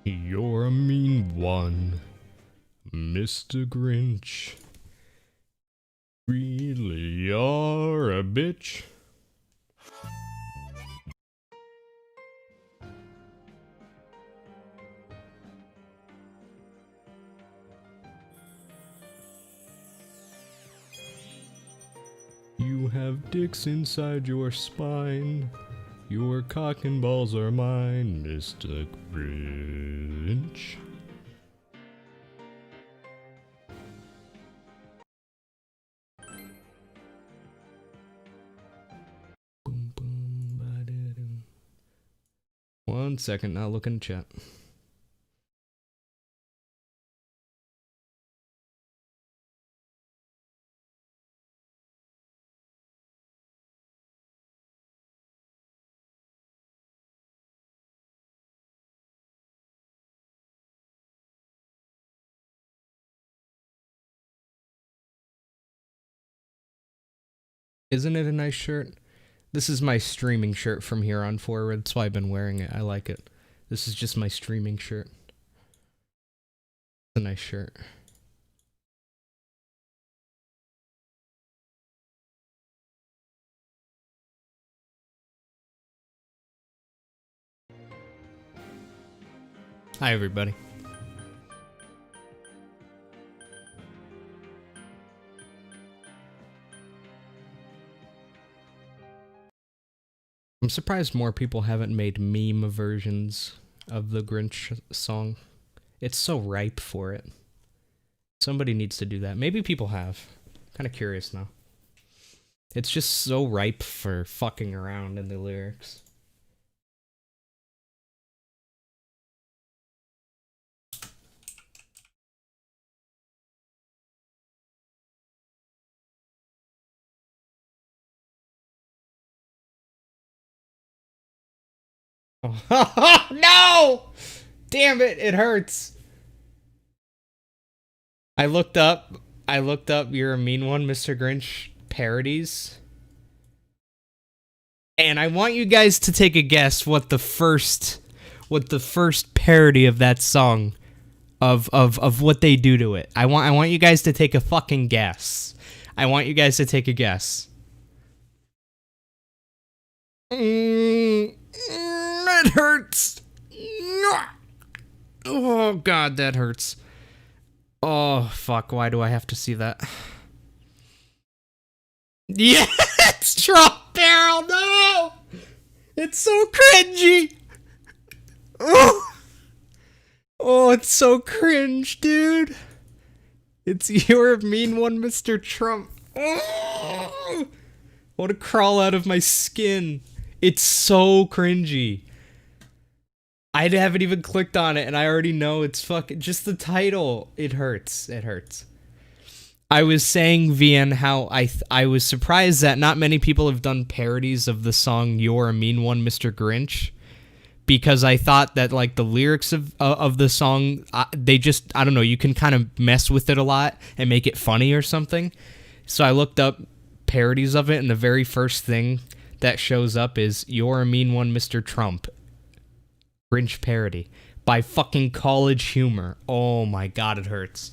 You're a mean one, Mr. Grinch. Really are a bitch. You have dicks inside your spine. Your cock and balls are mine, Mr. Grinch. Boom, boom, ba-da-doo. 1 second, now look in the chat. Isn't it a nice shirt? This is my streaming shirt from here on forward. That's why I've been wearing it. I like it. This is just my streaming shirt. It's a nice shirt. Hi, everybody. I'm surprised more people haven't made meme versions of the Grinch song. It's so ripe for it. Somebody needs to do that. Maybe people have. Kind of curious now. It's just so ripe for fucking around in the lyrics. Oh, no! Damn it, it hurts. I looked up You're a Mean One, Mr. Grinch parodies. And I want you guys to take a guess what the first parody of that song of what they do to it. I want you guys to take a fucking guess. I want you guys to take a guess. It hurts. Oh god, that hurts. Oh fuck, why do I have to see that? Yeah, it's Trump Barrel, no! It's so cringy! Oh, it's so cringe, dude. It's You're a Mean One, Mr. Trump. Oh, I want to crawl out of my skin. It's so cringy. I haven't even clicked on it, and I already know it's fucking... Just the title. It hurts. It hurts. I was saying, Vian, how I was surprised that not many people have done parodies of the song You're a Mean One, Mr. Grinch. Because I thought that, like, the lyrics of the song, they just... I don't know, you can kind of mess with it a lot and make it funny or something. So I looked up parodies of it, and the very first thing that shows up is You're a Mean One, Mr. Trump. Grinch parody by fucking College Humor. Oh my god, it hurts.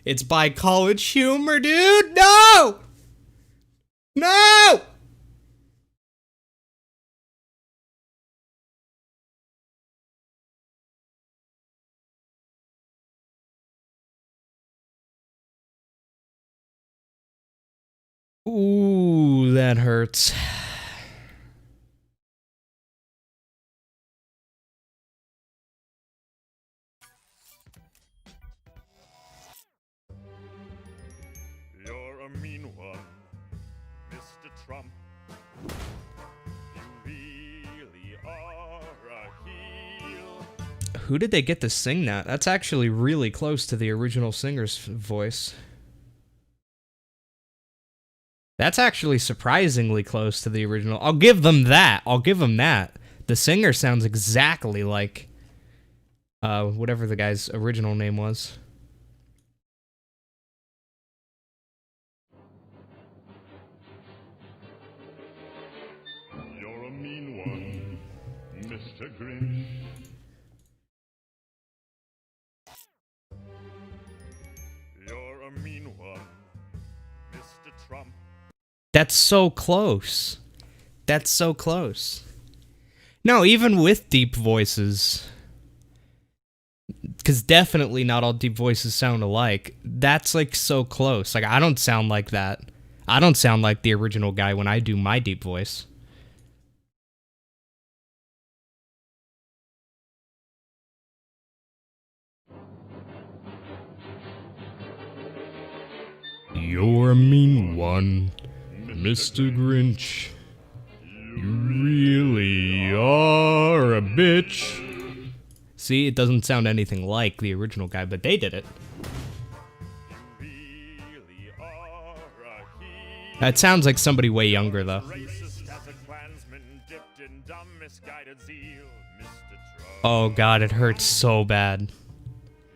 It's by College Humor, dude. No! No! Ooh, that hurts. You're a mean one, Mr. Trump. You really are a heel. Who did they get to sing that? That's actually really close to the original singer's voice. That's actually surprisingly close to the original. I'll give them that. I'll give them that. The singer sounds exactly like whatever the guy's original name was. You're a mean one, Mr. Grinch. That's so close. That's so close. No, even with deep voices, because definitely not all deep voices sound alike. That's like so close. Like I don't sound like that. I don't sound like the original guy when I do my deep voice. You're a mean one, Mr. Grinch. You really are a bitch. See, it doesn't sound anything like the original guy, but they did it. Really are a heel. That sounds like somebody way younger, though. Racist as a Klansman dipped in dumb, misguided zeal, Mr. Trump. Oh god, it hurts so bad.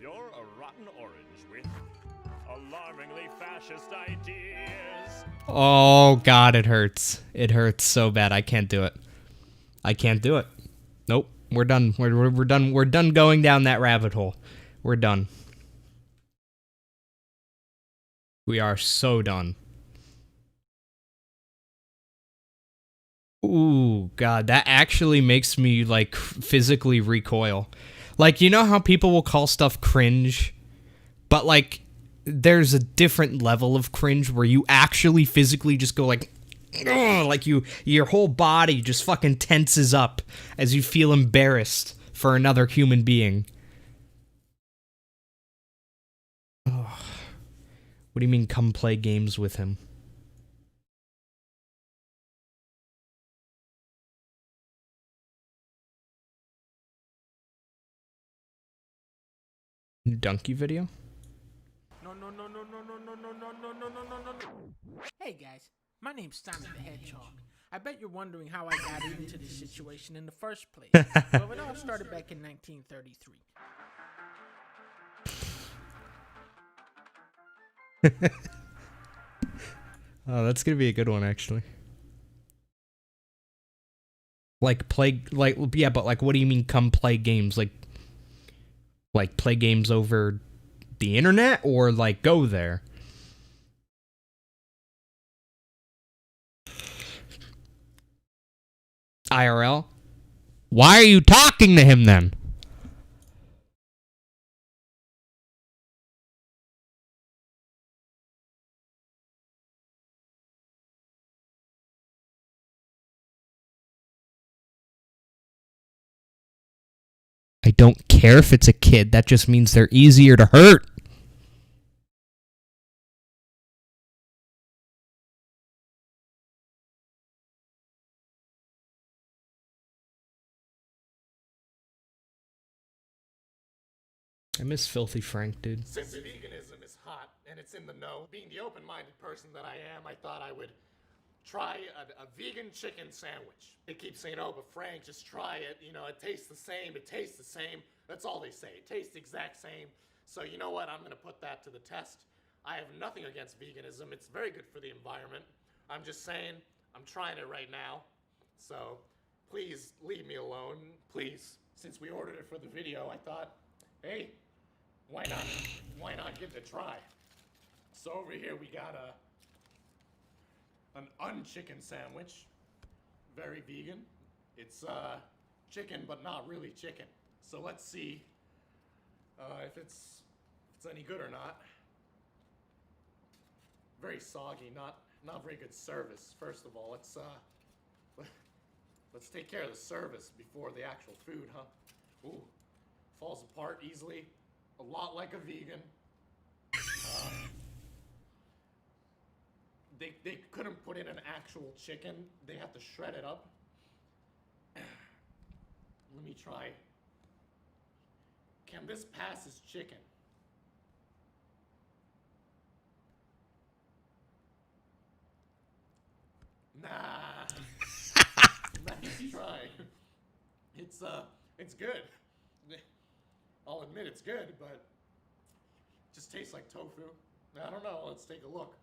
You're a rotten orange with alarmingly fascist ideas. Oh god, it hurts. It hurts so bad. I can't do it. I can't do it. Nope. We're done. We're done. We're done going down that rabbit hole. We're done. We are so done. Ooh, god, that actually makes me like physically recoil. Like, you know how people will call stuff cringe, but like there's a different level of cringe where you actually physically just go like, ugh, like your whole body just fucking tenses up as you feel embarrassed for another human being. Ugh. What do you mean come play games with him? Donkey video? Hey guys, my name's Sonic the Hedgehog. I bet you're wondering how I got into this situation in the first place. Well, it all started back in 1933. Oh, that's gonna be a good one, actually. Like, play, like, yeah, but, like, what do you mean come play games? Like, play games over the internet, or, like, go there? IRL? Why are you talking to him, then? I don't care if it's a kid. That just means they're easier to hurt. I miss Filthy Frank, dude. Since veganism is hot and it's in the know, being the open-minded person that I am, I thought I would try a vegan chicken sandwich. They keep saying, oh, but Frank, just try it. You know, it tastes the same. It tastes the same. That's all they say. It tastes the exact same. So you know what? I'm going to put that to the test. I have nothing against veganism. It's very good for the environment. I'm just saying, I'm trying it right now. So please leave me alone. Please. Since we ordered it for the video, I thought, hey, why not give it a try? So over here we got an unchicken sandwich, very vegan. It's chicken, but not really chicken. So let's see if it's any good or not. Very soggy, not very good service. First of all, let's take care of the service before the actual food, huh? Ooh, falls apart easily. A lot like a vegan. They couldn't put in an actual chicken. They have to shred it up. Let me try. Can this pass as chicken? Nah. Nice try. It's good. I'll admit it's good, but it just tastes like tofu. I don't know. Let's take a look.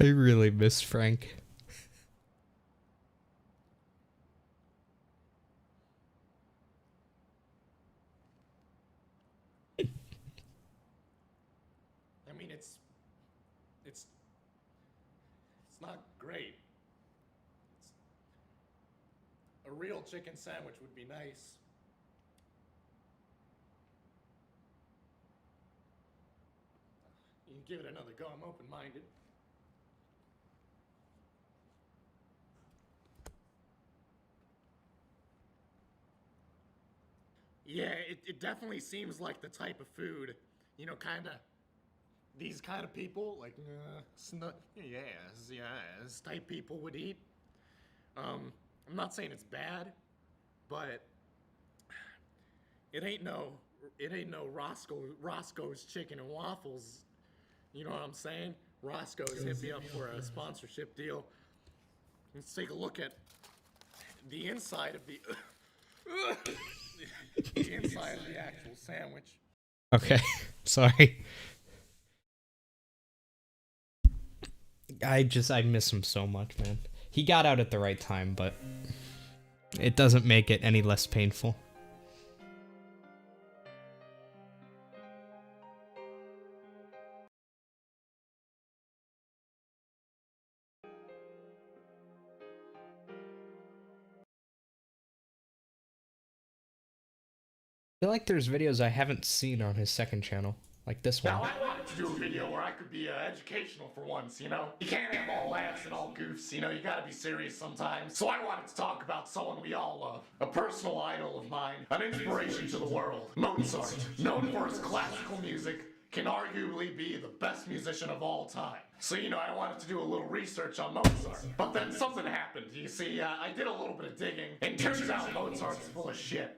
I really miss Frank. I mean, it's not great. A real chicken sandwich would be nice. You can give it another go. I'm open-minded. Yeah, it definitely seems like the type of food, you know, kind of these kind of people, like, yes, type people would eat. I'm not saying it's bad, but it ain't no Roscoe's Chicken and Waffles. You know what I'm saying? Roscoe's hit me up for a sponsorship deal. Let's take a look at the inside of the the inside of the actual sandwich. Okay, sorry. I miss him so much, man. He got out at the right time, but it doesn't make it any less painful. I feel like there's videos I haven't seen on his second channel, like this one. Now, I wanted to do a video where I could be educational for once, you know? You can't have all laughs and all goofs, you know? You gotta be serious sometimes. So I wanted to talk about someone we all love. A personal idol of mine. An inspiration to the world. Mozart. Known for his classical music, can arguably be the best musician of all time. So, you know, I wanted to do a little research on Mozart. But then something happened. You see, I did a little bit of digging, and turns out Mozart's full of shit.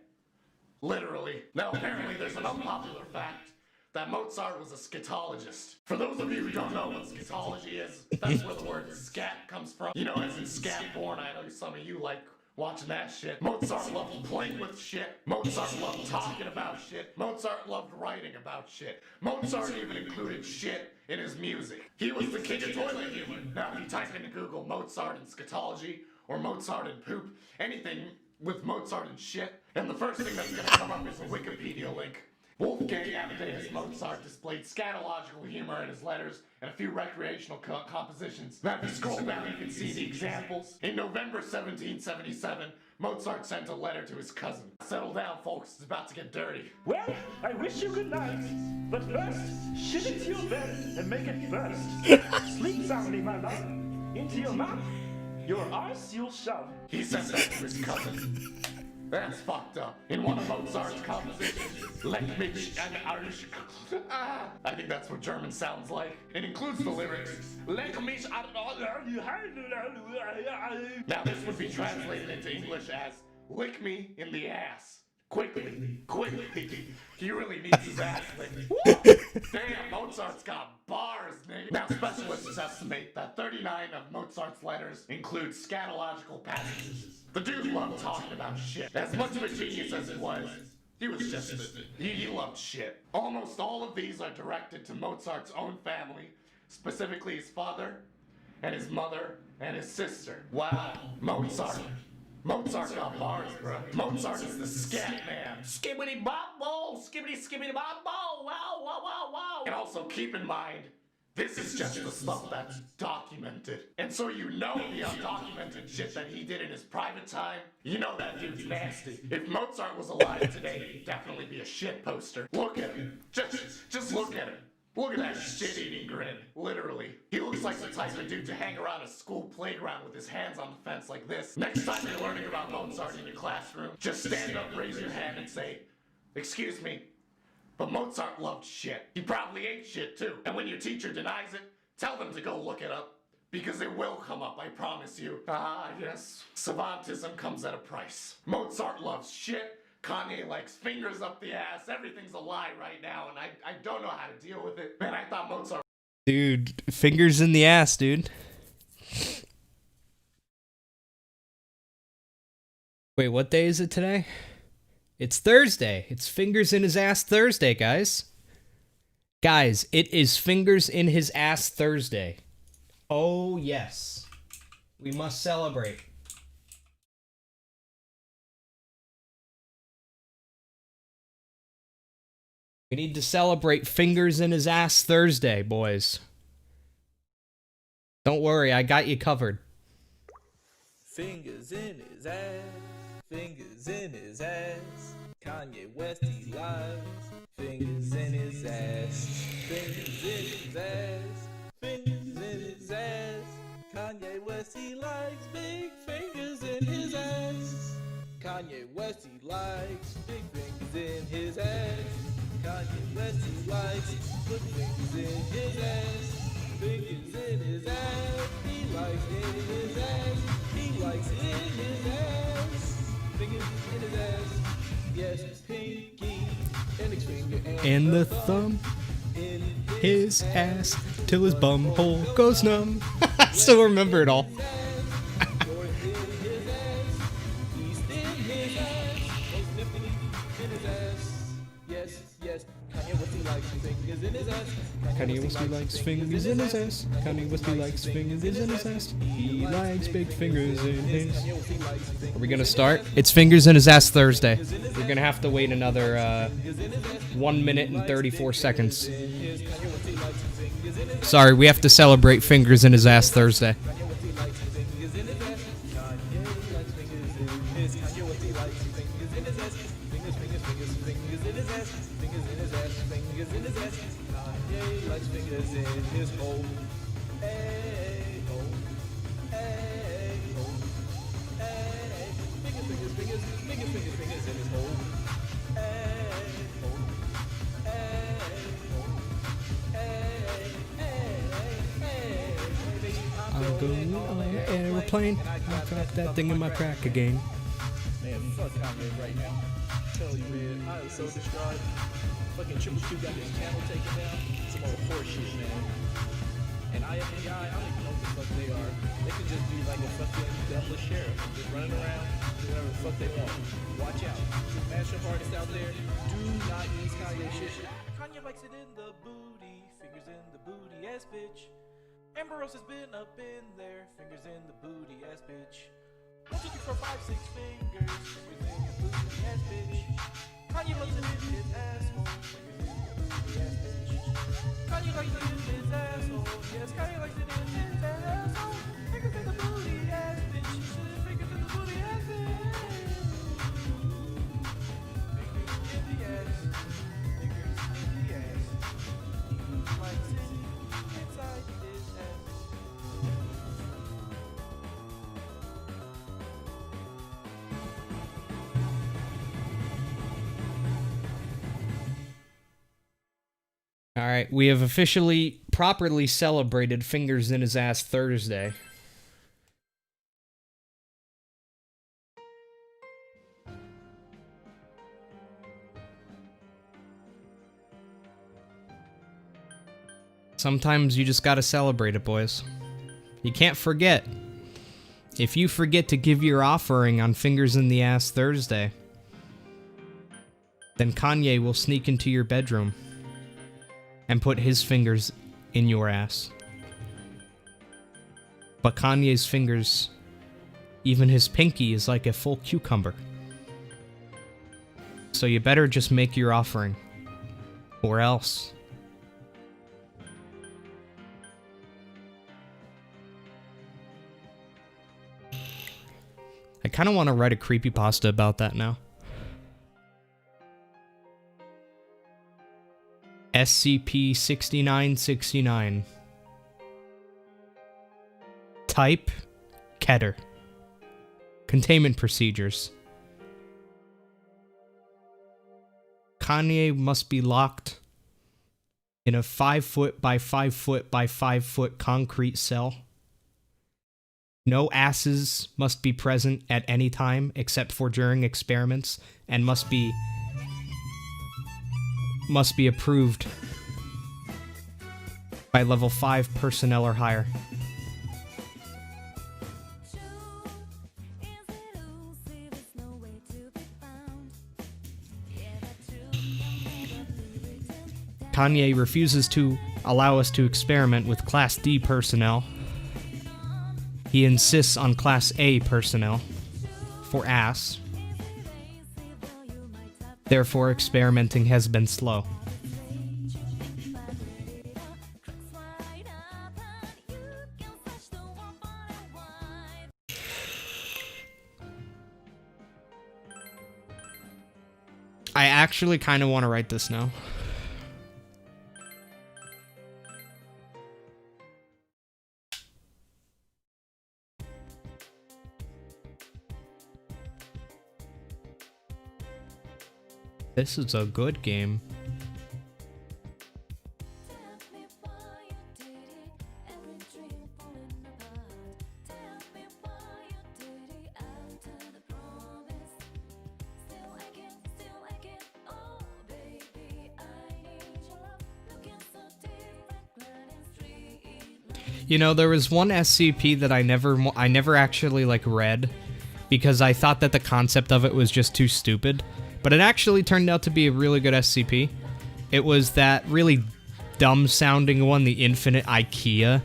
Literally. Now, apparently there's an unpopular fact that Mozart was a scatologist. For those of you who don't know what scatology is, that's where the word scat comes from. You know, as in scat porn. I know some of you like watching that shit. Mozart loved playing with shit. Mozart loved talking about shit. Mozart loved writing about shit. Mozart even included shit in his music. He was the king of toilet humor. Now, if you type into Google Mozart and scatology, or Mozart and poop, anything with Mozart and shit, and the first thing that's gonna come up is a Wikipedia link. Wolfgang Amadeus Mozart displayed scatological humor in his letters and a few recreational compositions. Now, if you scroll down, you can see the examples. In November 1777, Mozart sent a letter to his cousin. Settle down, folks, it's about to get dirty. Well, I wish you good night. But first, shit into your bed and make it burst. Sleep soundly, my love. Into your mouth, your arse you'll shove. He sent that to his cousin. That's fucked up. In one of Mozart's compositions, Leck mich an Arsch. I think that's what German sounds like. It includes the lyrics, Leck mich an Now this would be translated into English as, lick me in the ass. Quickly, quickly. He really needs his ass licked. Damn, Mozart's got bars, nigga. Now, specialists estimate that 39 of Mozart's letters include scatological passages. The dude loved talking about shit. As much of a genius as he was just he loved shit. Almost all of these are directed to Mozart's own family, specifically his father, and his mother, and his sister. Wow, Mozart. Mozart got bars, bro. Mozart is the scat man. Skibbity bop bow, skibbity skibbity bop bow, wow, wow, wow, wow. And also keep in mind, this is just the stuff that's documented. And so you know the undocumented shit that he did in his private time, you know that dude's nasty. If Mozart was alive today, he'd definitely be a shit poster. Look at him. Just look at him. Look at that shit-eating grin. Literally. He looks like the type of dude to hang around a school playground with his hands on the fence like this. Next time you're learning about Mozart in your classroom, just stand up, raise your hand, and say, "Excuse me, but Mozart loved shit. He probably ate shit too." And when your teacher denies it, tell them to go look it up. Because it will come up, I promise you. Ah, yes. Savantism comes at a price. Mozart loves shit. Kanye likes fingers up the ass. Everything's a lie right now, and I don't know how to deal with it. Man, I thought Mozart... Dude, fingers in the ass, dude. Wait, what day is it today? It's Thursday. It's Fingers in His Ass Thursday, guys. Guys, it is Fingers in His Ass Thursday. Oh, yes. We must celebrate. We need to celebrate Fingers in His Ass Thursday, boys. Don't worry, I got you covered. Fingers in his ass, fingers in his ass. Kanye West, he lies. Fingers in his ass, fingers in his ass, fingers in his ass. Kanye West, he likes big fingers in his ass. Kanye West, he likes big fingers in his ass. Kanye West, he likes big fingers in his ass. Fingers in his ass, he likes it in his ass. He likes it in his ass. Fingers in his ass. Yes, pinky, index finger, And the thumb in his ass till his bum hole goes numb. I still remember it all. Kanye West, he likes fingers in his ass. Kanye West, he likes fingers in his ass. He likes big fingers in his. Are we gonna start? It's Fingers in His Ass Thursday. We're gonna have to wait another 1 minute and 34 seconds. Sorry, we have to celebrate Fingers in His Ass Thursday. I'm going on an airplane. I'll drop that thing in my crack again. Man, fuck Kanye right now. Tell you, man, I am so distraught. Fucking Triple Q got his channel taken down. Some old horse shit, man. And IFBI, I don't even know what the fuck they are. They could just be like a fucking devilish sheriff, just running around, doing whatever the fuck they want. Watch out. Mashup artists out there, do not use Kanye shit. Kanye likes it in the booty, fingers in the booty ass bitch. Amber Rose has been up in there, fingers in the booty ass bitch. 1, 2, 3, 4, 5, 6 fingers, fingers in your booty ass bitch. Kanye loves it in his asshole, fingers in your booty ass bitch. Kanye likes it in his asshole, yes, Kanye likes it in his asshole. Fingers in the booty ass bitch, fingers in the booty ass bitch. Fingers in the ass, fingers in the ass. He likes it inside his ass. All right, we have officially properly celebrated Fingers in His Ass Thursday. Sometimes you just gotta celebrate it, boys. You can't forget. If you forget to give your offering on Fingers in the Ass Thursday, then Kanye will sneak into your bedroom and put his fingers in your ass. But Kanye's fingers, even his pinky, is like a full cucumber. So you better just make your offering, or else. I kind of want to write a creepypasta about that now. SCP-6969. Type: Keter. Containment procedures. Kanye must be locked in a 5-foot by 5-foot by 5-foot concrete cell. No asses must be present at any time except for during experiments, and must be approved by level 5 personnel or higher. Kanye refuses to allow us to experiment with Class D personnel He insists on Class A personnel for ass. Therefore, experimenting has been slow. I actually kind of want to write this now. This is a good game. You know, there was one SCP that I never actually like read because I thought that the concept of it was just too stupid. But it actually turned out to be a really good SCP. It was that really dumb-sounding one, the Infinite IKEA.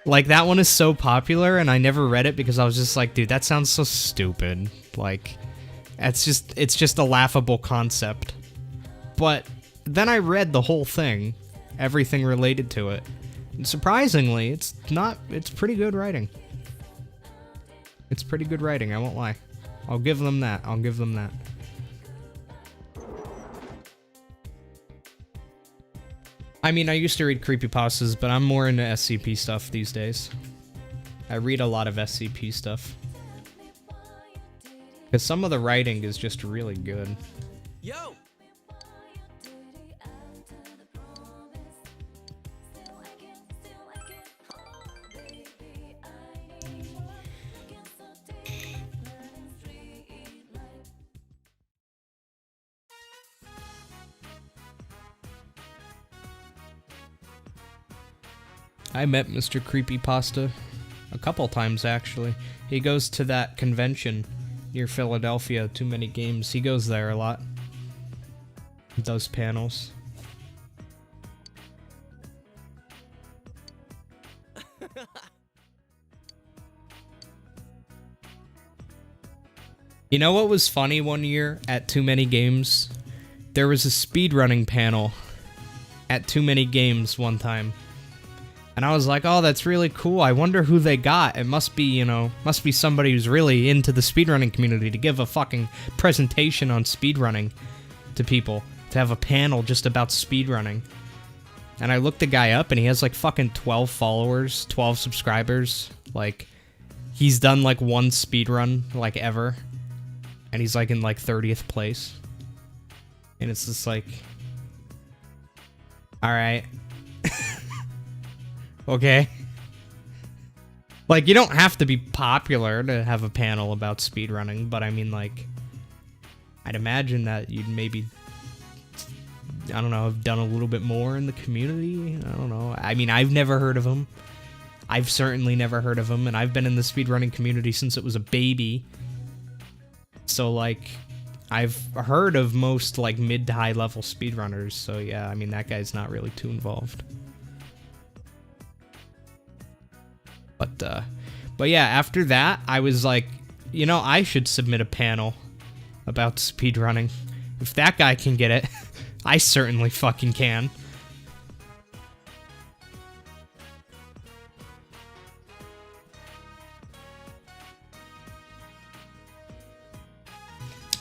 Like, that one is so popular, and I never read it because I was just like, dude, that sounds so stupid. Like, it's just a laughable concept. But then I read the whole thing, everything related to it. And surprisingly, it's pretty good writing. It's pretty good writing, I won't lie. I'll give them that. I'll give them that. I mean, I used to read creepypastas, but I'm more into SCP stuff these days. I read a lot of SCP stuff. Because some of the writing is just really good. Yo! I met Mr. Creepypasta a couple times, actually. He goes to that convention near Philadelphia, Too Many Games. He goes there a lot. He does panels. You know what was funny one year at Too Many Games? There was a speedrunning panel at Too Many Games one time. And I was like, oh, that's really cool. I wonder who they got. It must be, you know, must be somebody who's really into the speedrunning community to give a fucking presentation on speedrunning to people. To have a panel just about speedrunning. And I looked the guy up and he has like fucking 12 followers, 12 subscribers. Like, he's done like one speedrun, like ever. And he's like in like 30th place. And it's just like, alright. Okay. Like, you don't have to be popular to have a panel about speedrunning, but I mean, like, I'd imagine that you'd maybe, I don't know, have done a little bit more in the community. I don't know. I mean, I've never heard of him. I've certainly never heard of him, and I've been in the speedrunning community since it was a baby. So, like, I've heard of most, like, mid to high level speedrunners, so yeah, I mean, that guy's not really too involved. But yeah, after that, I was like, you know, I should submit a panel about speedrunning. If that guy can get it, I certainly fucking can.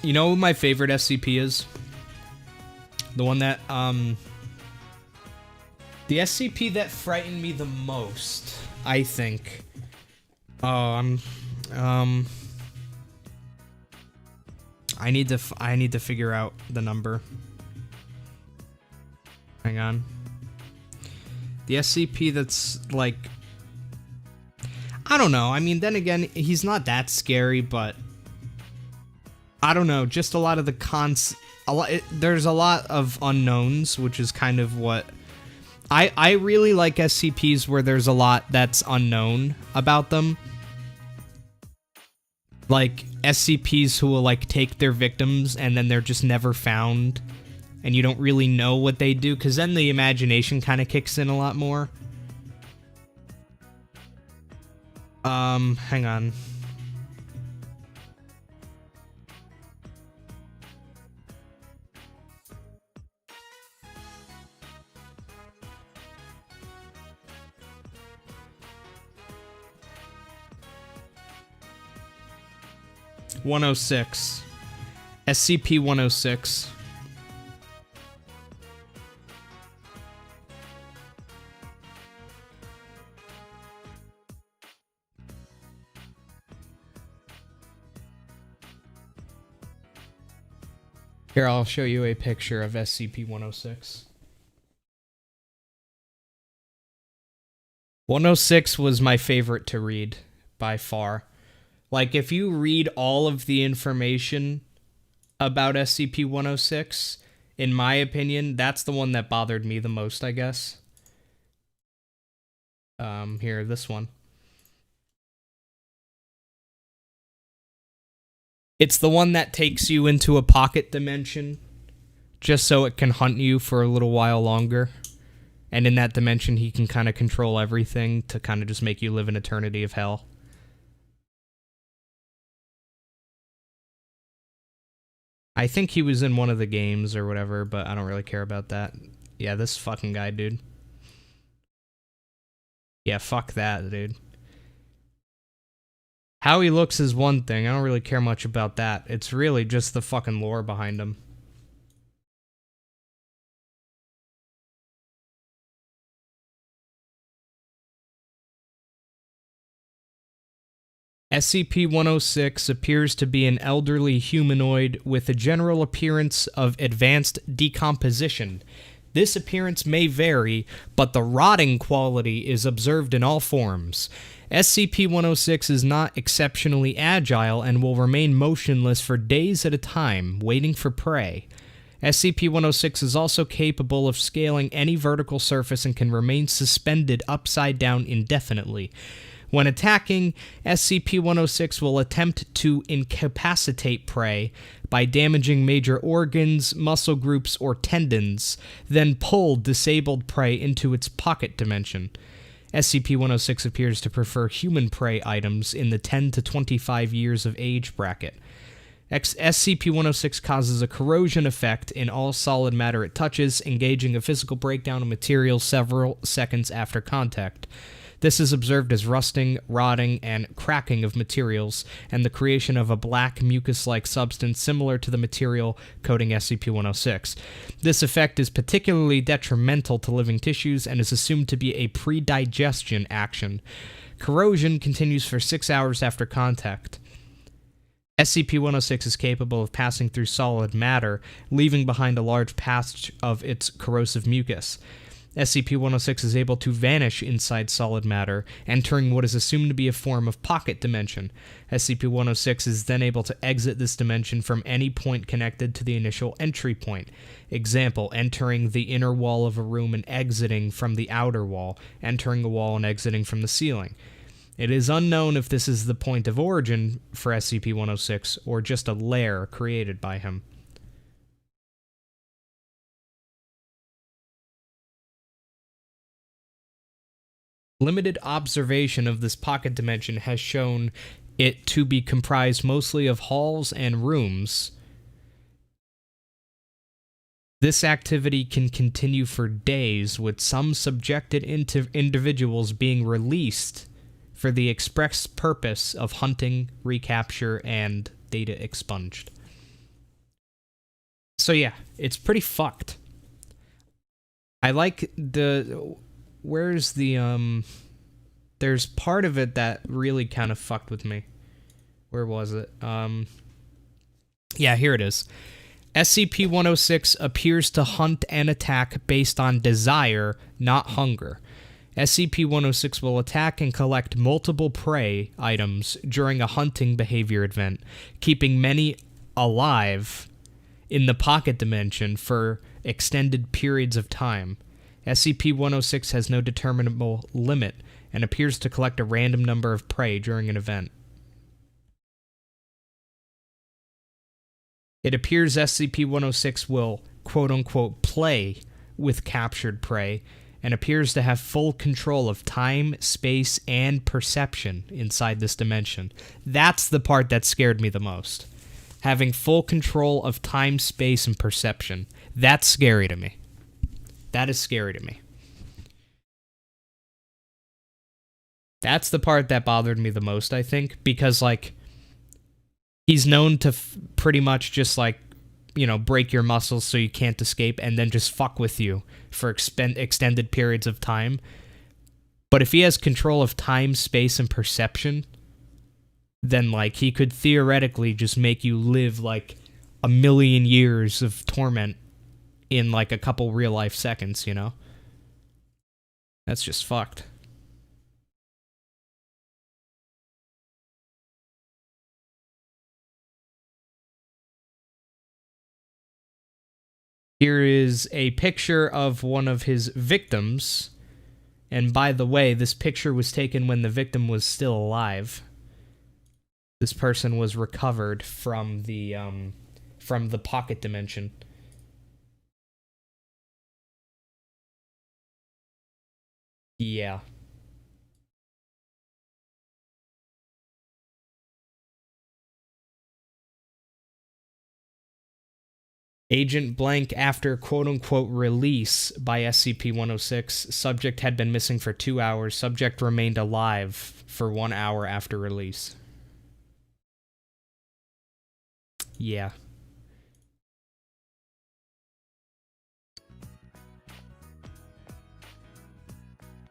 You know what my favorite SCP is? The one that, the SCP that frightened me the most, I think. Oh, I need to figure out the number. Hang on. The SCP that's like, I don't know. I mean, then again, he's not that scary, but I don't know. Just a lot of the there's a lot of unknowns, which is kind of what I really like SCPs where there's a lot that's unknown about them. Like, SCPs who will, like, take their victims and then they're just never found. And you don't really know what they do, because then the imagination kind of kicks in a lot more. Hang on. (106) SCP-106. Here, I'll show you a picture of SCP-106. 106 was my favorite to read, by far. Like, if you read all of the information about SCP-106, in my opinion, that's the one that bothered me the most, I guess. Here, this one. It's the one that takes you into a pocket dimension, just so it can hunt you for a little while longer. And in that dimension, he can kind of control everything to kind of just make you live an eternity of hell. I think he was in one of the games or whatever, but I don't really care about that. Yeah, this fucking guy, dude. Yeah, fuck that, dude. How he looks is one thing. I don't really care much about that. It's really just the fucking lore behind him. SCP-106 appears to be an elderly humanoid with a general appearance of advanced decomposition. This appearance may vary, but the rotting quality is observed in all forms. SCP-106 is not exceptionally agile and will remain motionless for days at a time, waiting for prey. SCP-106 is also capable of scaling any vertical surface and can remain suspended upside down indefinitely. When attacking, SCP-106 will attempt to incapacitate prey by damaging major organs, muscle groups, or tendons, then pull disabled prey into its pocket dimension. SCP-106 appears to prefer human prey items in the 10 to 25 years of age bracket. SCP-106 causes a corrosion effect in all solid matter it touches, engaging a physical breakdown of materials several seconds after contact. This is observed as rusting, rotting, and cracking of materials, and the creation of a black mucus-like substance similar to the material coating SCP-106. This effect is particularly detrimental to living tissues and is assumed to be a pre-digestion action. Corrosion continues for 6 hours after contact. SCP-106 is capable of passing through solid matter, leaving behind a large patch of its corrosive mucus. SCP-106 is able to vanish inside solid matter, entering what is assumed to be a form of pocket dimension. SCP-106 is then able to exit this dimension from any point connected to the initial entry point. Example, entering the inner wall of a room and exiting from the outer wall, entering a wall and exiting from the ceiling. It is unknown if this is the point of origin for SCP-106 or just a lair created by him. Limited observation of this pocket dimension has shown it to be comprised mostly of halls and rooms. This activity can continue for days, with some subjected individuals being released for the express purpose of hunting, recapture, and data expunged. So yeah, it's pretty fucked. I like the... Where's the, there's part of it that really kind of fucked with me. Where was it? Yeah, here it is. SCP-106 appears to hunt and attack based on desire, not hunger. SCP-106 will attack and collect multiple prey items during a hunting behavior event, keeping many alive in the pocket dimension for extended periods of time. SCP-106 has no determinable limit and appears to collect a random number of prey during an event. It appears SCP-106 will, quote-unquote, play with captured prey and appears to have full control of time, space, and perception inside this dimension. That's the part that scared me the most. Having full control of time, space, and perception. That's scary to me. That is scary to me. That's the part that bothered me the most, I think, because, like, he's known to pretty much just, like, you know, break your muscles so you can't escape and then just fuck with you for extended periods of time. But if he has control of time, space, and perception, then, like, he could theoretically just make you live, like, 1,000,000 years of torment in, like, a couple real-life seconds, you know? That's just fucked. Here is a picture of one of his victims. And by the way, this picture was taken when the victim was still alive. This person was recovered from the pocket dimension. Yeah. Agent Blank after quote-unquote release by SCP-106. Subject had been missing for 2 hours. Subject remained alive for 1 hour after release. Yeah.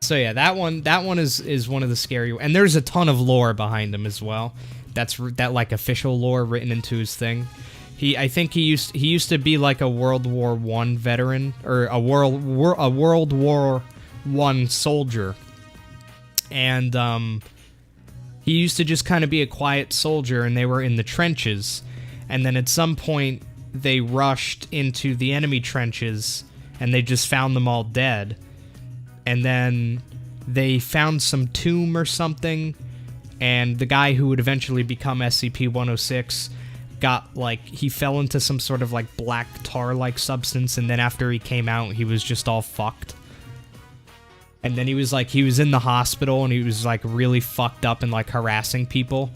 So yeah, that one is one of the scary, and there's a ton of lore behind him as well. That like official lore written into his thing. I think he used to be like a World War I veteran, or a World War I soldier, and he used to just kind of be a quiet soldier, and they were in the trenches, and then at some point they rushed into the enemy trenches, and they just found them all dead, and then they found some tomb or something, and the guy who would eventually become SCP-106 got, like, he fell into some sort of, like, black tar-like substance, and then after he came out, he was just all fucked. And then he was in the hospital, and he was, like, really fucked up and, like, harassing people.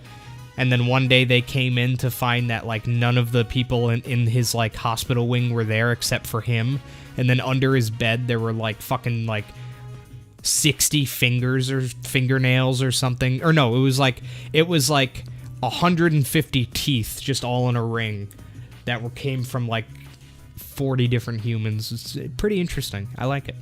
And then one day they came in to find that, like, none of the people in his, like, hospital wing were there except for him. And then under his bed, there were, like, fucking, like, 60 fingers or fingernails or something. Or no, it was like 150 teeth just all in a ring that came from like 40 different humans. It's pretty interesting. I like it.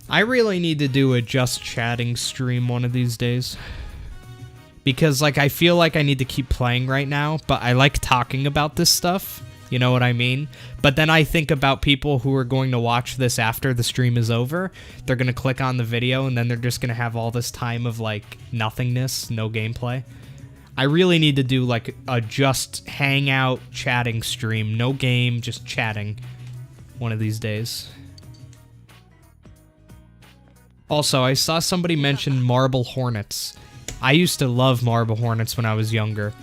I really need to do a just chatting stream one of these days. Because, like, I feel like I need to keep playing right now, but I like talking about this stuff. You know what I mean? But then I think about people who are going to watch this after the stream is over. They're going to click on the video, and then they're just going to have all this time of, like, nothingness, no gameplay. I really need to do, like, a just hangout chatting stream. No game, just chatting one of these days. Also, I saw somebody mention Marble Hornets. I used to love Marble Hornets when I was younger.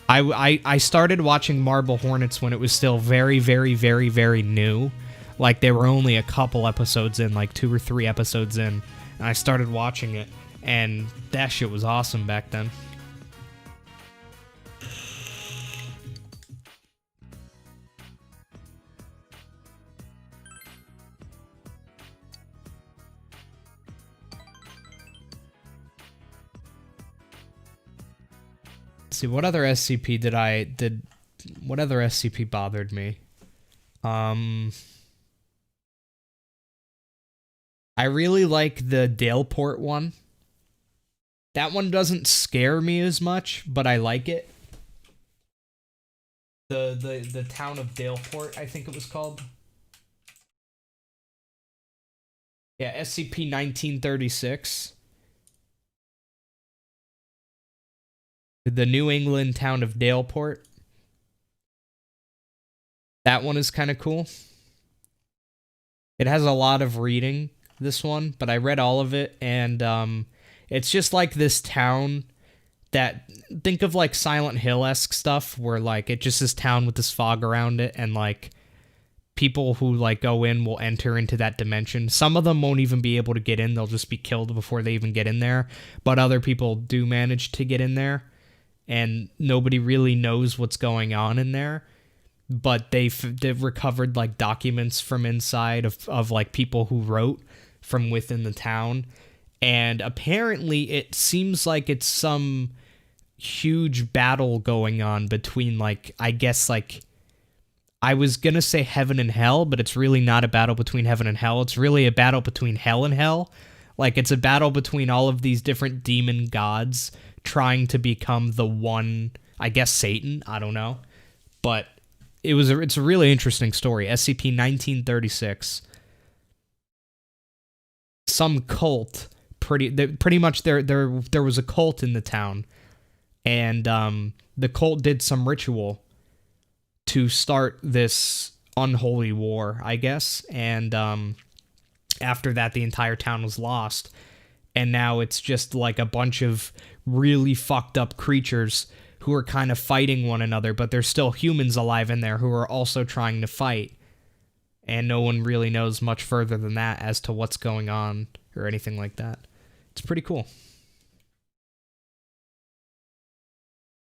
I started watching Marble Hornets when it was still very, very, very, very new. Like, they were only a couple episodes in, like 2 or 3 episodes in. And I started watching it, and that shit was awesome back then. See, what other SCP what other SCP bothered me? I really like the Daleport one. That one doesn't scare me as much, but I like it. The town of Daleport, I think it was called. Yeah, SCP-1936. The New England town of Daleport. That one is kind of cool. It has a lot of reading, this one, but I read all of it, and it's just like this town that, think of like Silent Hill-esque stuff where like it just is town with this fog around it, and like people who like go in will enter into that dimension. Some of them won't even be able to get in. They'll just be killed before they even get in there. But other people do manage to get in there, and nobody really knows what's going on in there. But they've recovered like documents from inside of like people who wrote from within the town. And apparently it seems like it's some huge battle going on between, like, I guess, like, I was gonna say heaven and hell, but it's really not a battle between heaven and hell. It's really a battle between hell and hell. Like, it's a battle between all of these different demon gods trying to become the one, I guess, Satan. I don't know. But it's a really interesting story. SCP-1936. Some cult, pretty much there was a cult in the town, and the cult did some ritual to start this unholy war, I guess, and after that the entire town was lost, and now it's just like a bunch of really fucked up creatures who are kind of fighting one another, but there's still humans alive in there who are also trying to fight, and no one really knows much further than that as to what's going on or anything like that. It's pretty cool.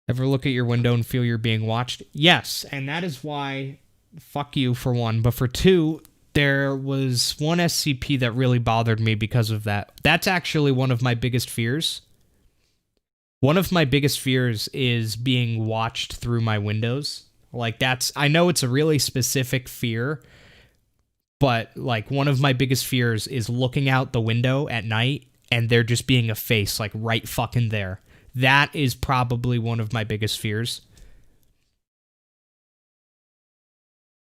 Ever look at your window and feel you're being watched? Yes, and that is why, fuck you for one, but for two, there was one SCP that really bothered me because of that. That's actually one of my biggest fears. One of my biggest fears is being watched through my windows. Like, I know it's a really specific fear, but like one of my biggest fears is looking out the window at night and there just being a face like right fucking there. That is probably one of my biggest fears.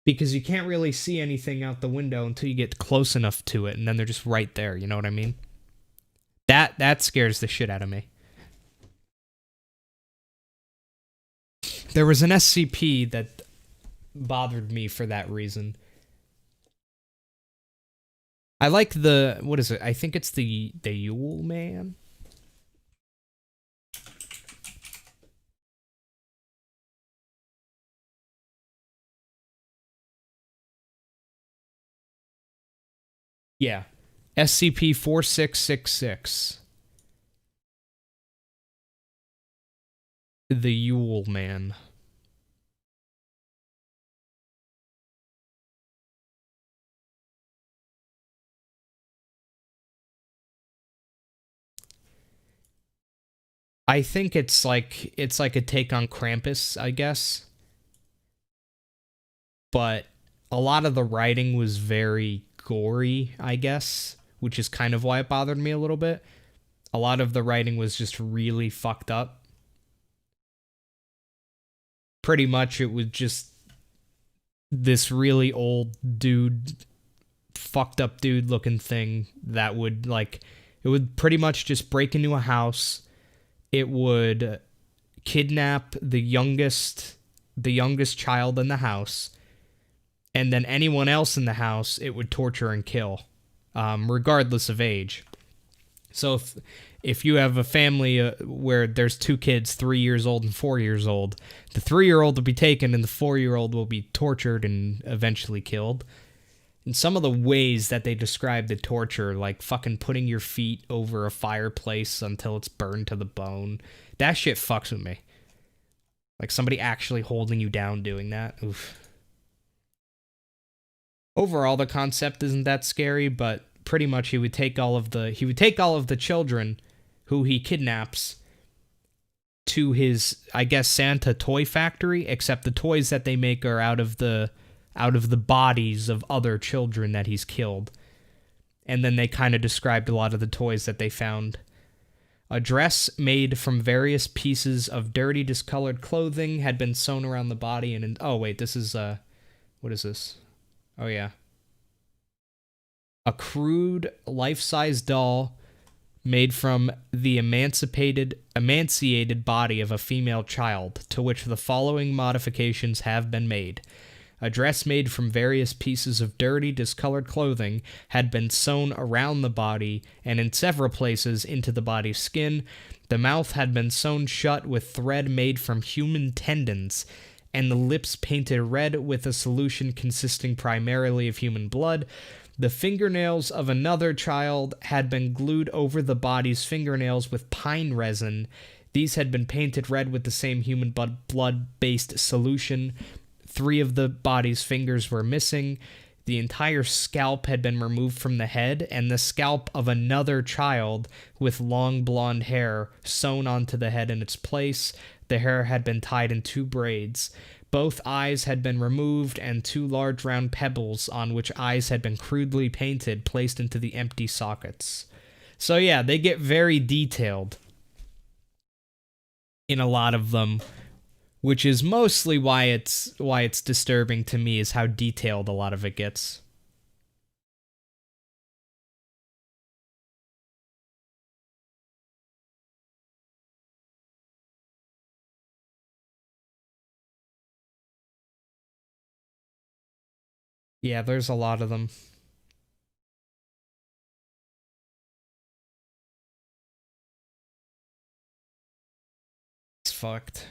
Because you can't really see anything out the window until you get close enough to it, and then they're just right there, you know what I mean? That scares the shit out of me. There was an SCP that bothered me for that reason. I like the, what is it? I think it's the Yeehaw man. Yeah. SCP-4666. The Yeehaw man. I think it's like a take on Krampus, I guess. But a lot of the writing was very gory, I guess, which is kind of why it bothered me a little bit. A lot of the writing was just really fucked up. Pretty much it was just this really old dude, fucked up dude looking thing that would like, it would pretty much just break into a house. It would kidnap the youngest child in the house, and then anyone else in the house it would torture and kill, regardless of age. So if you have a family where there's two kids, 3 years old and 4 years old, the 3-year-old will be taken and the 4-year-old will be tortured and eventually killed. And some of the ways that they describe the torture, like fucking putting your feet over a fireplace until it's burned to the bone, that shit fucks with me. Like somebody actually holding you down doing that. Oof. Overall, the concept isn't that scary, but pretty much he would take all of the children who he kidnaps to his, I guess, Santa toy factory, except the toys that they make are out of the bodies of other children that he's killed. And then they kind of described a lot of the toys that they found. A dress made from various pieces of dirty, discolored clothing had been sewn around the body, and oh wait, this is what is this? Oh yeah. A crude, life-size doll made from the emaciated body of a female child, to which the following modifications have been made. A dress made from various pieces of dirty, discolored clothing had been sewn around the body and in several places into the body's skin. The mouth had been sewn shut with thread made from human tendons, and the lips painted red with a solution consisting primarily of human blood. The fingernails of another child had been glued over the body's fingernails with pine resin. These had been painted red with the same human blood-based solution. 3 of the body's fingers were missing. The entire scalp had been removed from the head, and the scalp of another child with long blonde hair sewn onto the head in its place. The hair had been tied in 2 braids. Both eyes had been removed, and 2 large round pebbles on which eyes had been crudely painted placed into the empty sockets. So yeah, they get very detailed in a lot of them, which is mostly why it's disturbing to me, is how detailed a lot of it gets. Yeah, there's a lot of them. It's fucked.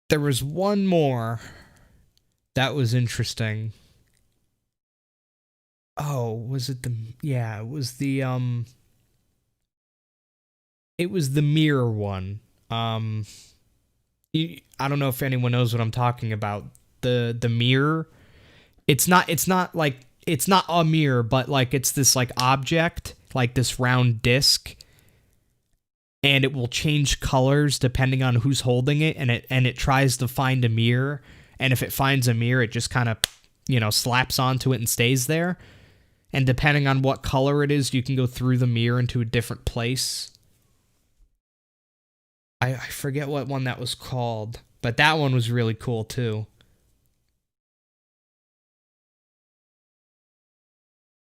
There was one more that was interesting. Oh, was it the... Yeah, it was the mirror one. I don't know if anyone knows what I'm talking about. The mirror. It's not a mirror, but like it's this like object, like this round disc, and it will change colors depending on who's holding it, and it tries to find a mirror, and if it finds a mirror, it just kind of, slaps onto it and stays there. And depending on what color it is, you can go through the mirror into a different place. I forget what one that was called, but that one was really cool too.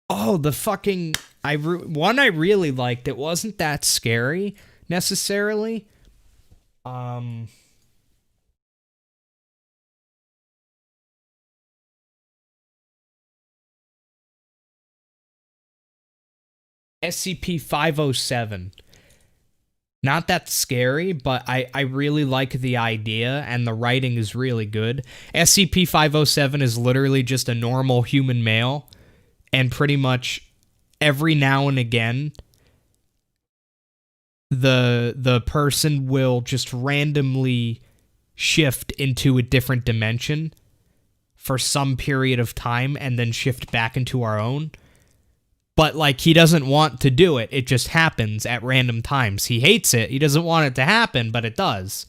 Oh, the fucking... one I really liked. It wasn't that scary, necessarily. SCP-507. Not that scary, but I really like the idea, and the writing is really good. SCP-507 is literally just a normal human male, and pretty much every now and again, the person will just randomly shift into a different dimension for some period of time and then shift back into our own. But, like, he doesn't want to do it. It just happens at random times. He hates it. He doesn't want it to happen, but it does.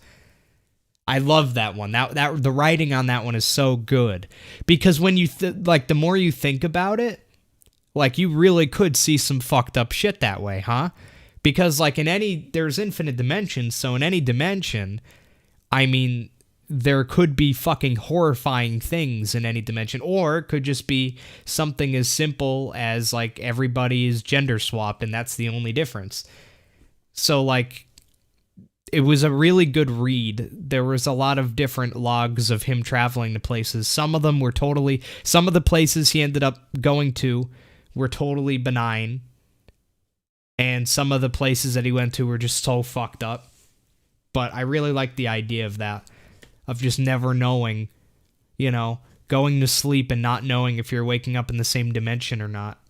I love that one. That the writing on that one is so good. Because when you, the more you think about it, like, you really could see some fucked up shit that way, huh? Because, like, there's infinite dimensions, so in any dimension, I mean, there could be fucking horrifying things in any dimension, or it could just be something as simple as, like, everybody is gender swapped, and that's the only difference. So, like, it was a really good read. There was a lot of different logs of him traveling to places. Some of the places he ended up going to were totally benign, and some of the places that he went to were just so fucked up. But I really like the idea of that. Of just never knowing, going to sleep and not knowing if you're waking up in the same dimension or not.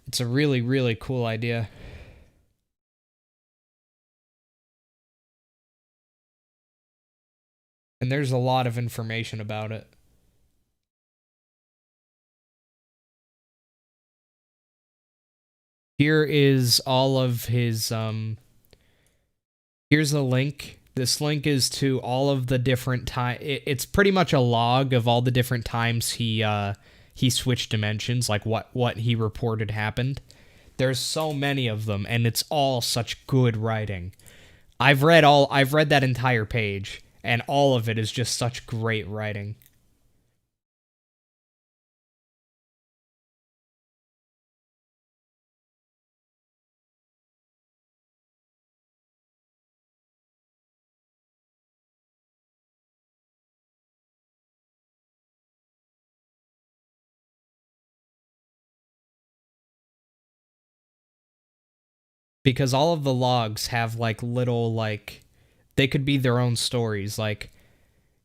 It's a really, really cool idea. And there's a lot of information about it. Here is all of his, here's a link. This link is to all of the different it's pretty much a log of all the different times he switched dimensions, like what he reported happened. There's so many of them, and it's all such good writing. I've read that entire page, and all of it is just such great writing. because all of the logs have like little like they could be their own stories. Like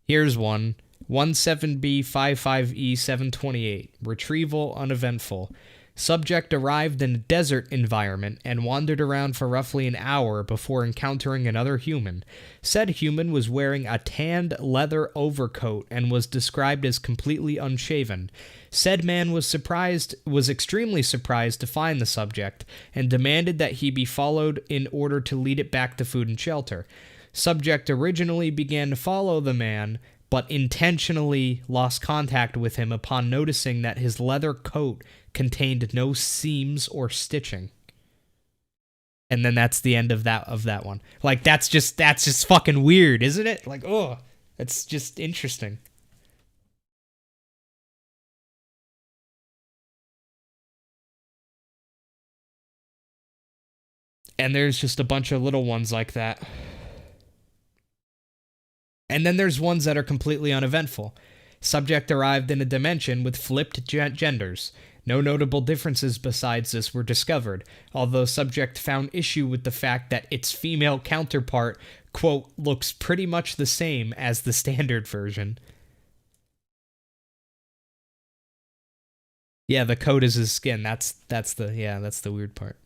here's one 17B55E728 retrieval uneventful. Subject arrived in a desert environment and wandered around for roughly an hour before encountering another human. Said human was wearing a tanned leather overcoat and was described as completely unshaven. Said man was extremely surprised to find the subject and demanded that he be followed in order to lead it back to food and shelter. Subject originally began to follow the man, but intentionally lost contact with him upon noticing that his leather coat contained no seams or stitching. And then that's the end of that one. Like that's just fucking weird, isn't it? Like, oh, it's just interesting. And there's just a bunch of little ones like that. And then there's ones that are completely uneventful. Subject arrived in a dimension with flipped genders. No notable differences besides this were discovered, although subject found issue with the fact that its female counterpart, quote, looks pretty much the same as the standard version. Yeah, the coat is his skin. That's the weird part.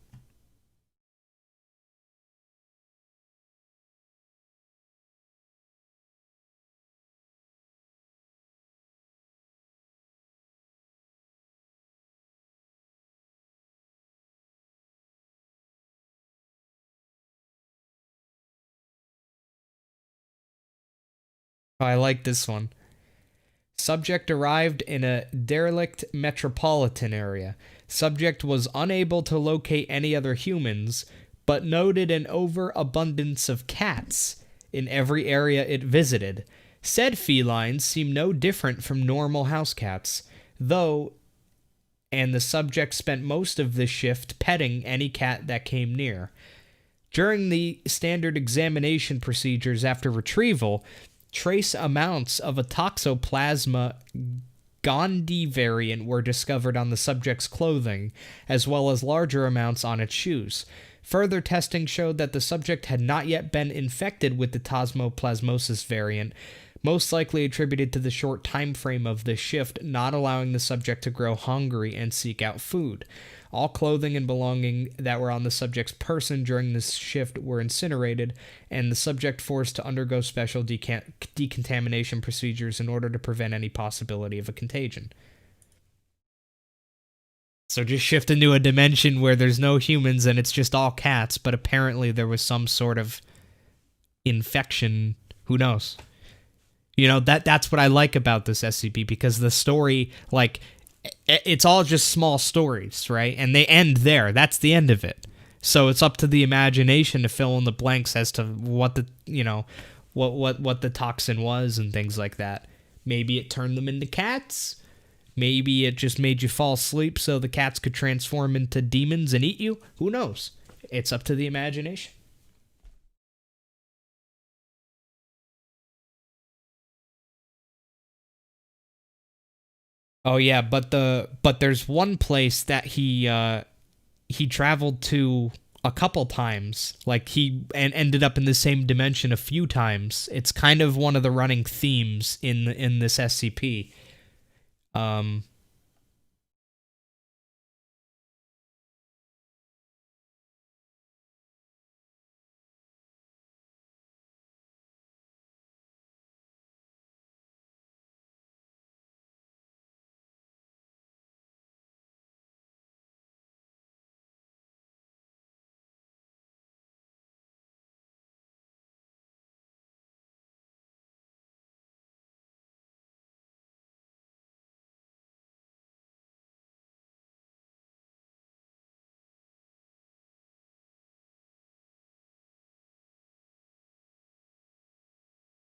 Oh, I like this one. Subject arrived in a derelict metropolitan area. Subject was unable to locate any other humans, but noted an overabundance of cats in every area it visited. Said felines seemed no different from normal house cats, and the subject spent most of the shift petting any cat that came near. During the standard examination procedures after retrieval, trace amounts of a Toxoplasma gondii variant were discovered on the subject's clothing, as well as larger amounts on its shoes. Further testing showed that the subject had not yet been infected with the Toxoplasmosis variant, most likely attributed to the short time frame of this shift, not allowing the subject to grow hungry and seek out food. All clothing and belonging that were on the subject's person during this shift were incinerated, and the subject forced to undergo special decontamination procedures in order to prevent any possibility of a contagion. So just shift into a dimension where there's no humans and it's just all cats, but apparently there was some sort of infection. Who knows? You know, that's what I like about this SCP, because the story, like, it's all just small stories, right? And they end there. That's the end of it. So it's up to the imagination to fill in the blanks as to what the, you know, what the toxin was and things like that. Maybe it turned them into cats. Maybe it just made you fall asleep so the cats could transform into demons and eat you. Who knows? It's up to the imagination. Oh yeah, but there's one place that he traveled to a couple times. Like he ended up in the same dimension a few times. It's kind of one of the running themes in this SCP.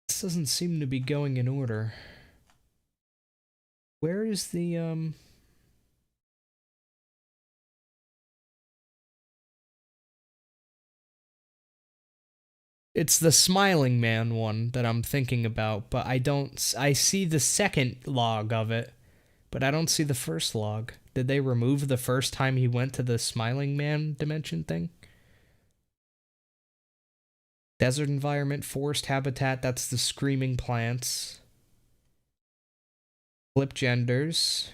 This doesn't seem to be going in order. Where is the It's the Smiling Man one that I'm thinking about, but I see the second log of it, but I don't see the first log. Did they remove the first time he went to the Smiling Man dimension thing? Desert environment, forest habitat, that's the screaming plants. Flip genders.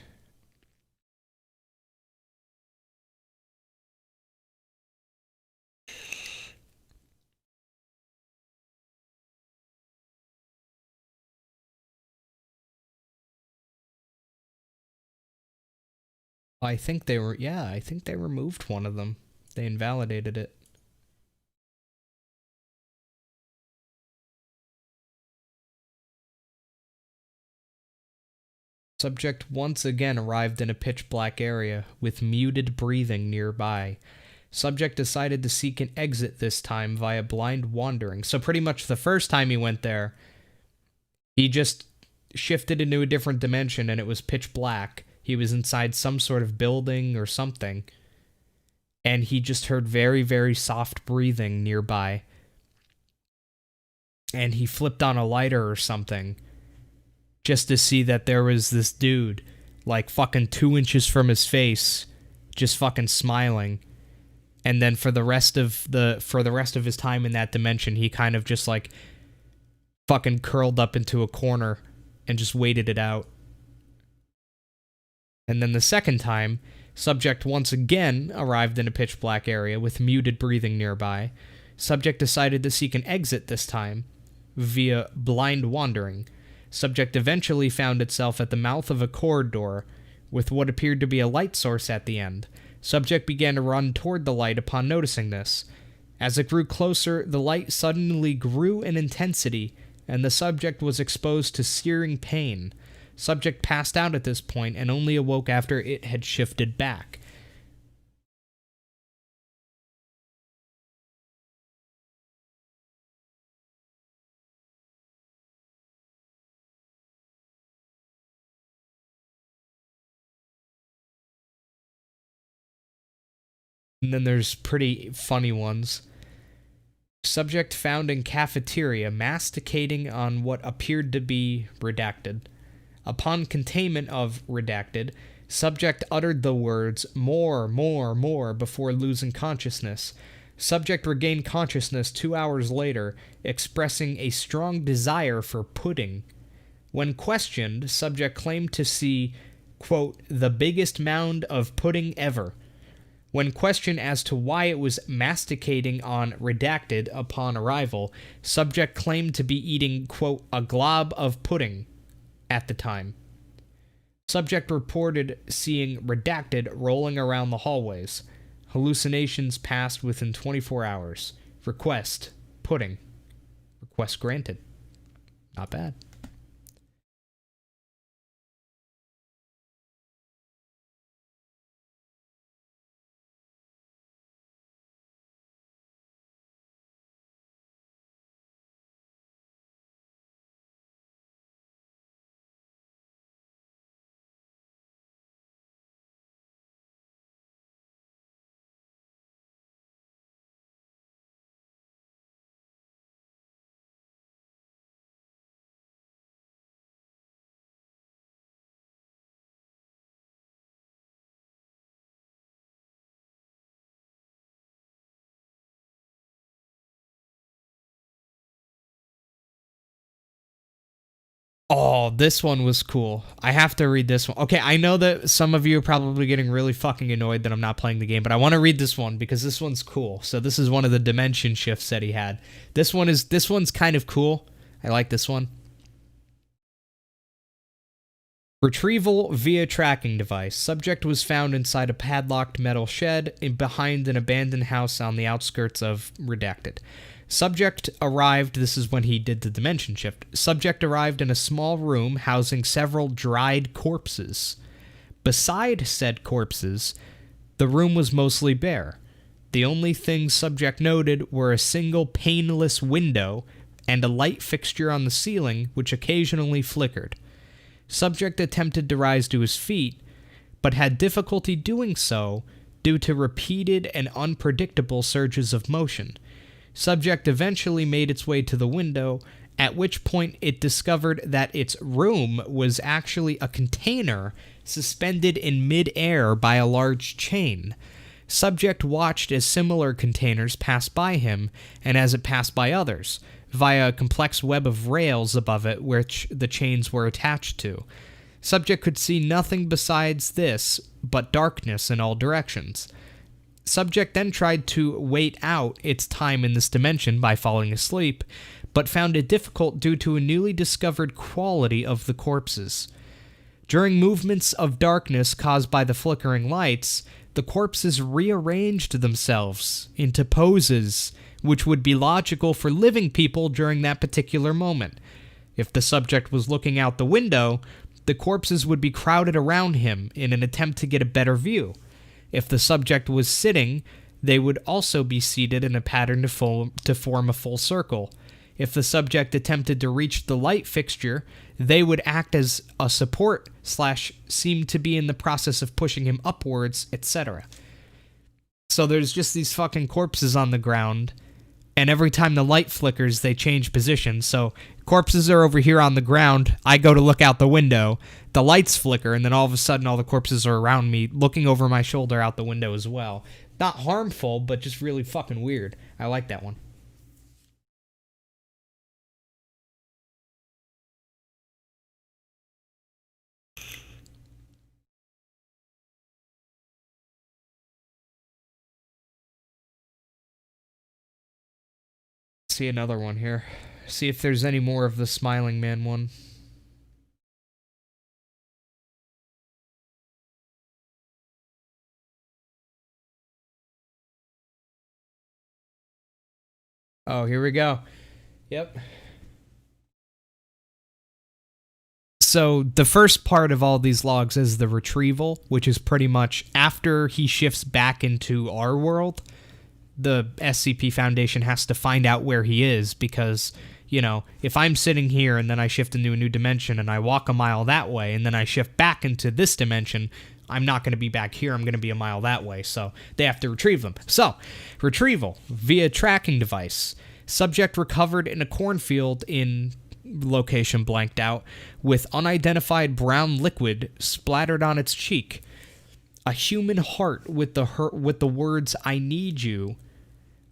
I think they were, yeah, I think they removed one of them. They invalidated it. Subject once again arrived in a pitch black area, with muted breathing nearby. Subject decided to seek an exit this time via blind wandering. So pretty much the first time he went there, he just shifted into a different dimension and it was pitch black. He was inside some sort of building or something. And he just heard very, very soft breathing nearby. And he flipped on a lighter or something, just to see that there was this dude, like fucking 2 inches from his face, just fucking smiling. And then for the rest of his time in that dimension, he kind of just like fucking curled up into a corner and just waited it out. And then the second time, subject once again arrived in a pitch black area with muted breathing nearby. Subject decided to seek an exit this time via blind wandering. Subject eventually found itself at the mouth of a corridor with what appeared to be a light source at the end. Subject began to run toward the light upon noticing this. As it grew closer, the light suddenly grew in intensity, and the subject was exposed to searing pain. Subject passed out at this point and only awoke after it had shifted back. And then there's pretty funny ones. Subject found in cafeteria masticating on what appeared to be redacted. Upon containment of redacted, subject uttered the words more, more, more before losing consciousness. Subject regained consciousness 2 hours later, expressing a strong desire for pudding. When questioned, subject claimed to see, quote, the biggest mound of pudding ever. When questioned as to why it was masticating on redacted upon arrival, subject claimed to be eating, quote, a glob of pudding at the time. Subject reported seeing redacted rolling around the hallways. Hallucinations passed within 24 hours. Request, pudding. Request granted. Not bad. Oh, this one was cool. I have to read this one. Okay, I know that some of you are probably getting really fucking annoyed that I'm not playing the game, but I want to read this one because this one's cool. So this is one of the dimension shifts that he had. This one's kind of cool. I like this one. Retrieval via tracking device. Subject was found inside a padlocked metal shed behind an abandoned house on the outskirts of Redacted. Subject arrived, this is when he did the dimension shift. Subject arrived in a small room housing several dried corpses. Beside said corpses, the room was mostly bare. The only things subject noted were a single paneless window and a light fixture on the ceiling which occasionally flickered. Subject attempted to rise to his feet, but had difficulty doing so due to repeated and unpredictable surges of motion. Subject eventually made its way to the window, at which point it discovered that its room was actually a container suspended in mid-air by a large chain. Subject watched as similar containers passed by him and as it passed by others, via a complex web of rails above it which the chains were attached to. Subject could see nothing besides this but darkness in all directions. Subject then tried to wait out its time in this dimension by falling asleep, but found it difficult due to a newly discovered quality of the corpses. During movements of darkness caused by the flickering lights, the corpses rearranged themselves into poses which would be logical for living people during that particular moment. If the subject was looking out the window, the corpses would be crowded around him in an attempt to get a better view. If the subject was sitting, they would also be seated in a pattern to form a full circle. If the subject attempted to reach the light fixture, they would act as a support / seem to be in the process of pushing him upwards, etc. So there's just these fucking corpses on the ground, and every time the light flickers, they change position. So corpses are over here on the ground, I go to look out the window, the lights flicker, and then all of a sudden all the corpses are around me, looking over my shoulder out the window as well. Not harmful, but just really fucking weird. I like that one. See another one here. See if there's any more of the Smiling Man one. Oh, here we go. Yep. So the first part of all these logs is the retrieval, which is pretty much after he shifts back into our world, the SCP Foundation has to find out where he is because, you know, if I'm sitting here and then I shift into a new dimension and I walk a mile that way and then I shift back into this dimension, I'm not going to be back here, I'm going to be a mile that way, so they have to retrieve them. So, retrieval via tracking device. Subject recovered in a cornfield in location blanked out with unidentified brown liquid splattered on its cheek. A human heart with the words "I need you"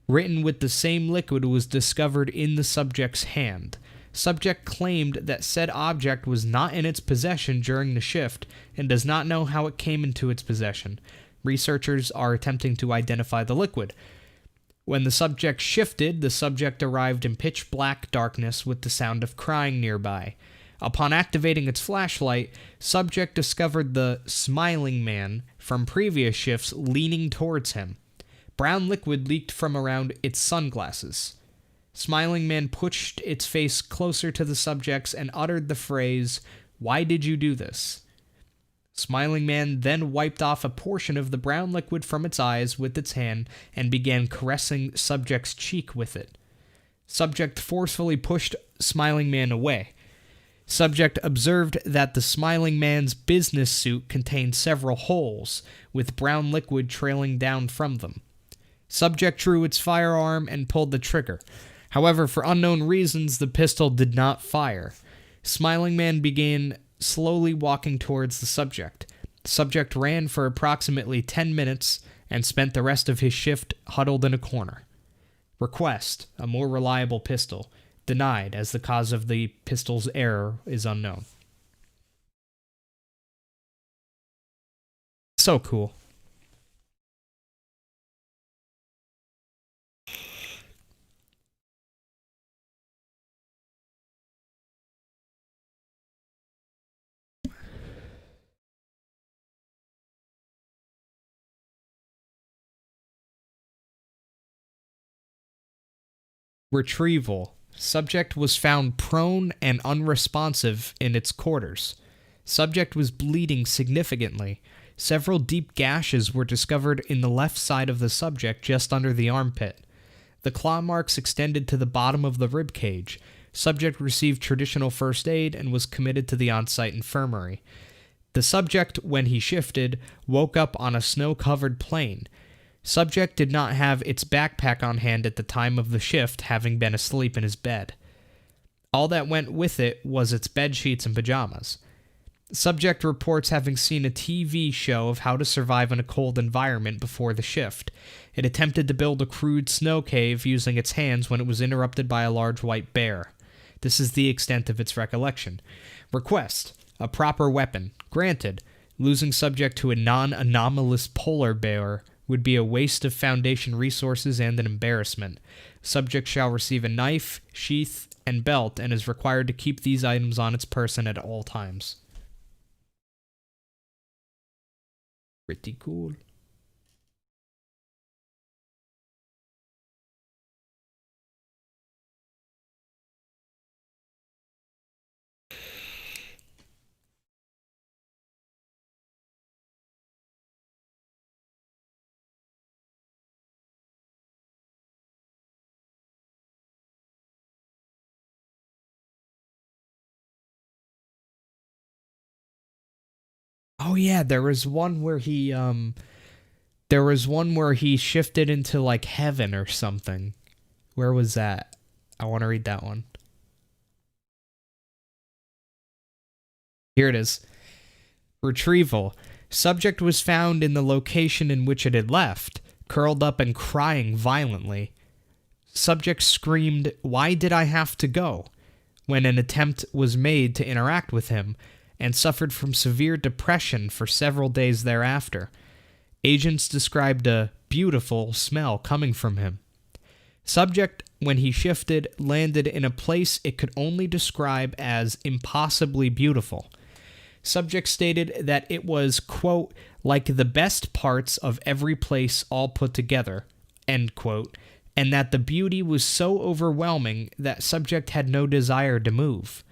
written with the same liquid was discovered in the subject's hand. Subject claimed that said object was not in its possession during the shift and does not know how it came into its possession. Researchers are attempting to identify the liquid. When the subject shifted, the subject arrived in pitch black darkness with the sound of crying nearby. Upon activating its flashlight, subject discovered the Smiling Man from previous shifts leaning towards him. Brown liquid leaked from around its sunglasses. Smiling Man pushed its face closer to the subject's and uttered the phrase, "Why did you do this?" Smiling Man then wiped off a portion of the brown liquid from its eyes with its hand and began caressing subject's cheek with it. Subject forcefully pushed Smiling Man away. Subject observed that the Smiling Man's business suit contained several holes, with brown liquid trailing down from them. Subject drew its firearm and pulled the trigger. However, for unknown reasons, the pistol did not fire. Smiling Man began slowly walking towards the subject. The subject ran for approximately 10 minutes and spent the rest of his shift huddled in a corner. Request: a more reliable pistol. Denied, as the cause of the pistol's error is unknown. So cool. Retrieval. Subject was found prone and unresponsive in its quarters. Subject was bleeding significantly. Several deep gashes were discovered in the left side of the subject just under the armpit. The claw marks extended to the bottom of the rib cage. Subject received traditional first aid and was committed to the on-site infirmary. The subject, when he shifted, woke up on a snow-covered plain. Subject did not have its backpack on hand at the time of the shift, having been asleep in his bed. All that went with it was its bed sheets and pajamas. Subject reports having seen a TV show of how to survive in a cold environment before the shift. It attempted to build a crude snow cave using its hands when it was interrupted by a large white bear. This is the extent of its recollection. Request: a proper weapon. Granted. Losing subject to a non-anomalous polar bear would be a waste of Foundation resources and an embarrassment. Subject shall receive a knife, sheath, and belt, and is required to keep these items on its person at all times. Pretty cool. Oh yeah, there was one where he shifted into like heaven or something. Where was that? I want to read that one. Here it is. Retrieval. Subject was found in the location in which it had left, curled up and crying violently. Subject screamed, "Why did I have to go?" when an attempt was made to interact with him, and suffered from severe depression for several days thereafter. Agents described a beautiful smell coming from him. Subject, when he shifted, landed in a place it could only describe as impossibly beautiful. Subject stated that it was, quote, like the best parts of every place all put together, end quote, and that the beauty was so overwhelming that subject had no desire to move.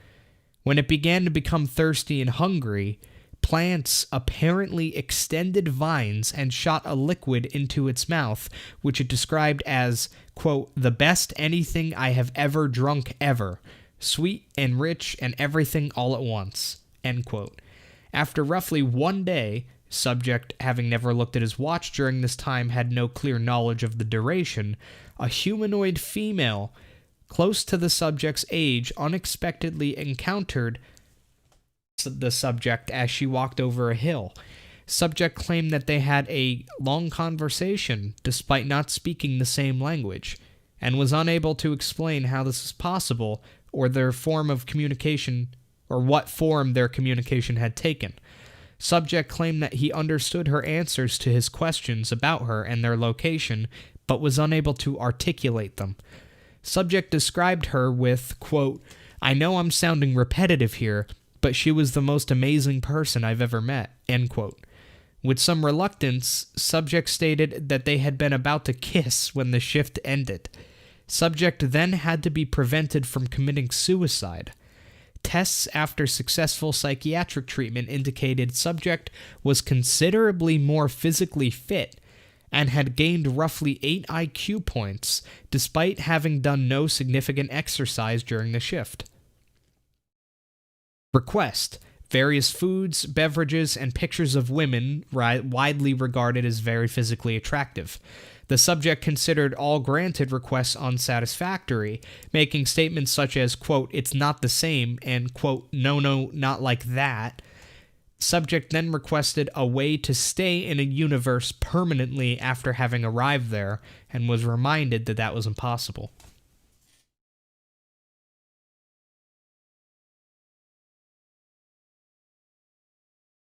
When it began to become thirsty and hungry, plants apparently extended vines and shot a liquid into its mouth, which it described as, quote, the best anything I have ever drunk ever, sweet and rich and everything all at once, end quote. After roughly 1 day, subject, having never looked at his watch during this time, had no clear knowledge of the duration, a humanoid female close to the subject's age unexpectedly encountered the subject as she walked over a hill. Subject claimed that they had a long conversation despite not speaking the same language, and was unable to explain how this was possible or their form of communication, or what form their communication had taken. Subject claimed that he understood her answers to his questions about her and their location, but was unable to articulate them. Subject described her with, quote, I know I'm sounding repetitive here, but she was the most amazing person I've ever met, end quote. With some reluctance, subject stated that they had been about to kiss when the shift ended. Subject then had to be prevented from committing suicide. Tests after successful psychiatric treatment indicated subject was considerably more physically fit and had gained roughly 8 IQ points, despite having done no significant exercise during the shift. Request: various foods, beverages, and pictures of women widely regarded as very physically attractive. The subject considered all granted requests unsatisfactory, making statements such as, quote, it's not the same, and, quote, no, not like that. Subject then requested a way to stay in a universe permanently after having arrived there, and was reminded that that was impossible.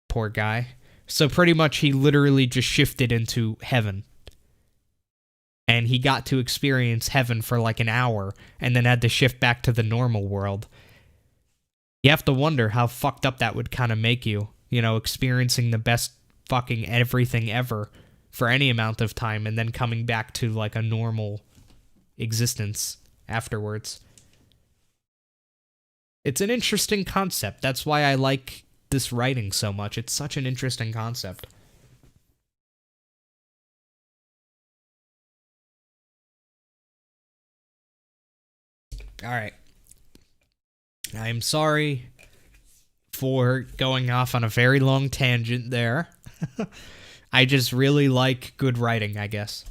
Poor guy. So pretty much he literally just shifted into heaven. And he got to experience heaven for like an hour, and then had to shift back to the normal world. You have to wonder how fucked up that would kind of make you. You know, experiencing the best fucking everything ever for any amount of time, and then coming back to like a normal existence afterwards. It's an interesting concept. That's why I like this writing so much. It's such an interesting concept. Alright. I'm sorry for going off on a very long tangent there. I just really like good writing, I guess.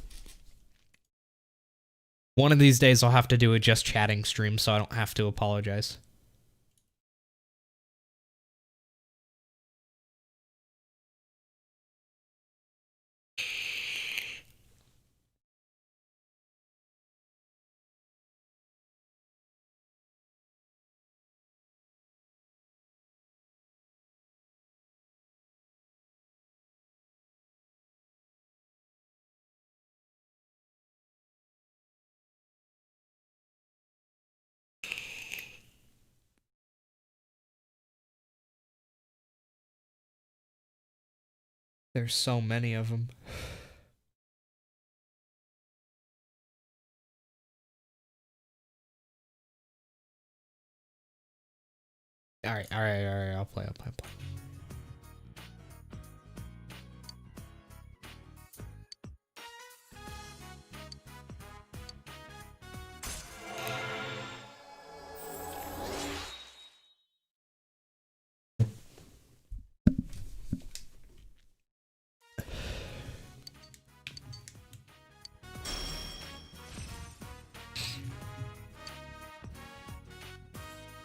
One of these days I'll have to do a just chatting stream so I don't have to apologize. There's so many of them. Alright, I'll play.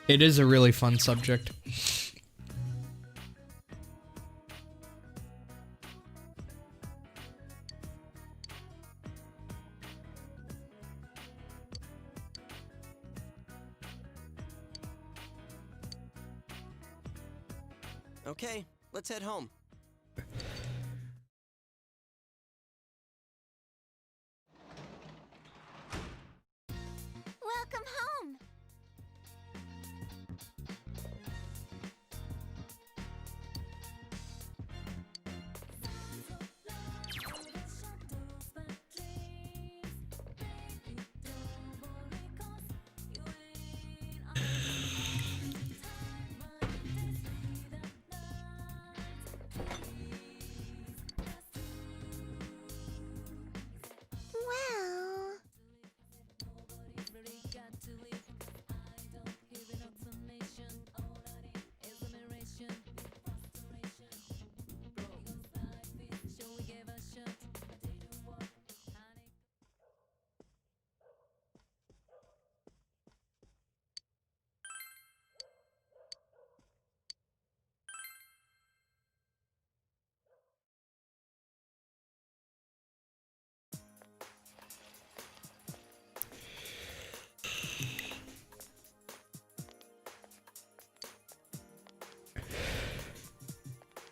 It is a really fun subject. Okay, let's head home. Welcome home. Well,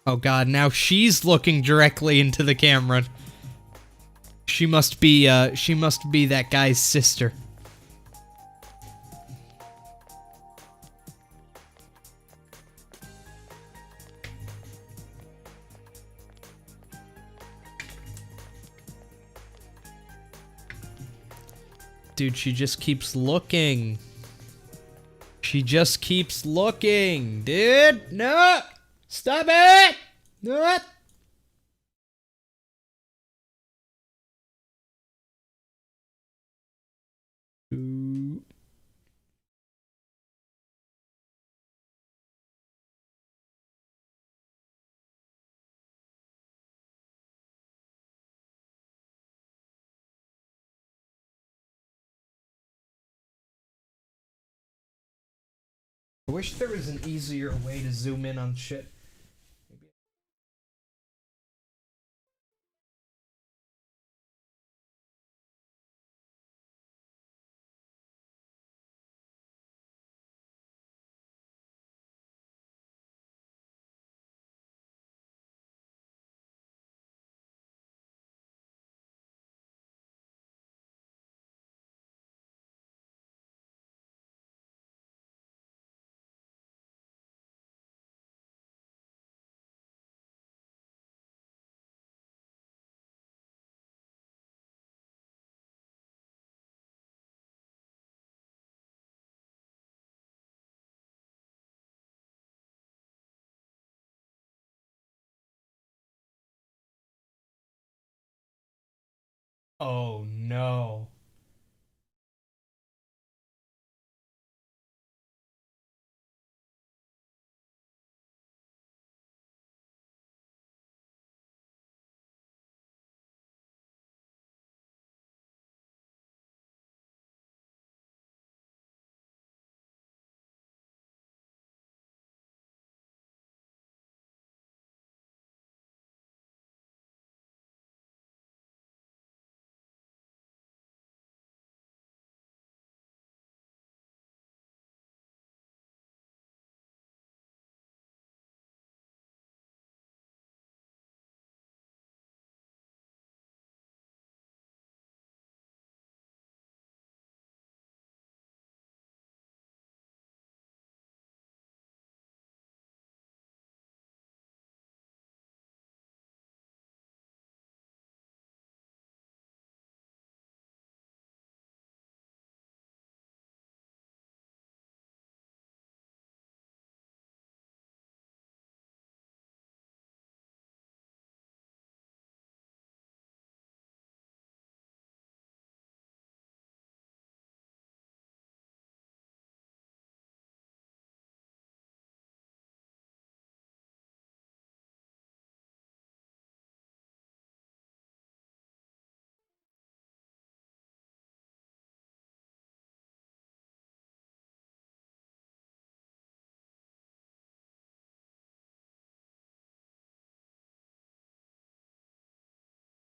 Oh god, now she's looking directly into the camera. She must be that guy's sister. Dude, she just keeps looking. She just keeps looking, dude. No! Stop it! No! Ooh. I wish there was an easier way to zoom in on shit. Oh no.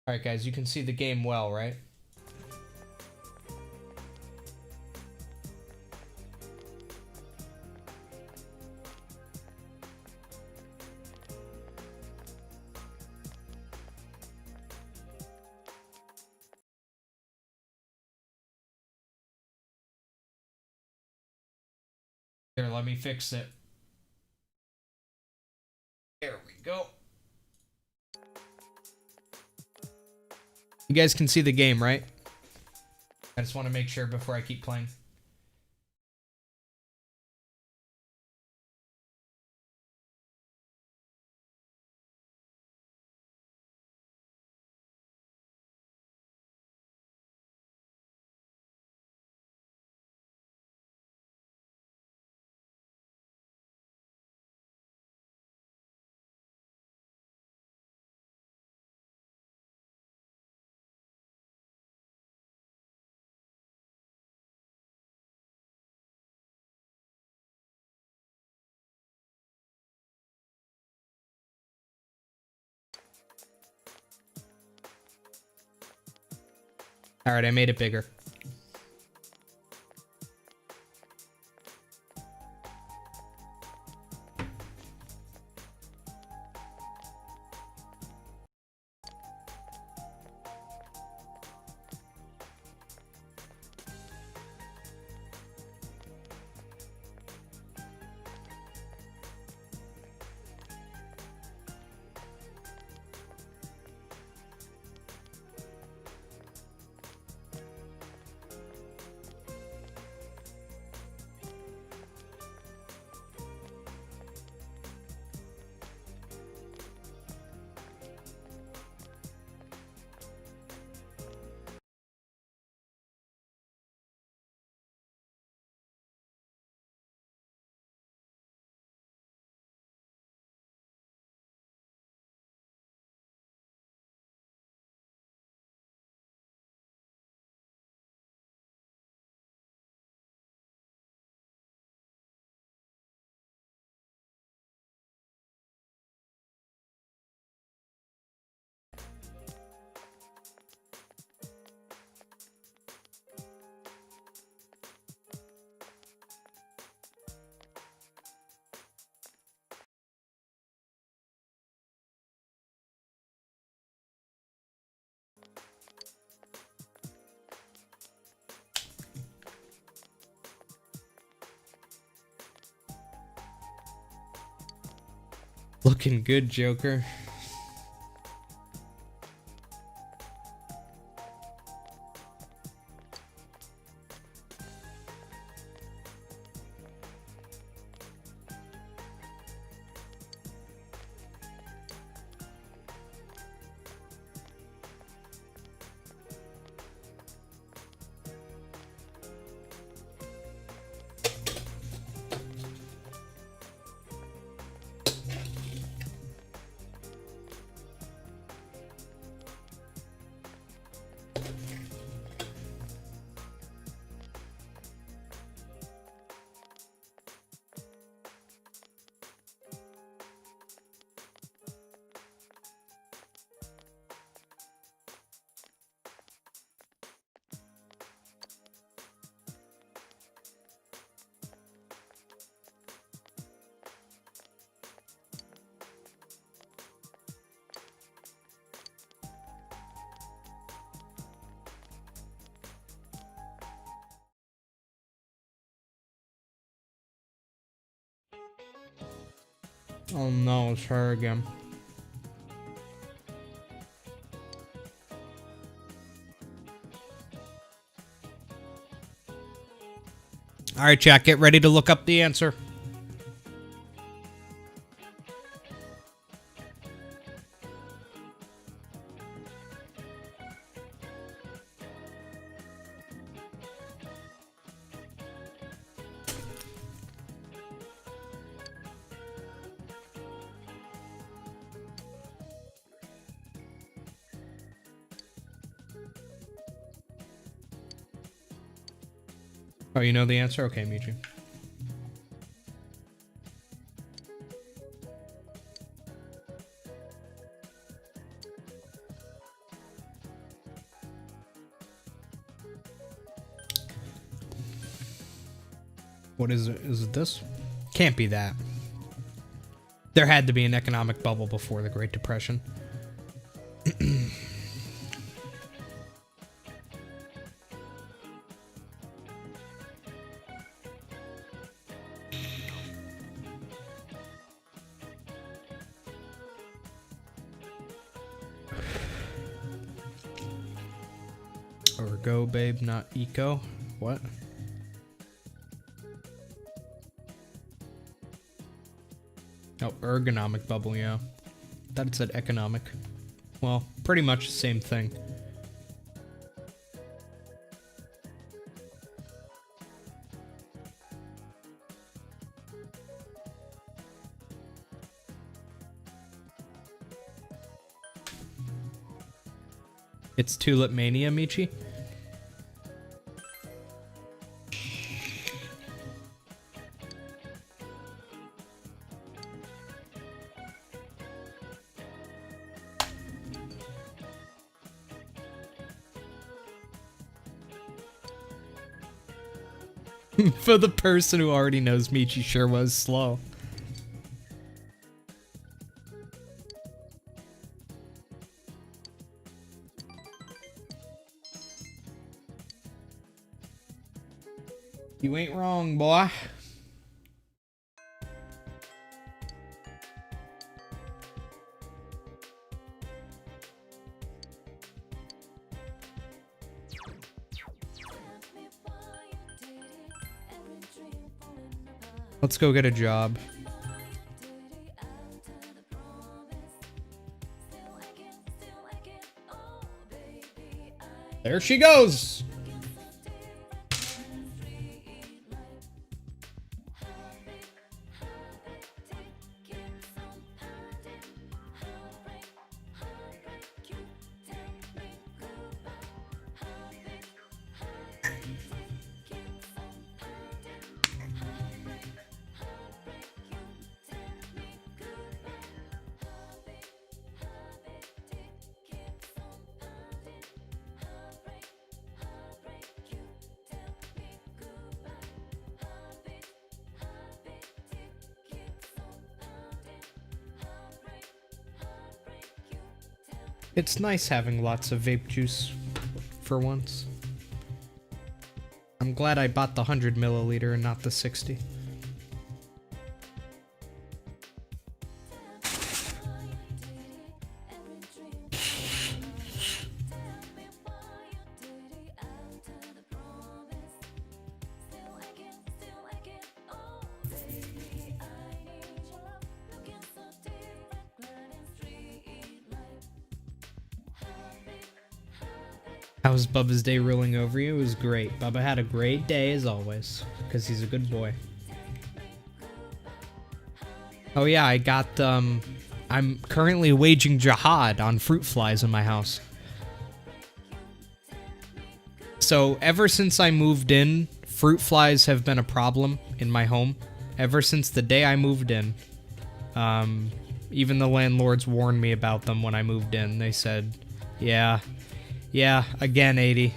Alright guys, you can see the game well, right? Here, let me fix it. There we go. You guys can see the game, right? I just want to make sure before I keep playing. Alright, I made it bigger. Looking good, Joker. Oh no, it's her again. Alright, chat, get ready to look up the answer. Oh, you know the answer? Okay, Michi. What is it? Is it this? Can't be that. There had to be an economic bubble before the Great Depression. Or go, babe, not eco. What? Oh, ergonomic bubble, yeah. Thought it said economic. Well, pretty much the same thing. It's Tulip Mania, Michi? For the person who already knows, Michi sure was slow. You ain't wrong, boy. Let's go get a job. There she goes! It's nice having lots of vape juice for once. I'm glad I bought the 100 milliliter and not the 60. How was Bubba's day rolling over you? It was great. Bubba had a great day as always, because he's a good boy. Oh yeah, I got, I'm currently waging jihad on fruit flies in my house. So, ever since I moved in, fruit flies have been a problem in my home. Ever since the day I moved in. Even the landlords warned me about them when I moved in. They said, yeah, again, 80.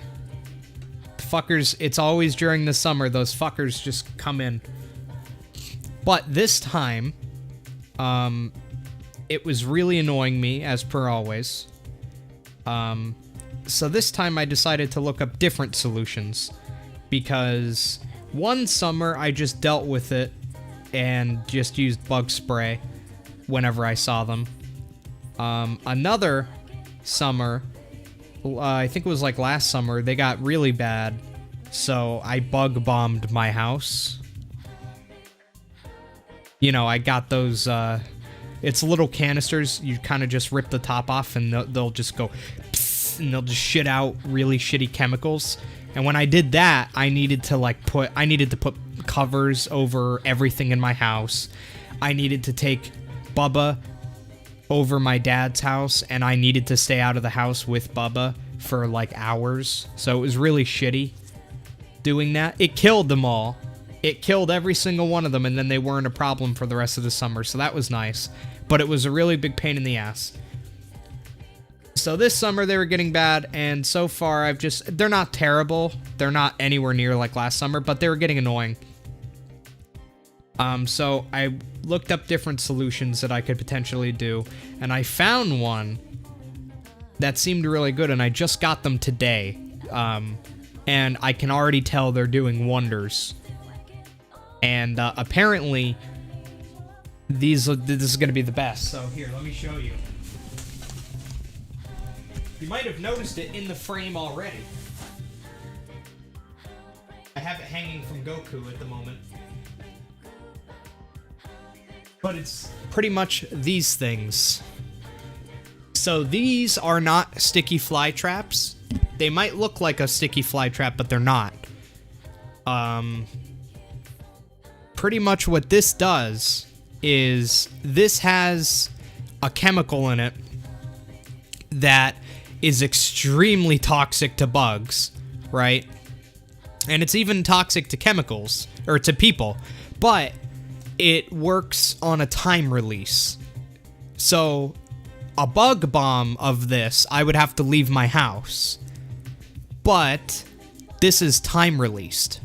Fuckers, it's always during the summer, those fuckers just come in. But this time, it was really annoying me, as per always. So this time I decided to look up different solutions. Because one summer I just dealt with it and just used bug spray whenever I saw them. Another summer, I think it was like last summer, they got really bad, so I bug bombed my house. You know, I got those, it's little canisters, you kind of just rip the top off and they'll just go psst, and they'll just shit out really shitty chemicals. And when I did that, I needed to put covers over everything in my house. I needed to take Bubba over my dad's house, and I needed to stay out of the house with Bubba for like hours. So it was really shitty doing that. It killed them all. It killed every single one of them, and then they weren't a problem for the rest of the summer, so that was nice. But it was a really big pain in the ass. So this summer they were getting bad, and so far they're not terrible. They're not anywhere near like last summer, but they were getting annoying. So I looked up different solutions that I could potentially do, and I found one that seemed really good, and I just got them today. And I can already tell they're doing wonders. And apparently, this is going to be the best. So here, let me show you. You might have noticed it in the frame already. I have it hanging from Goku at the moment. But it's pretty much these things. So these are not sticky fly traps. They might look like a sticky fly trap, but they're not. Pretty much what this does is this has a chemical in it that is extremely toxic to bugs, right? And it's even toxic to chemicals, or to people, but it works on a time release. So a bug bomb of this, I would have to leave my house. But this is time released.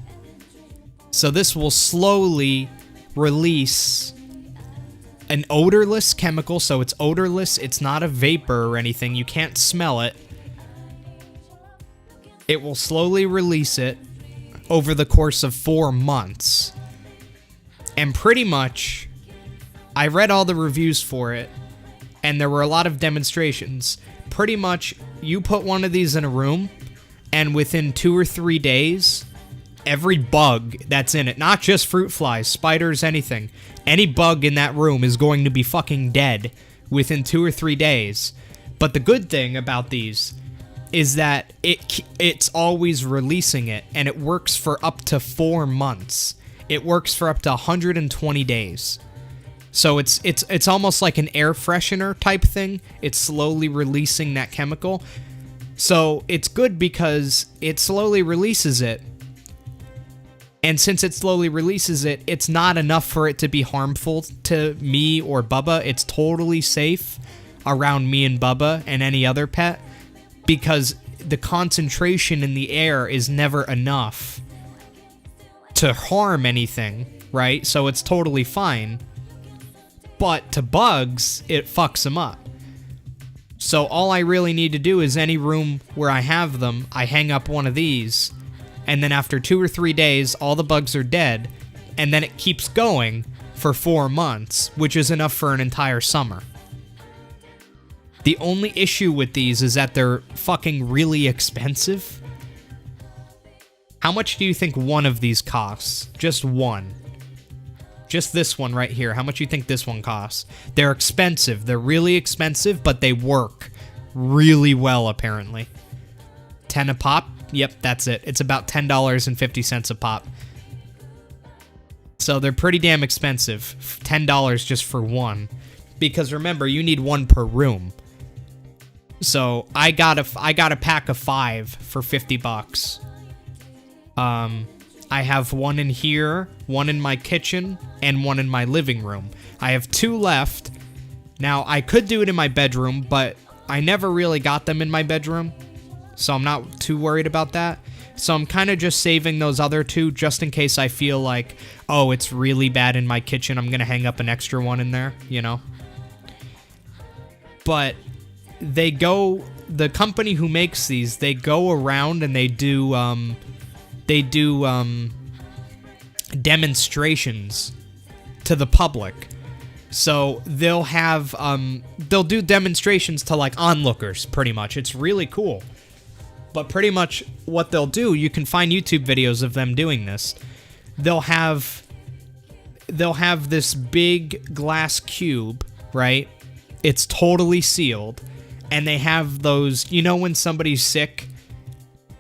So this will slowly release an odorless chemical. So it's odorless. It's not a vapor or anything. You can't smell it. It will slowly release it over the course of 4 months. And pretty much, I read all the reviews for it, and there were a lot of demonstrations. Pretty much, you put one of these in a room, and within 2 or 3 days, every bug that's in it, not just fruit flies, spiders, anything, any bug in that room is going to be fucking dead within 2 or 3 days. But the good thing about these is that it's always releasing it, and it works for up to 4 months. It works for up to 120 days. So it's almost like an air freshener type thing. It's slowly releasing that chemical. So it's good because it slowly releases it. And since it slowly releases it, it's not enough for it to be harmful to me or Bubba. It's totally safe around me and Bubba and any other pet, because the concentration in the air is never enough to harm anything, right? So it's totally fine. But to bugs, it fucks them up. So all I really need to do is any room where I have them, I hang up one of these, and then after 2 or 3 days, all the bugs are dead, and then it keeps going for 4 months, which is enough for an entire summer. The only issue with these is that they're fucking really expensive. How much do you think one of these costs? Just one. Just this one right here. How much do you think this one costs? They're expensive. They're really expensive, but they work really well, apparently. 10 a pop? Yep, that's it. It's about $10.50 a pop. So they're pretty damn expensive. $10 just for one. Because remember, you need one per room. So I got a pack of 5 for $50. I have one in here, one in my kitchen, and one in my living room. I have 2 left. Now, I could do it in my bedroom, but I never really got them in my bedroom, so I'm not too worried about that. So I'm kind of just saving those other 2 just in case I feel like, oh, it's really bad in my kitchen. I'm going to hang up an extra one in there, you know? But the company who makes these, they go around and they do demonstrations to the public. So they'll do demonstrations to like onlookers, pretty much. It's really cool. But pretty much what they'll do, you can find YouTube videos of them doing this. They'll have this big glass cube, right? It's totally sealed. And they have those, you know when somebody's sick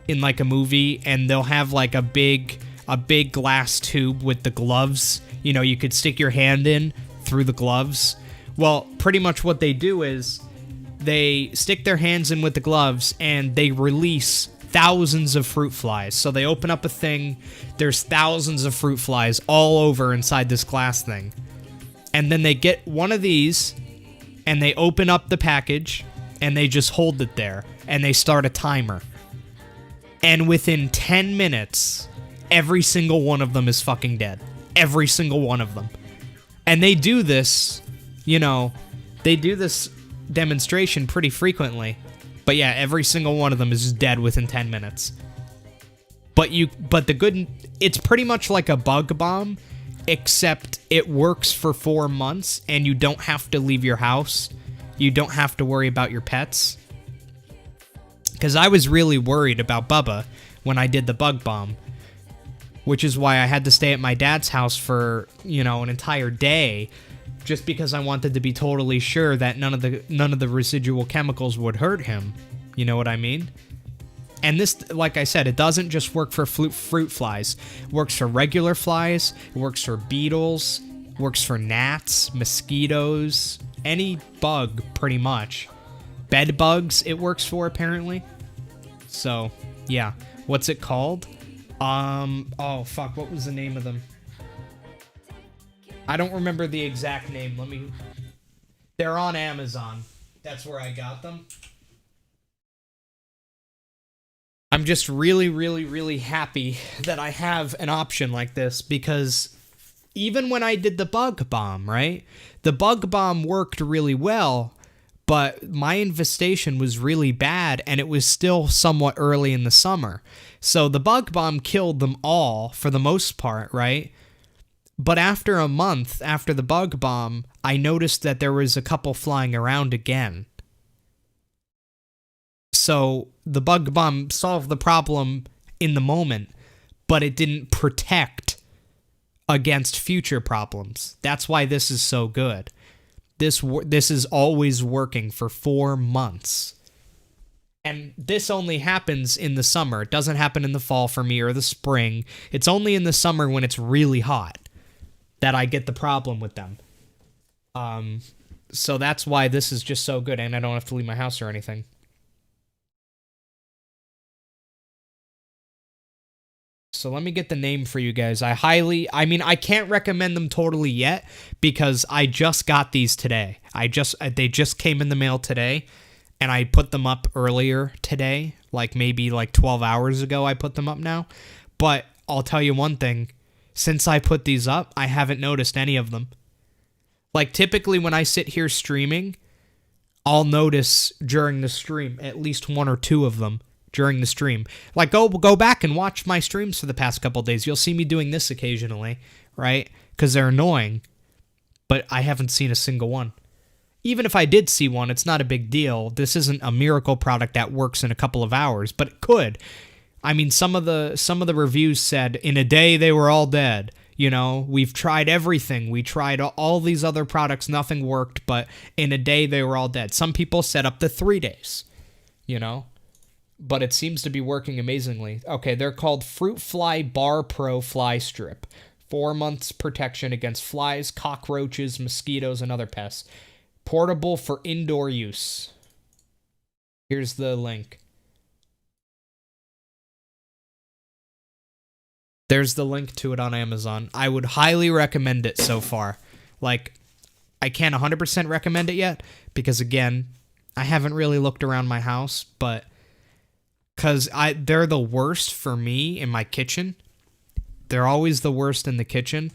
in like a movie and they'll have like a big glass tube with the gloves, you know, you could stick your hand in through the gloves. Well, pretty much what they do is they stick their hands in with the gloves and they release thousands of fruit flies. So they open up a thing, there's thousands of fruit flies all over inside this glass thing. And then they get one of these and they open up the package and they just hold it there and they start a timer. And within 10 minutes, every single one of them is fucking dead. every single one of them. And they do this, you know, they do this demonstration pretty frequently. But yeah, every single one of them is dead within 10 minutes. But it's pretty much like a bug bomb, except it works for 4 months and you don't have to leave your house. You don't have to worry about your pets. Because I was really worried about Bubba when I did the bug bomb, which is why I had to stay at my dad's house for, you know, an entire day, just because I wanted to be totally sure that none of the residual chemicals would hurt him. You know what I mean? And this, like I said, it doesn't just work for fruit flies. It works for regular flies. It works for beetles. It works for gnats, mosquitoes, any bug, pretty much. Bed bugs it works for, apparently. So, yeah. What's it called? Oh, fuck, what was the name of them? I don't remember the exact name. They're on Amazon. That's where I got them. I'm just really, really, really happy that I have an option like this, because even when I did the bug bomb, right? The bug bomb worked really well, but my infestation was really bad, and it was still somewhat early in the summer. So the bug bomb killed them all, for the most part, right? But after a month, after the bug bomb, I noticed that there was a couple flying around again. So the bug bomb solved the problem in the moment, but it didn't protect against future problems. That's why this is so good. This is always working for 4 months. And this only happens in the summer. It doesn't happen in the fall for me or the spring. It's only in the summer when it's really hot that I get the problem with them. So that's why this is just so good, and I don't have to leave my house or anything. So let me get the name for you guys. I can't recommend them totally yet because I just got these today. They just came in the mail today, and I put them up earlier today, maybe 12 hours ago I put them up now. But I'll tell you one thing, since I put these up, I haven't noticed any of them. Typically when I sit here streaming, I'll notice during the stream at least 1 or 2 of them. During the stream. Go back and watch my streams for the past couple days. You'll see me doing this occasionally, right? Because they're annoying. But I haven't seen a single one. Even if I did see one, it's not a big deal. This isn't a miracle product that works in a couple of hours, but it could. I mean, some of the reviews said, in a day they were all dead. You know, we've tried everything. We tried all these other products, nothing worked, but in a day they were all dead. Some people said up to 3 days, you know? But it seems to be working amazingly. Okay, they're called Fruit Fly Bar Pro Fly Strip. 4 months protection against flies, cockroaches, mosquitoes, and other pests. Portable for indoor use. Here's the link. There's the link to it on Amazon. I would highly recommend it so far. I can't 100% recommend it yet, because again, I haven't really looked around my house, but because they're the worst for me in my kitchen. They're always the worst in the kitchen.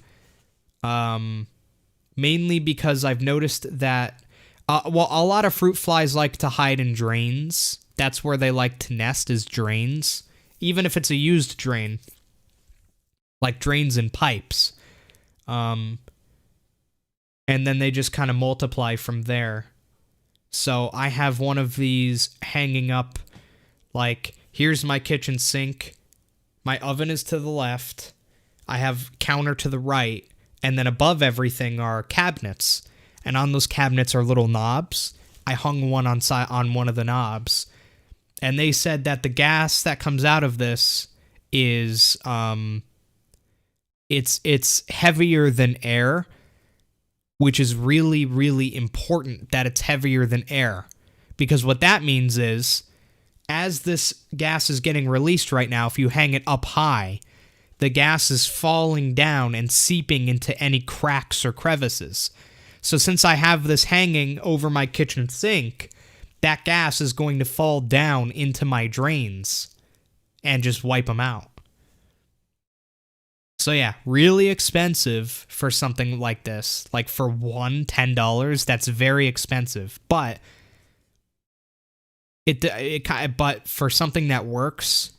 Mainly because I've noticed that, a lot of fruit flies like to hide in drains. That's where they like to nest, is drains. Even if it's a used drain. Like drains and pipes. And then they just kind of multiply from there. So I have one of these hanging up. Here's my kitchen sink. My oven is to the left. I have counter to the right. And then above everything are cabinets. And on those cabinets are little knobs. I hung one on one of the knobs. And they said that the gas that comes out of this is it's heavier than air, which is really, really important that it's heavier than air. Because what that means is, as this gas is getting released right now, if you hang it up high, the gas is falling down and seeping into any cracks or crevices. So since I have this hanging over my kitchen sink, that gas is going to fall down into my drains and just wipe them out. So yeah, really expensive for something like this. Like for $10, that's very expensive. But but for something that works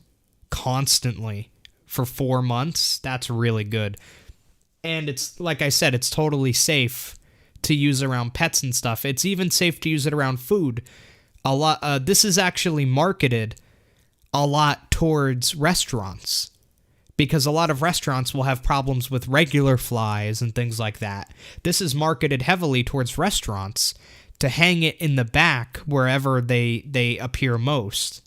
constantly for 4 months, that's really good. And it's, like I said, it's totally safe to use around pets and stuff. It's even safe to use it around food. This is actually marketed a lot towards restaurants, because a lot of restaurants will have problems with regular flies and things like that. This is marketed heavily towards restaurants to hang it in the back wherever they appear most.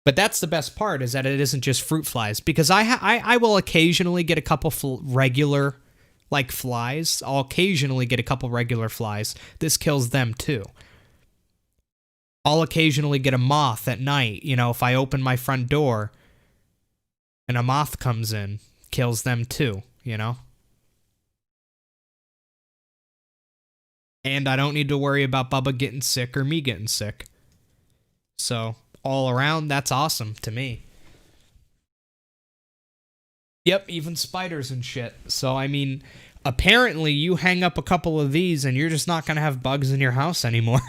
But that's the best part, is that it isn't just fruit flies, because I will occasionally get a couple regular like flies. I'll occasionally get a couple regular flies. This kills them too. I'll occasionally get a moth at night, if I open my front door and a moth comes in, kills them too, And I don't need to worry about Bubba getting sick or me getting sick. So, all around, that's awesome to me. Yep, even spiders and shit. So, I mean, apparently you hang up a couple of these and you're just not going to have bugs in your house anymore.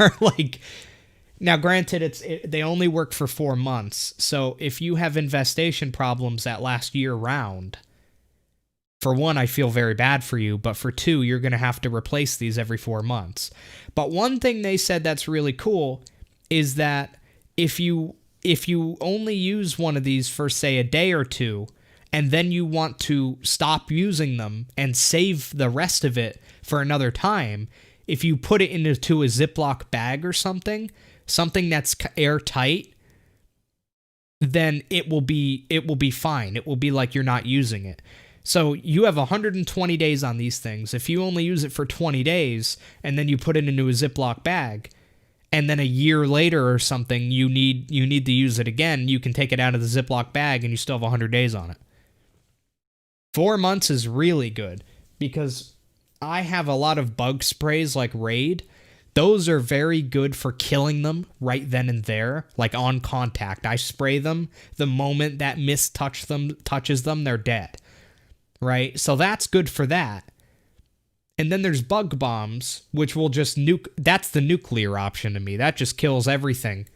Now, granted, they only work for 4 months, so if you have infestation problems that last year round, for 1, I feel very bad for you, but for 2, you're going to have to replace these every 4 months. But one thing they said that's really cool is that if you only use one of these for, say, a day or 2, and then you want to stop using them and save the rest of it for another time, if you put it into a Ziploc bag or something that's airtight, then it will be fine. It will be like you're not using it. So you have 120 days on these things. If you only use it for 20 days and then you put it into a Ziploc bag, and then a year later or something you need to use it again, you can take it out of the Ziploc bag and you still have 100 days on it. 4 months is really good, because I have a lot of bug sprays like Raid. Those are very good for killing them right then and there, like on contact. I spray them. The moment that mist touches them, they're dead. Right? So that's good for that. And then there's bug bombs, which will just nuke. That's the nuclear option to me. That just kills everything.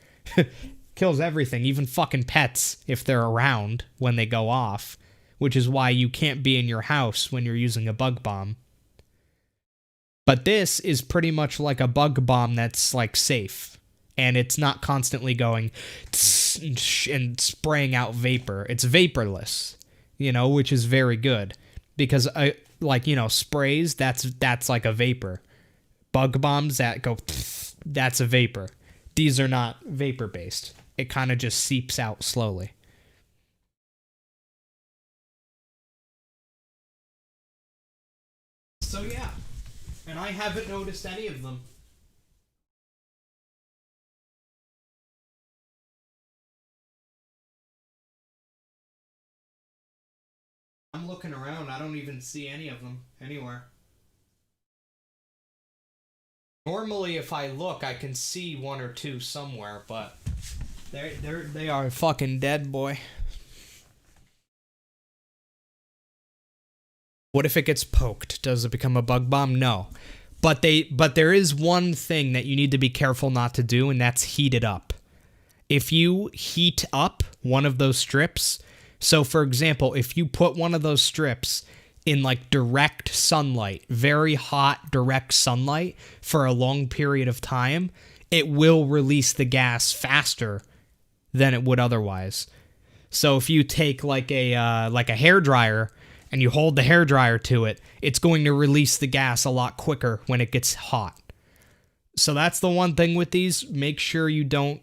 Kills everything, even fucking pets, if they're around when they go off. Which is why you can't be in your house when you're using a bug bomb. But this is pretty much like a bug bomb that's like safe, and it's not constantly going and spraying out vapor. It's vaporless, which is very good, because sprays, that's like a vapor. Bug bombs that go, that's a vapor. These are not vapor based. It kind of just seeps out slowly. So yeah. And I haven't noticed any of them. I'm looking around. I don't even see any of them anywhere. Normally, if I look, I can see 1 or 2 somewhere, but they are fucking dead, boy. What if it gets poked? Does it become a bug bomb? No. But there is one thing that you need to be careful not to do, and that's heat it up. If you heat up one of those strips, so for example, if you put one of those strips in like direct sunlight, very hot direct sunlight for a long period of time, it will release the gas faster than it would otherwise. So if you take like a hairdryer and you hold the hairdryer to it, it's going to release the gas a lot quicker when it gets hot. So that's the one thing with these. Make sure you don't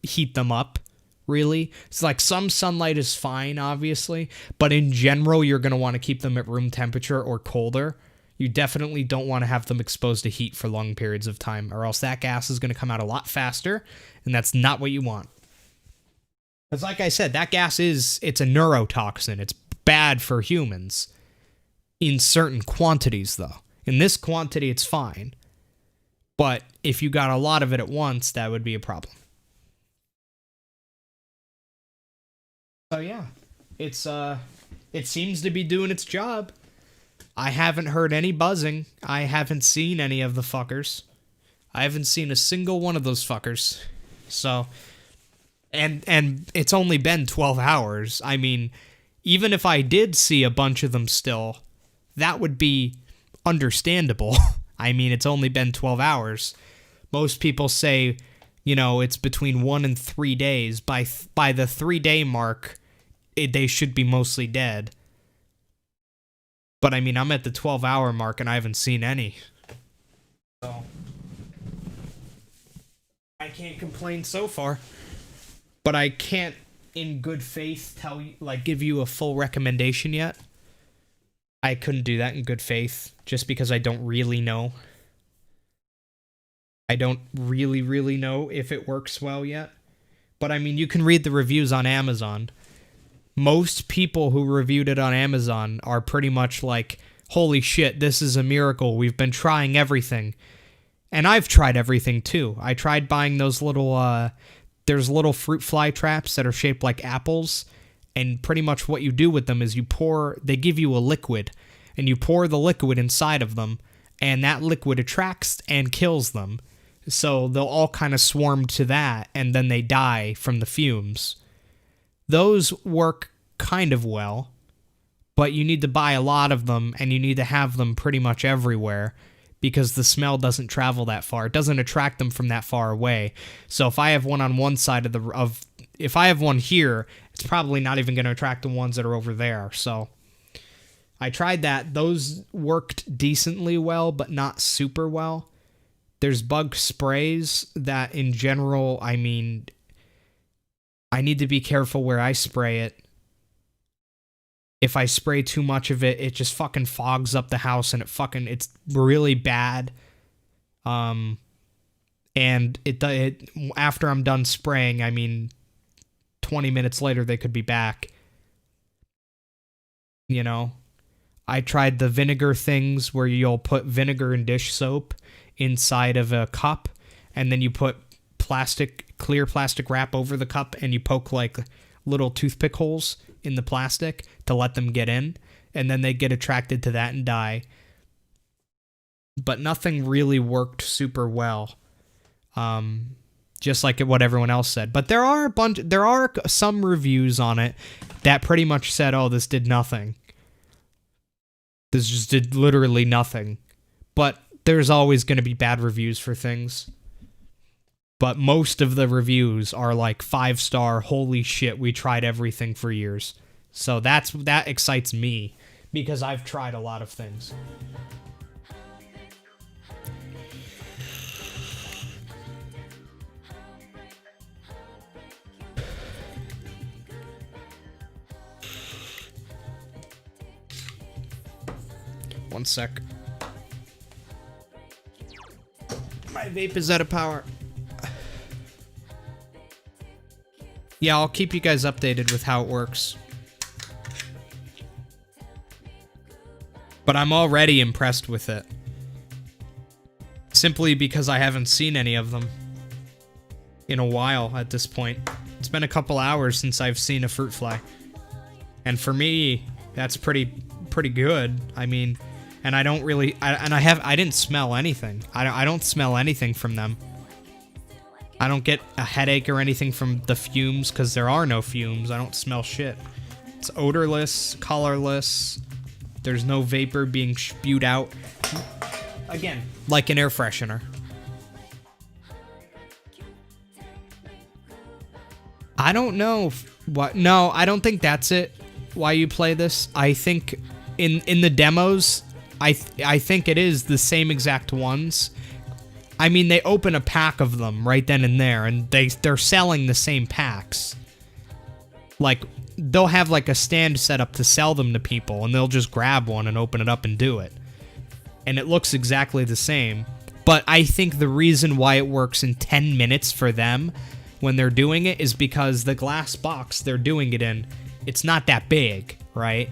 heat them up, really. It's like some sunlight is fine, obviously, but in general, you're going to want to keep them at room temperature or colder. You definitely don't want to have them exposed to heat for long periods of time, or else that gas is going to come out a lot faster, and that's not what you want. Because like I said, that gas it's a neurotoxin. It's bad for humans in certain quantities, though. In this quantity, it's fine. But if you got a lot of it at once, that would be a problem. So yeah, it seems to be doing its job. I haven't heard any buzzing. I haven't seen any of the fuckers. I haven't seen a single one of those fuckers. So, and it's only been 12 hours. I mean, even if I did see a bunch of them still, that would be understandable. I mean, it's only been 12 hours. Most people say, you know, it's between 1 and 3 days. By the 3-day mark, they should be mostly dead. But I mean, I'm at the 12-hour mark and I haven't seen any. So I can't complain so far. But I can't, in good faith, tell you, like, give you a full recommendation yet. I couldn't do that in good faith, just because I don't really know. I don't really know if it works well yet. But I mean, you can read the reviews on Amazon. Most people who reviewed it on Amazon are pretty much like, holy shit, this is a miracle. We've been trying everything. And I've tried everything too. I tried buying those little, there's little fruit fly traps that are shaped like apples. And pretty much what you do with them is they give you a liquid. And you pour the liquid inside of them. And that liquid attracts and kills them. So they'll all kind of swarm to that. And then they die from the fumes. Those work kind of well, but you need to buy a lot of them, and you need to have them pretty much everywhere, because the smell doesn't travel that far. It doesn't attract them from that far away. So if I have one on one side if I have one here, it's probably not even going to attract the ones that are over there. So I tried that. Those worked decently well, but not super well. There's bug sprays that, in general, I mean, I need to be careful where I spray it. If I spray too much of it, it just fucking fogs up the house, and it's really bad. And it after I'm done spraying, I mean, 20 minutes later they could be back. You know, I tried the vinegar things where you'll put vinegar and dish soap inside of a cup, and then you put clear plastic wrap over the cup, and you poke like little toothpick holes in the plastic to let them get in, and then they get attracted to that and die. But nothing really worked super well. Just like what everyone else said. But there are some reviews on it that pretty much said, oh, this did nothing. This just did literally nothing. But there's always going to be bad reviews for things. But most of the reviews are like 5-star, holy shit, we tried everything for years. So that excites me, because I've tried a lot of things. One sec. My vape is out of power. Yeah, I'll keep you guys updated with how it works. But I'm already impressed with it. Simply because I haven't seen any of them in a while at this point. It's been a couple hours since I've seen a fruit fly. And for me, that's pretty good. I mean, and I don't really, I didn't smell anything. I don't smell anything from them. I don't get a headache or anything from the fumes, because there are no fumes. I don't smell shit. It's odorless, colorless. There's no vapor being spewed out. Again, like an air freshener. I don't know what. No, I don't think that's it. Why you play this? I think in the demos, I think it is the same exact ones. I mean, they open a pack of them right then and there, and they're selling the same packs. Like, they'll have like a stand set up to sell them to people, and they'll just grab one and open it up and do it. And it looks exactly the same. But I think the reason why it works in 10 minutes for them when they're doing it is because the glass box they're doing it in, it's not that big, right?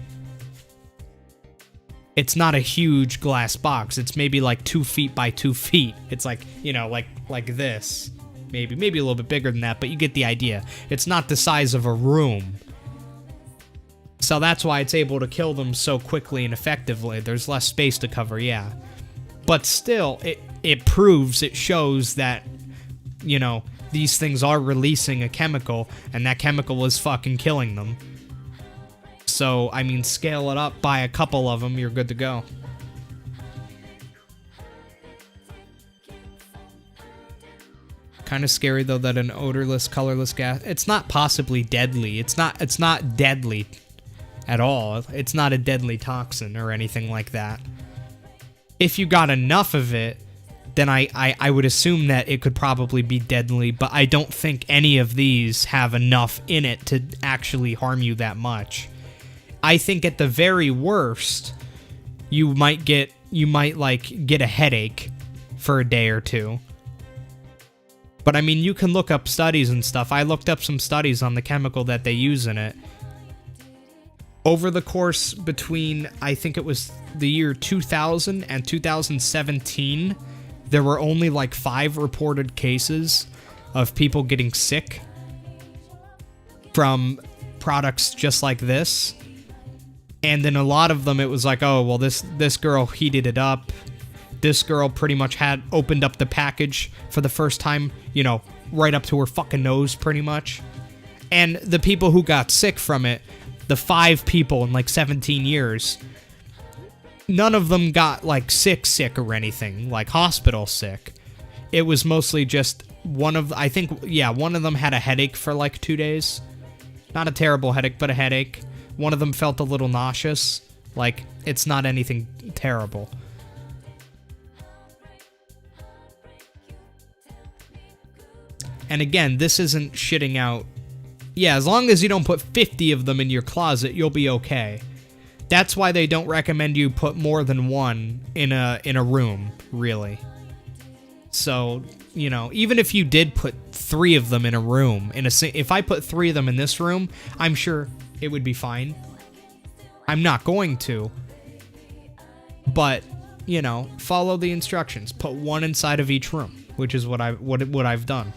It's not a huge glass box. It's maybe like 2 feet by 2 feet. It's like, you know, like this. Maybe a little bit bigger than that, but you get the idea. It's not the size of a room. So that's why it's able to kill them so quickly and effectively. There's less space to cover, yeah. But still, it proves, it shows that, you know, these things are releasing a chemical, and that chemical is fucking killing them. So, I mean, scale it up by a couple of them, you're good to go. Kind of scary though that an odorless, colorless gas. It's not possibly deadly. It's not deadly at all. It's not a deadly toxin or anything like that. If you got enough of it, then I would assume that it could probably be deadly, but I don't think any of these have enough in it to actually harm you that much. I think at the very worst, you might like get a headache for a day or two. But I mean, you can look up studies and stuff. I looked up some studies on the chemical that they use in it. Over the course between, I think it was the year 2000 and 2017, there were only like 5 reported cases of people getting sick from products just like this. And then a lot of them, it was like, oh, well, this girl heated it up. This girl pretty much had opened up the package for the first time, you know, right up to her fucking nose, pretty much. And the people who got sick from it, the 5 people in like 17 years, none of them got like sick or anything, like hospital sick. It was mostly just one of them had a headache for like 2 days. Not a terrible headache, but a headache. One of them felt a little nauseous. Like, it's not anything terrible. And again, this isn't shitting out. Yeah, as long as you don't put 50 of them in your closet, you'll be okay. That's why they don't recommend you put more than one in a room, really. So, you know, even if you did put 3 of them in a room, if I put 3 of them in this room, I'm sure it would be fine. I'm not going to. But, you know, follow the instructions. Put 1 inside of each room, which is what I've done.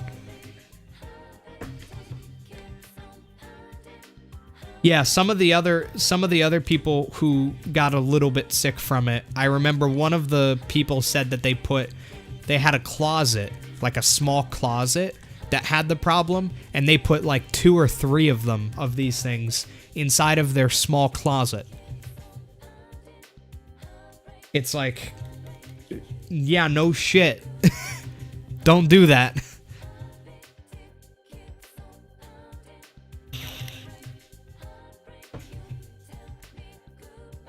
Yeah, some of the other people who got a little bit sick from it, I remember one of the people said that they had a closet, like a small closet that had the problem, and they put like 2 or 3 of them, of these things, inside of their small closet. It's like, yeah, no shit. Don't do that.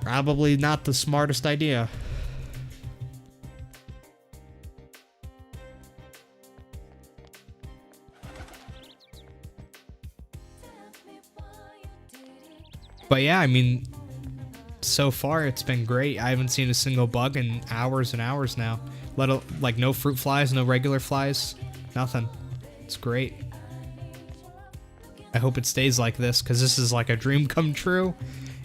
Probably not the smartest idea. But yeah, I mean, so far it's been great. I haven't seen a single bug in hours and hours now. Like no fruit flies, no regular flies, nothing. It's great. I hope it stays like this, because this is like a dream come true.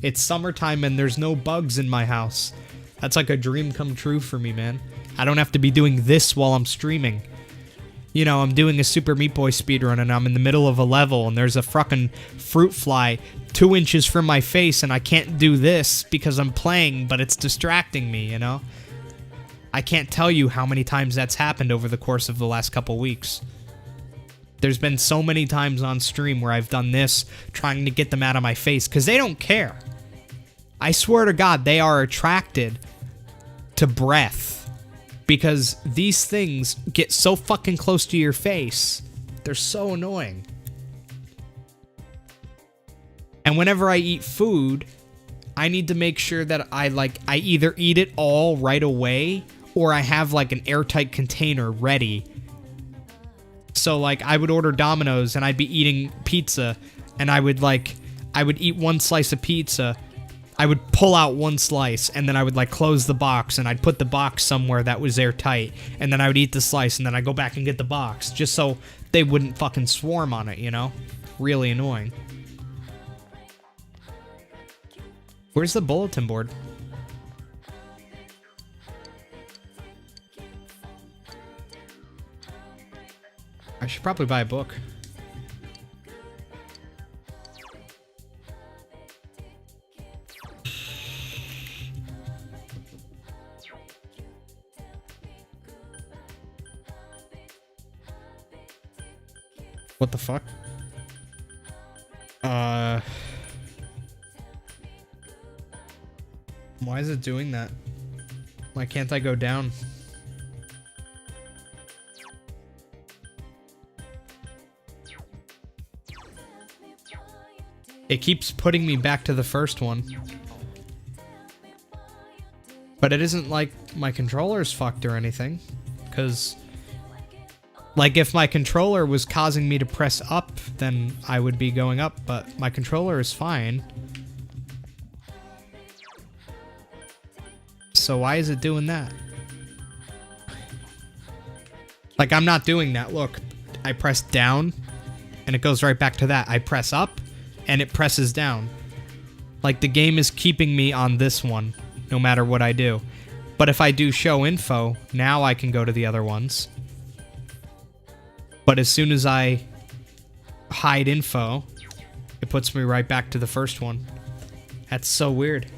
It's summertime and there's no bugs in my house. That's like a dream come true for me, man. I don't have to be doing this while I'm streaming. You know, I'm doing a Super Meat Boy speedrun and I'm in the middle of a level and there's a fucking fruit fly 2 inches from my face and I can't do this because I'm playing, but it's distracting me, you know? I can't tell you how many times that's happened over the course of the last couple weeks. There's been so many times on stream where I've done this, trying to get them out of my face, because they don't care. I swear to God, they are attracted to breath, because these things get so fucking close to your face. They're so annoying. And whenever I eat food, I need to make sure that I either eat it all right away, or I have like an airtight container ready. So like I would order Domino's and I'd be eating pizza and I would eat 1 slice of pizza. I would pull out 1 slice and then I would like close the box and I'd put the box somewhere that was airtight, and then I would eat the slice and then I'd go back and get the box just so they wouldn't fucking swarm on it, you know? Really annoying. Where's the bulletin board? I should probably buy a book. What the fuck? Why is it doing that? Why can't I go down? It keeps putting me back to the first one. But it isn't like my controller's fucked or anything. Because, like, if my controller was causing me to press up, then I would be going up. But my controller is fine. So why is it doing that? Like, I'm not doing that. Look, I press down, and it goes right back to that. I press up, and it presses down. Like, the game is keeping me on this one, no matter what I do. But if I do show info, now I can go to the other ones. But as soon as I hide info, it puts me right back to the first one. That's so weird.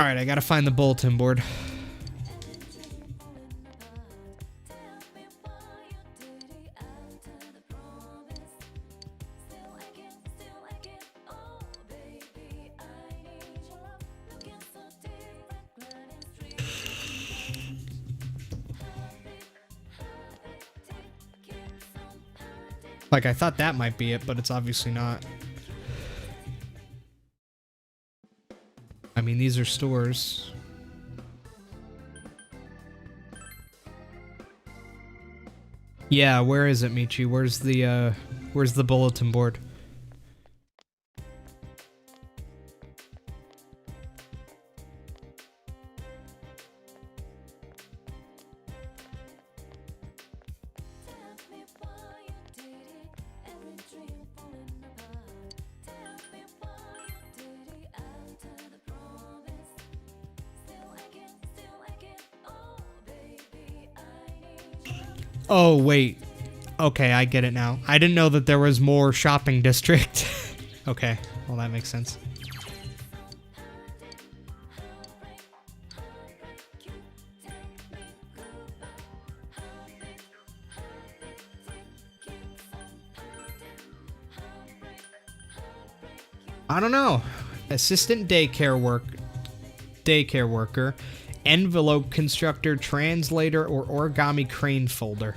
Alright, I gotta find the bulletin board. Like, I thought that might be it, but it's obviously not. I mean, these are stores. Yeah, where is it, Michi? Where's the bulletin board? Oh, wait. Okay, I get it now. I didn't know that there was more shopping district. Okay, well that makes sense. I don't know. Assistant daycare worker, envelope constructor, translator, or origami crane folder.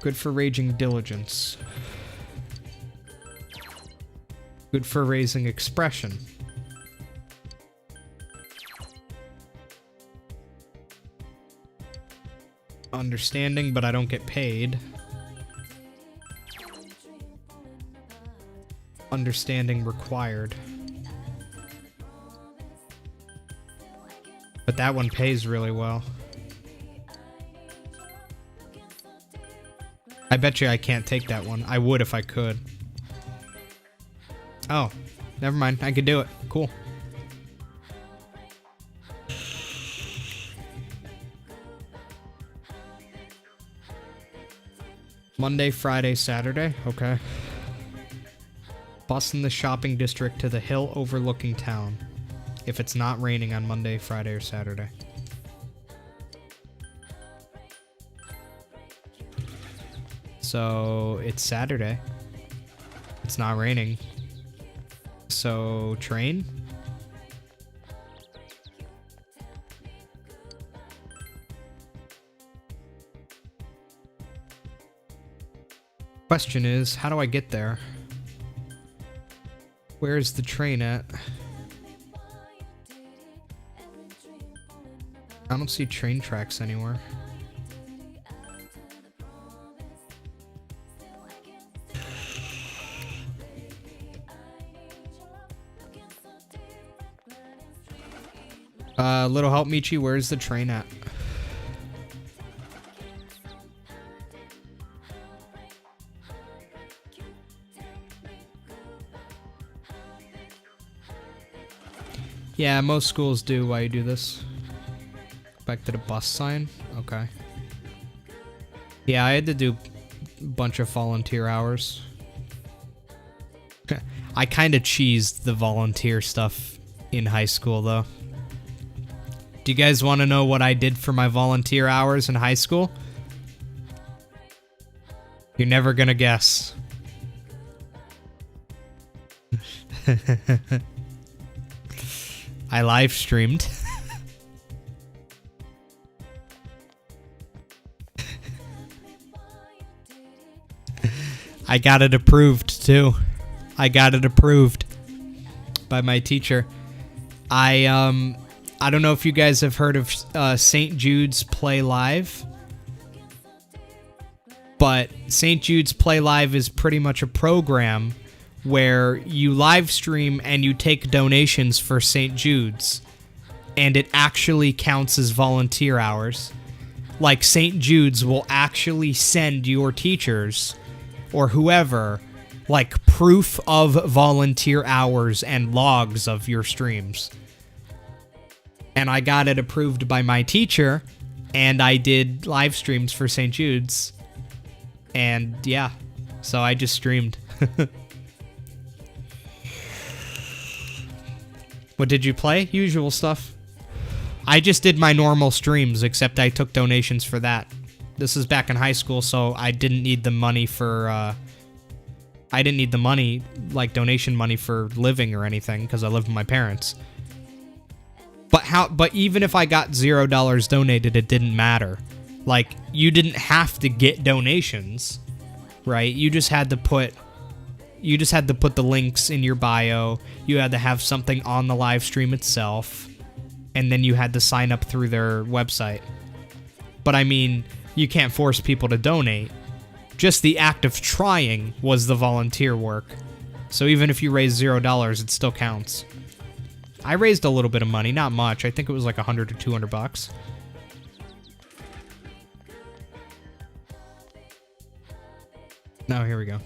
Good for raging diligence. Good for raising expression. Understanding, but I don't get paid. Understanding required. But that one pays really well. I bet you I can't take that one. I would if I could. Oh, never mind. I could do it. Cool. Monday, Friday, Saturday. Okay. Bus in the shopping district to the hill overlooking town. If it's not raining on Monday, Friday, or Saturday. So it's Saturday. It's not raining. So train? Question is, how do I get there? Where's the train at? I don't see train tracks anywhere. Little help, Michi, where's the train at? Yeah, most schools do. Why you do this? Back to the bus sign? Okay. Yeah, I had to do a bunch of volunteer hours. I kind of cheesed the volunteer stuff in high school, though. Do you guys want to know what I did for my volunteer hours in high school? You're never gonna guess. I live streamed. I got it approved too. I got it approved by my teacher. I don't know if you guys have heard of St. Jude's Play Live, but St. Jude's Play Live is pretty much a program where you live stream and you take donations for St. Jude's, and it actually counts as volunteer hours. Like, St. Jude's will actually send your teachers or whoever, like, proof of volunteer hours and logs of your streams. And I got it approved by my teacher, and I did live streams for St. Jude's. And yeah, so I just streamed. What did you play? Usual stuff. I just did my normal streams, except I took donations for that. This is back in high school, so I didn't need the money for, I didn't need the money, like donation money for living or anything, because I lived with my parents. But even if I got $0 donated, it didn't matter. Like, you didn't have to get donations, right? You just had to put the links in your bio. You had to have something on the live stream itself, and then you had to sign up through their website. But I mean, you can't force people to donate. Just the act of trying was the volunteer work. So even if you raise $0, it still counts. I raised a little bit of money, not much. I think it was like 100 or 200 bucks. Now, here we go.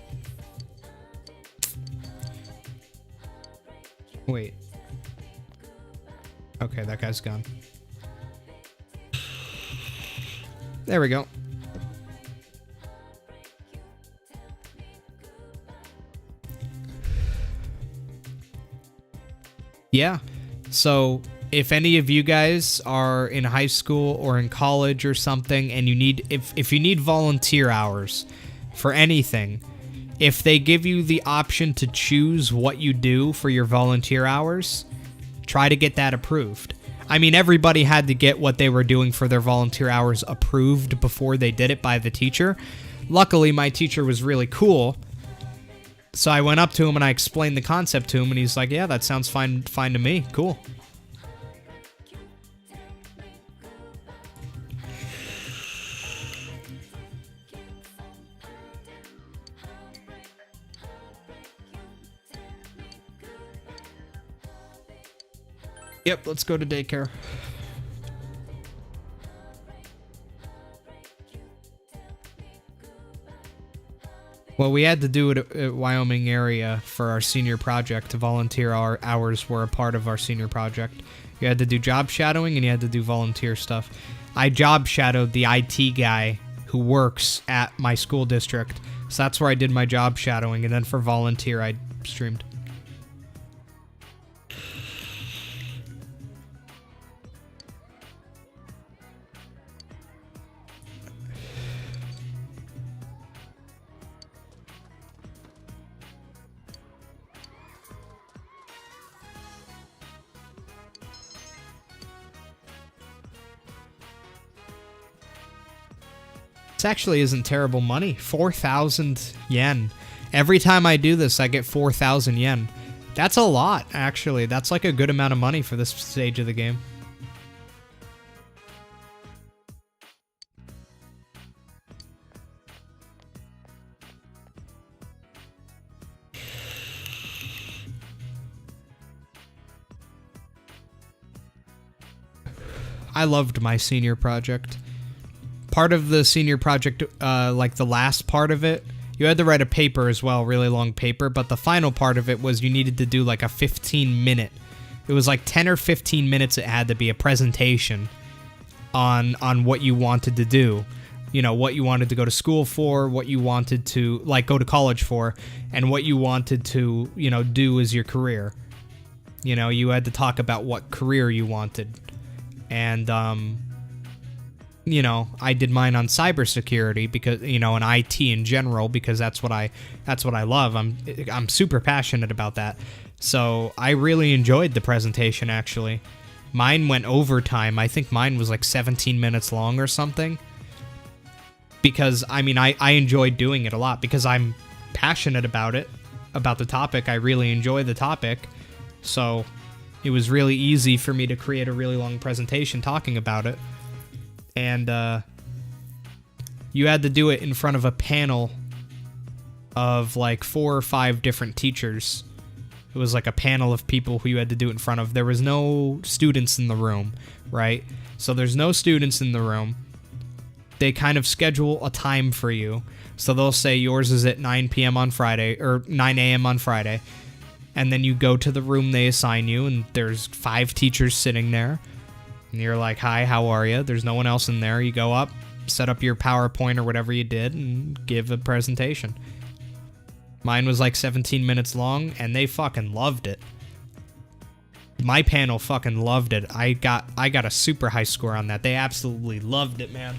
Wait. Okay, that guy's gone. There we go. Yeah. So, if any of you guys are in high school or in college or something, and you need, if you need volunteer hours for anything, if they give you the option to choose what you do for your volunteer hours, try to get that approved. I mean, everybody had to get what they were doing for their volunteer hours approved before they did it by the teacher. Luckily, my teacher was really cool. So I went up to him and I explained the concept to him, and he's like, yeah, that sounds fine to me. Cool. Yep, let's go to daycare. Well, we had to do it at Wyoming area for our senior project. Volunteer hours were a part of our senior project. You had to do job shadowing and you had to do volunteer stuff. I job shadowed the IT guy who works at my school district. So that's where I did my job shadowing, and then for volunteer I streamed. This actually isn't terrible money. 4,000 yen. Every time I do this, I get 4,000 yen. That's a lot, actually. That's like a good amount of money for this stage of the game. I loved my senior project. Part of the senior project, like the last part of it, you had to write a paper as well, really long paper, but the final part of it was you needed to do like a 15-minute It was like 10 or 15 minutes it had to be a presentation on what you wanted to do. You know, what you wanted to go to school for, what you wanted to, like, go to college for, and what you wanted to, you know, do as your career. You know, you had to talk about what career you wanted. And, you know, I did mine on cybersecurity because, you know, and IT in general, because that's what I love. I'm super passionate about that. So I really enjoyed the presentation, actually. Mine went overtime. I think mine was like 17 minutes long or something. Because, I mean, I enjoyed doing it a lot because I'm passionate about it, about the topic. I really enjoy the topic. So it was really easy for me to create a really long presentation talking about it. And you had to do it in front of a panel of like 4 or 5 different teachers. It was like a panel of people who you had to do it in front of. There was no students in the room, right? So there's no students in the room. They kind of schedule a time for you. So they'll say yours is at 9 p.m. on Friday, or 9 a.m. on Friday. And then you go to the room they assign you, and there's 5 teachers sitting there. And you're like, hi, how are you? There's no one else in there. You go up, set up your PowerPoint or whatever you did, and give a presentation. Mine was like 17 minutes long, and they fucking loved it. My panel fucking loved it. I got a super high score on that. They absolutely loved it, man.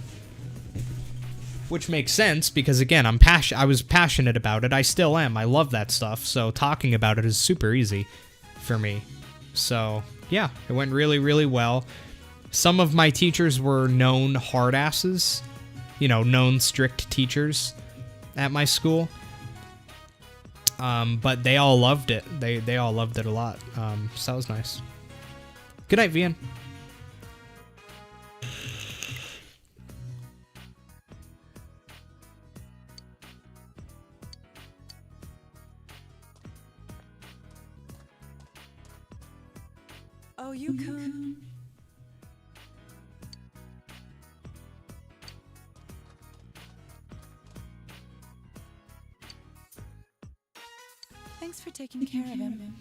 Which makes sense, because again, I was passionate about it. I still am. I love that stuff, so talking about it is super easy for me. So, yeah, it went really, really well. Some of my teachers were known hard asses, you know, known strict teachers at my school. But they all loved it. They all loved it a lot. So that was nice. Good night, Vian. Oh, you could. Thanks for taking care of him.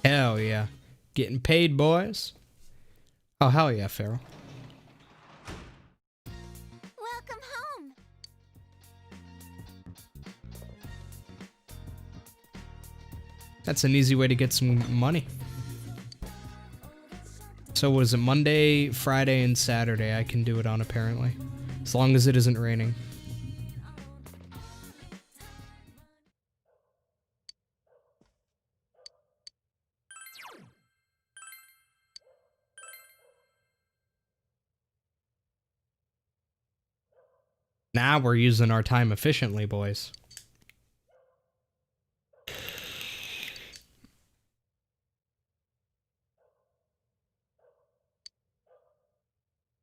Hell yeah. Getting paid, boys. Oh, hell yeah, Farrell. Welcome home. That's an easy way to get some money. So what is it, Monday, Friday, and Saturday I can do it on, apparently. As long as it isn't raining. Now we're using our time efficiently, boys.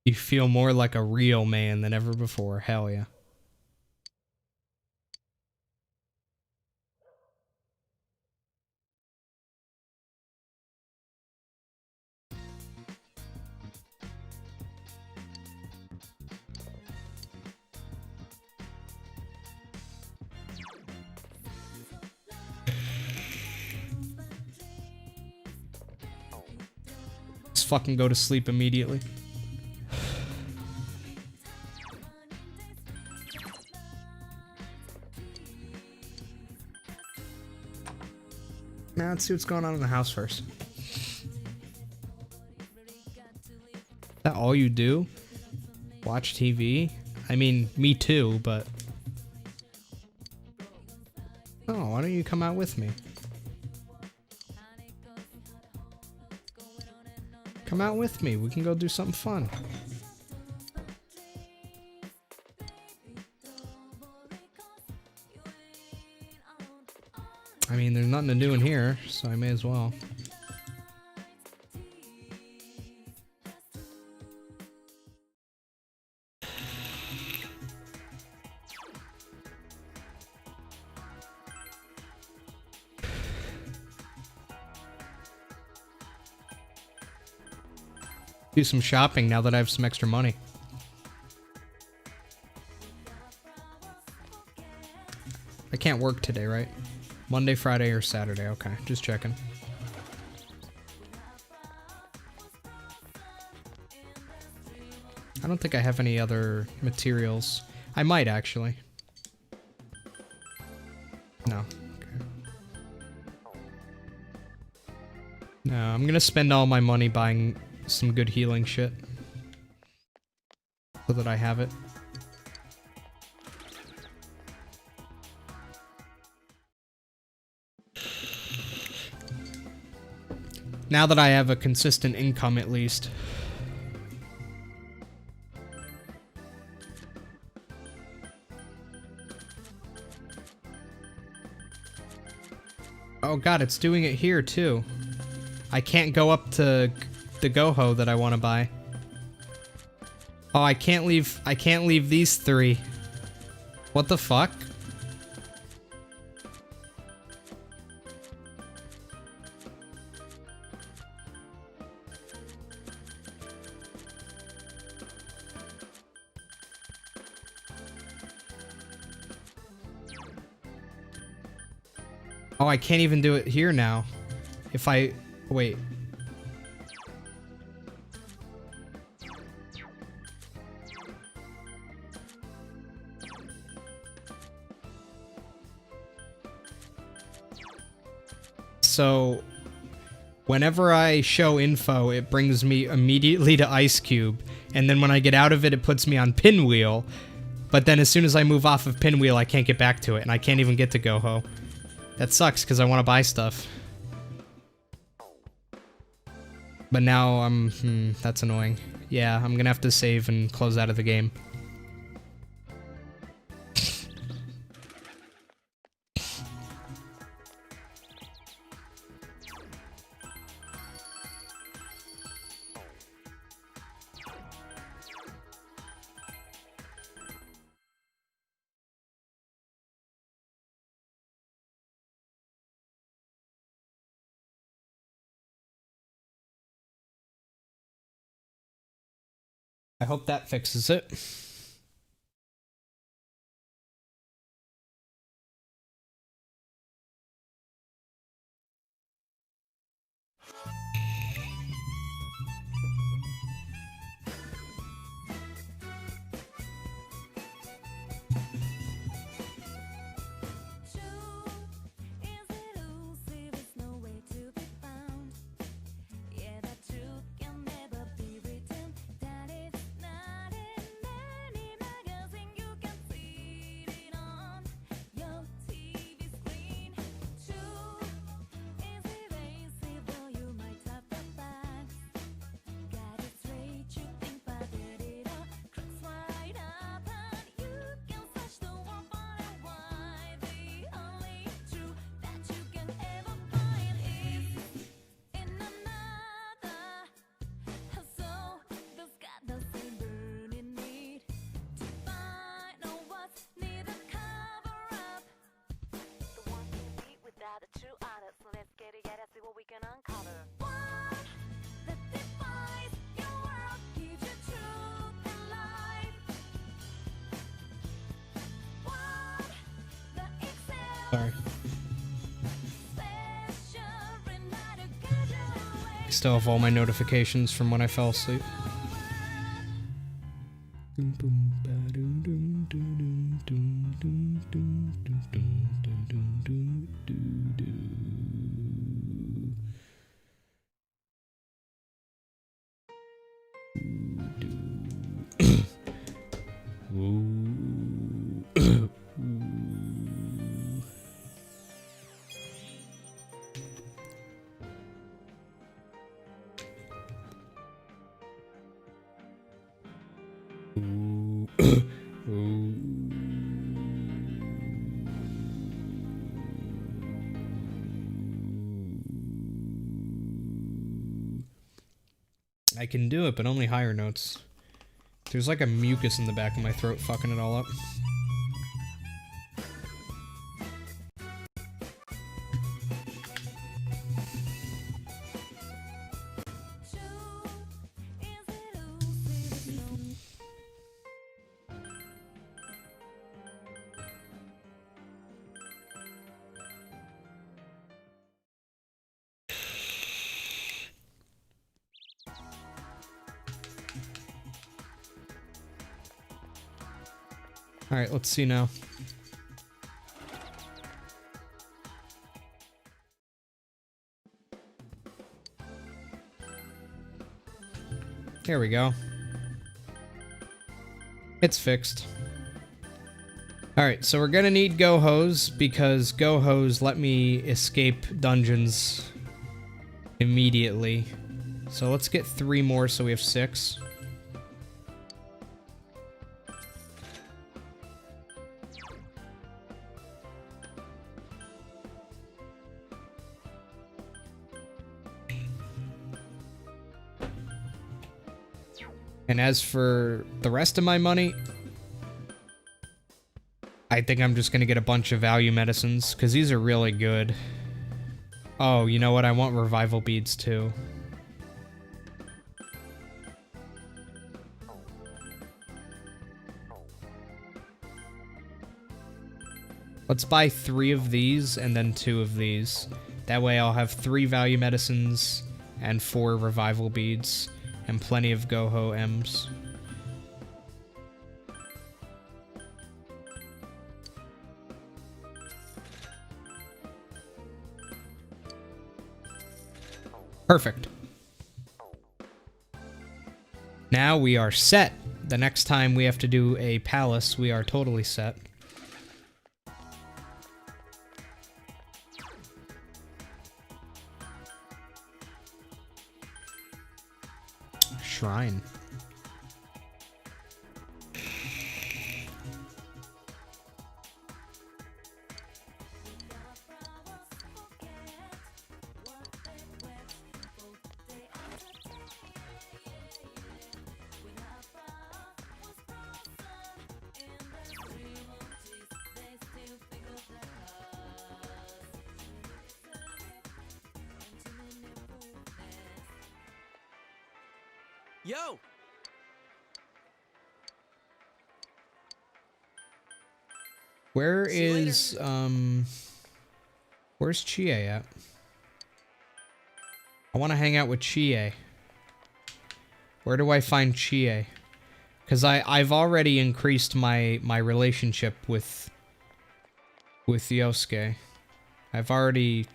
You feel more like a real man than ever before. Hell yeah. Just fucking go to sleep immediately. Now let's see what's going on in the house first. Is that all you do? Watch TV? I mean, me too, but... Oh, why don't you come out with me? Come out with me. We can go do something fun. I mean, there's nothing to do in here, so I may as well. Do some shopping now that I have some extra money. I can't work today, right? Monday, Friday, or Saturday. Okay, just checking. I don't think I have any other materials. I might, actually. No. Okay. No, I'm gonna spend all my money buying some good healing shit. So that I have it. Now that I have a consistent income, at least. Oh god, it's doing it here too. I can't go up to the Go-Ho that I want to buy. Oh, I can't leave these three. What the fuck? Oh, I can't even do it here now. If I... wait. So, whenever I show info, it brings me immediately to Ice Cube, and then when I get out of it, it puts me on Pinwheel. But then as soon as I move off of Pinwheel, I can't get back to it, and I can't even get to Go-Ho. That sucks, because I want to buy stuff. But now I'm... that's annoying. Yeah, I'm gonna have to save and close out of the game. I hope that fixes it. Sorry. I still have all my notifications from when I fell asleep. I can do it, but only higher notes. There's like a mucus in the back of my throat fucking it all up. Alright, let's see now. There we go. It's fixed. Alright, so we're gonna need go-hos because go-hos let me escape dungeons immediately. So let's get 3 more so we have 6. And as for the rest of my money, I think I'm just gonna get a bunch of value medicines, because these are really good. Oh, you know what? I want revival beads too. Let's buy 3 of these and then 2 of these. That way I'll have 3 value medicines and 4 revival beads and plenty of Go-Ho M's. Perfect. Now we are set. The next time we have to do a palace, we are totally set. Shrine. Yo! Where See you later. is, where's Chie at? I want to hang out with Chie. Where do I find Chie? Because I've already increased my relationship with Yosuke. I've already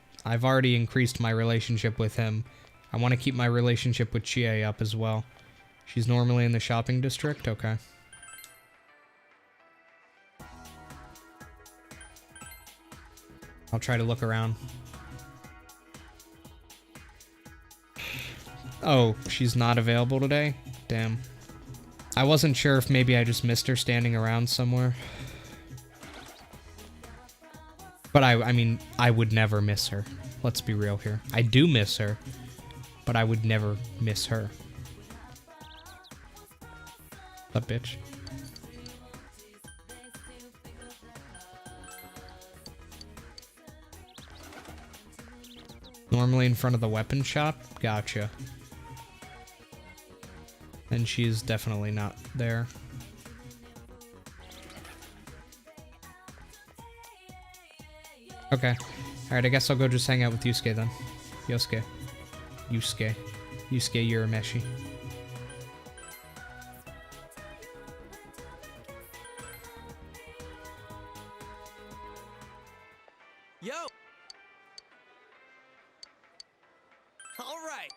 increased my relationship with him. I want to keep my relationship with Chie up as well. She's normally in the shopping district? Okay. I'll try to look around. Oh, she's not available today? Damn. I wasn't sure if maybe I just missed her standing around somewhere. But I mean, I would never miss her. Let's be real here. I do miss her, but I would never miss her. That bitch. Normally in front of the weapon shop? Gotcha. And she's definitely not there. Okay. Alright, I guess I'll go just hang out with Yusuke then. Yusuke, Urameshi. Yo! All right.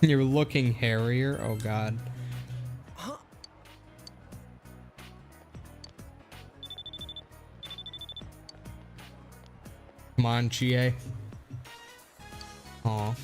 You're looking hairier? Oh god. Come on, Chie. Aw.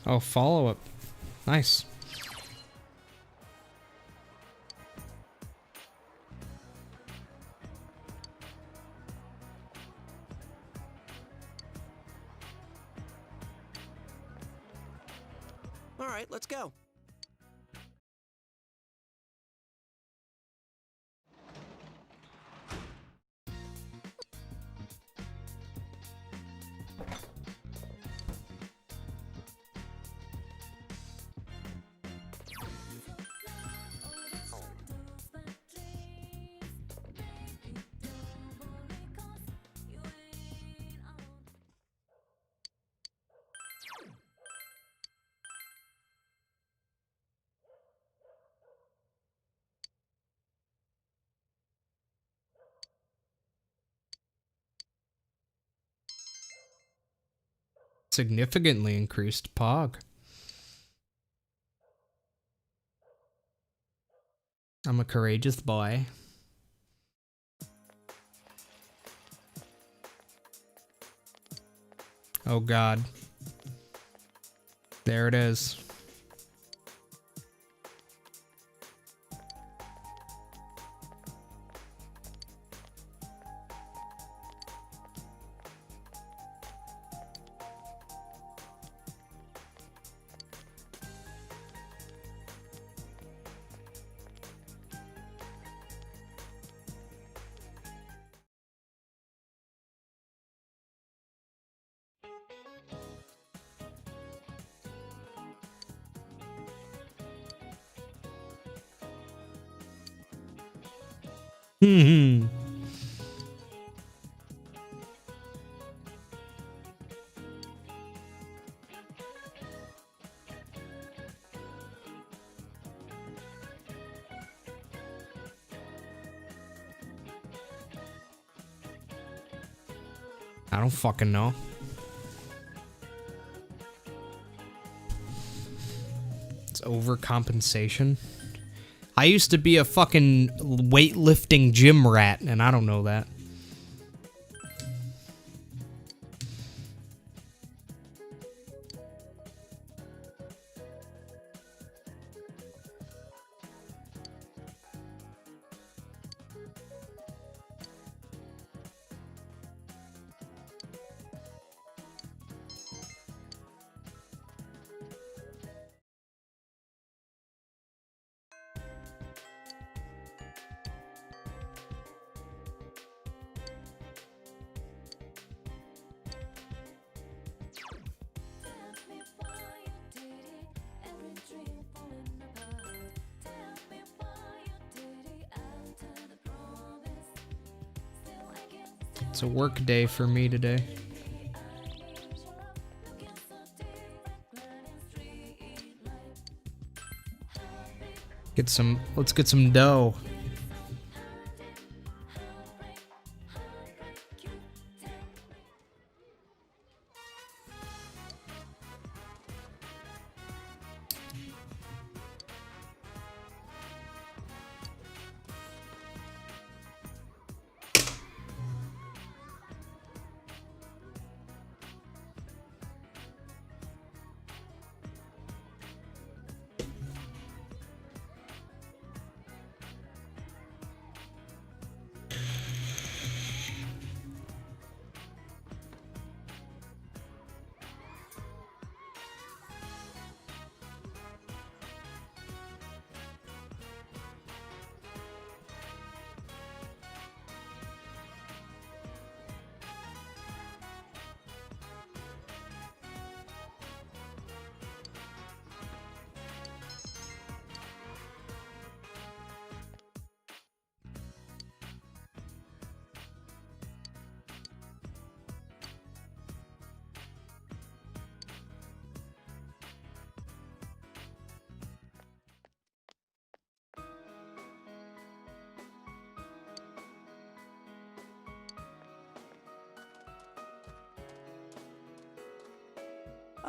Oh, follow-up. Nice. All right, let's go. Significantly increased Pog. I'm a courageous boy. Oh god. There it is. Hmm. I don't fucking know. It's overcompensation. I used to be a fucking weightlifting gym rat, and I don't know that. It's a work day for me today. Let's get some dough.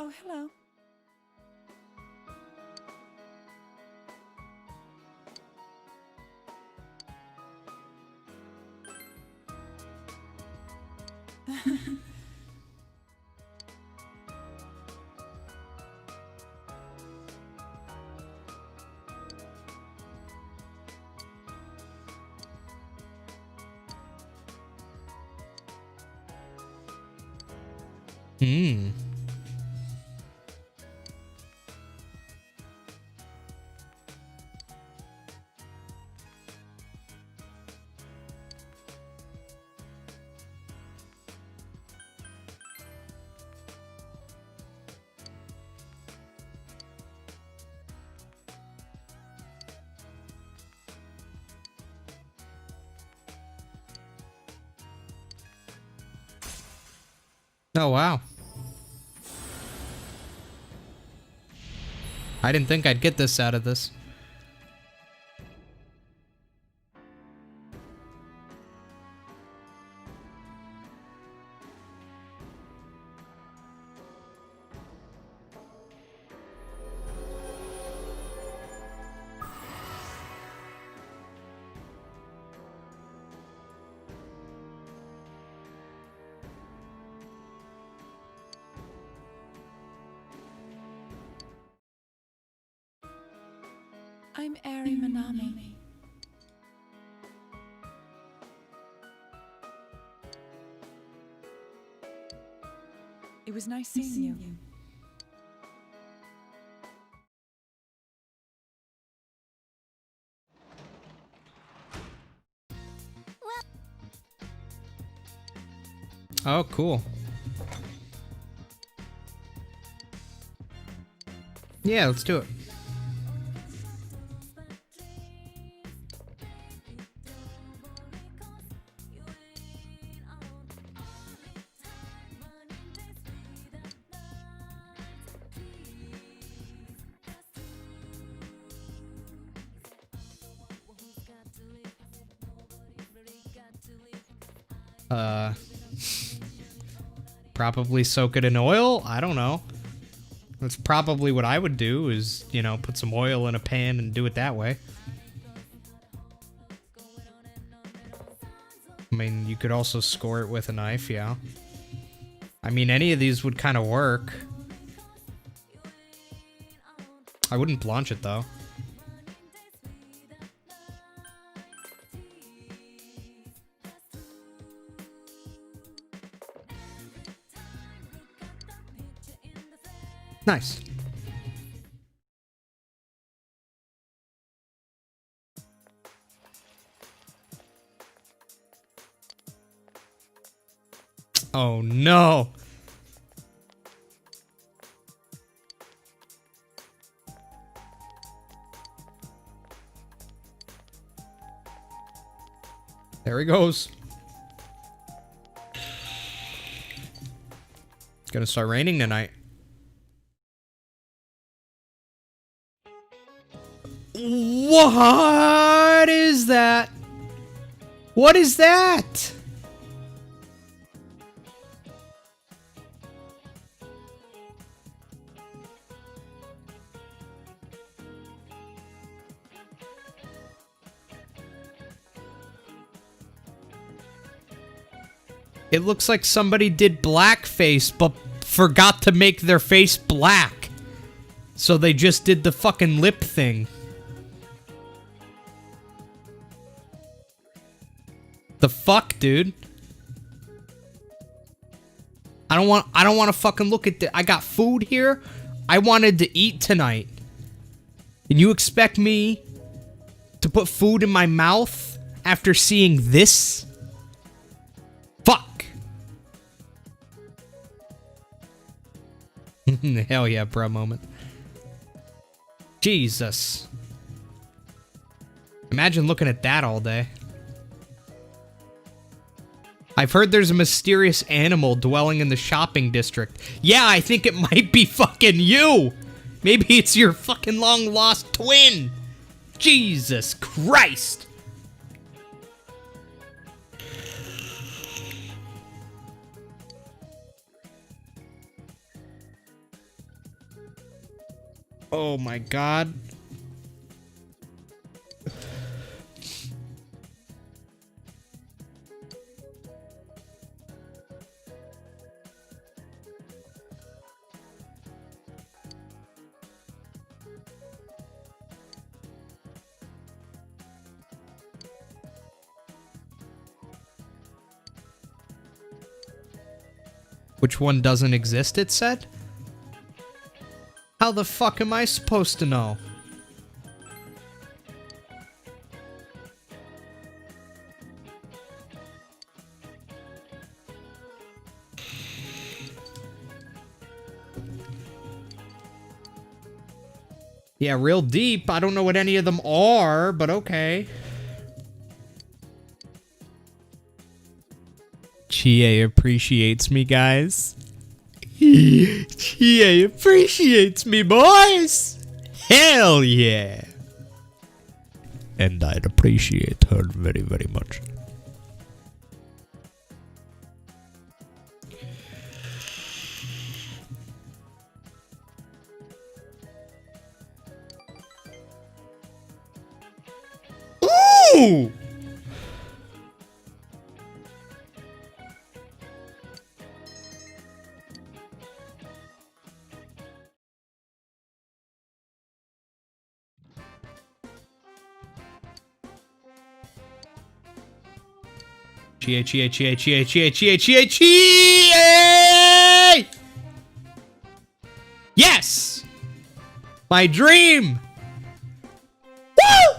Oh, hello. Hmm. Oh, wow. I didn't think I'd get this out of this. I'm Ari Manami. It was nice seeing you. Oh, cool. Yeah, let's do it. Probably soak it in oil? I don't know. That's probably what I would do is, you know, put some oil in a pan and do it that way. I mean, you could also score it with a knife, yeah. I mean, any of these would kind of work. I wouldn't blanch it, though. Nice. Oh no. There he goes. It's gonna start raining tonight. What is that? What is that? It looks like somebody did blackface but forgot to make their face black. So they just did the fucking lip thing. The fuck, dude? I don't want to fucking look at the— I got food here. I wanted to eat tonight. And you expect me to put food in my mouth after seeing this? Fuck. Hell yeah, bro moment. Jesus. Imagine looking at that all day. I've heard there's a mysterious animal dwelling in the shopping district. Yeah, I think it might be fucking you. Maybe it's your fucking long-lost twin. Jesus Christ. Oh my god. Which one doesn't exist, it said? How the fuck am I supposed to know? Yeah, real deep. I don't know what any of them are, but okay. Chie appreciates me, guys. Chie appreciates me, boys. Hell yeah. And I'd appreciate her very, very much. Ooh! Chie! Yes! My dream! Woo!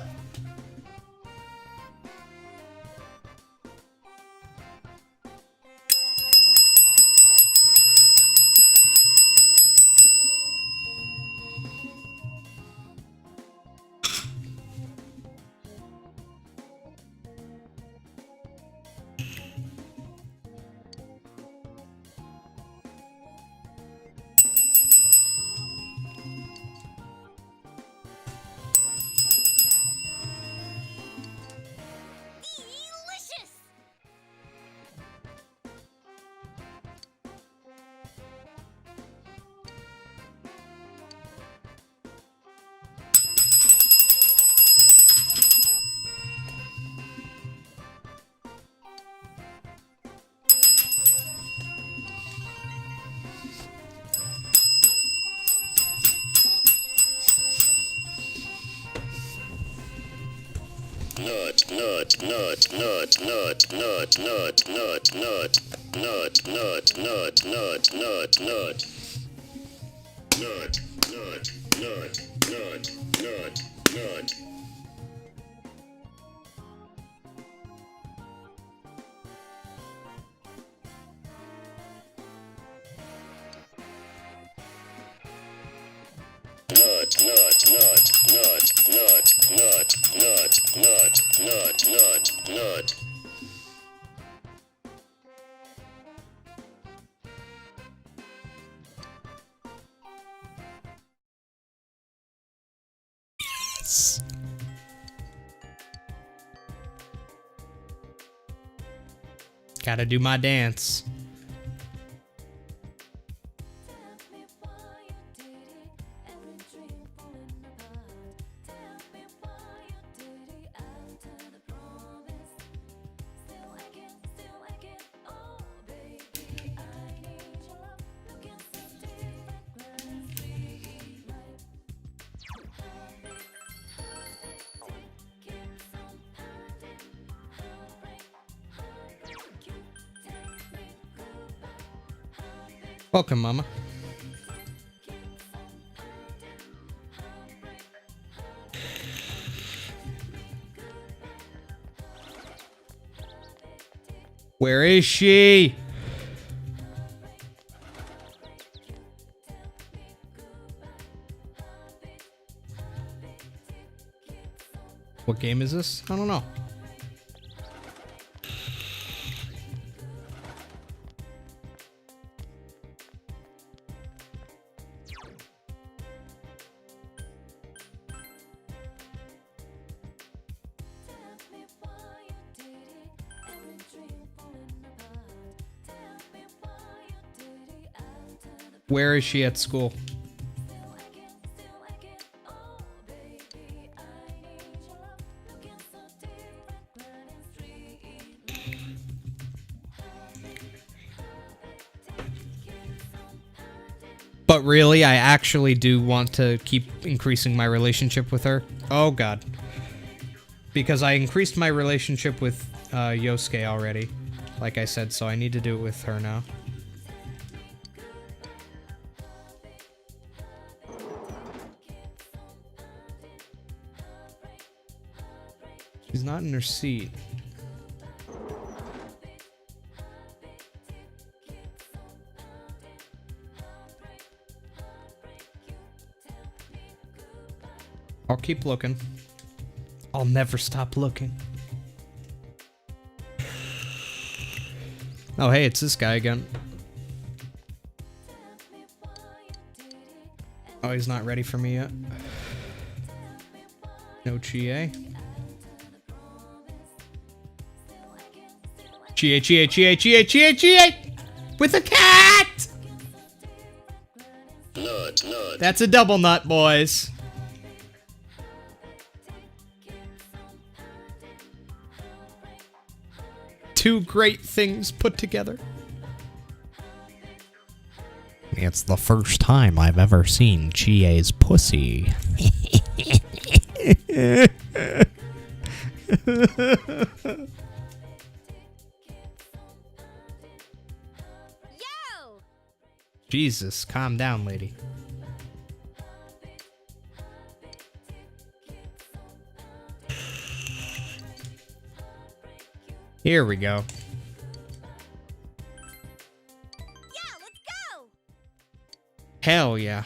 Gotta do my dance. Welcome, Mama. Where is she? What game is this? I don't know. Where is she at school? But really, I actually do want to keep increasing my relationship with her. Oh god. Because I increased my relationship with Yosuke already. Like I said, so I need to do it with her now. She's not in her seat. I'll keep looking. I'll never stop looking. Oh, hey, it's this guy again. Oh, he's not ready for me yet. No Chie. Chie! With a cat! That's a double nut, boys. Two great things put together. It's the first time I've ever seen Chie's pussy. Yo! Jesus, calm down, lady. Here we go. Yeah, let's go! Hell yeah.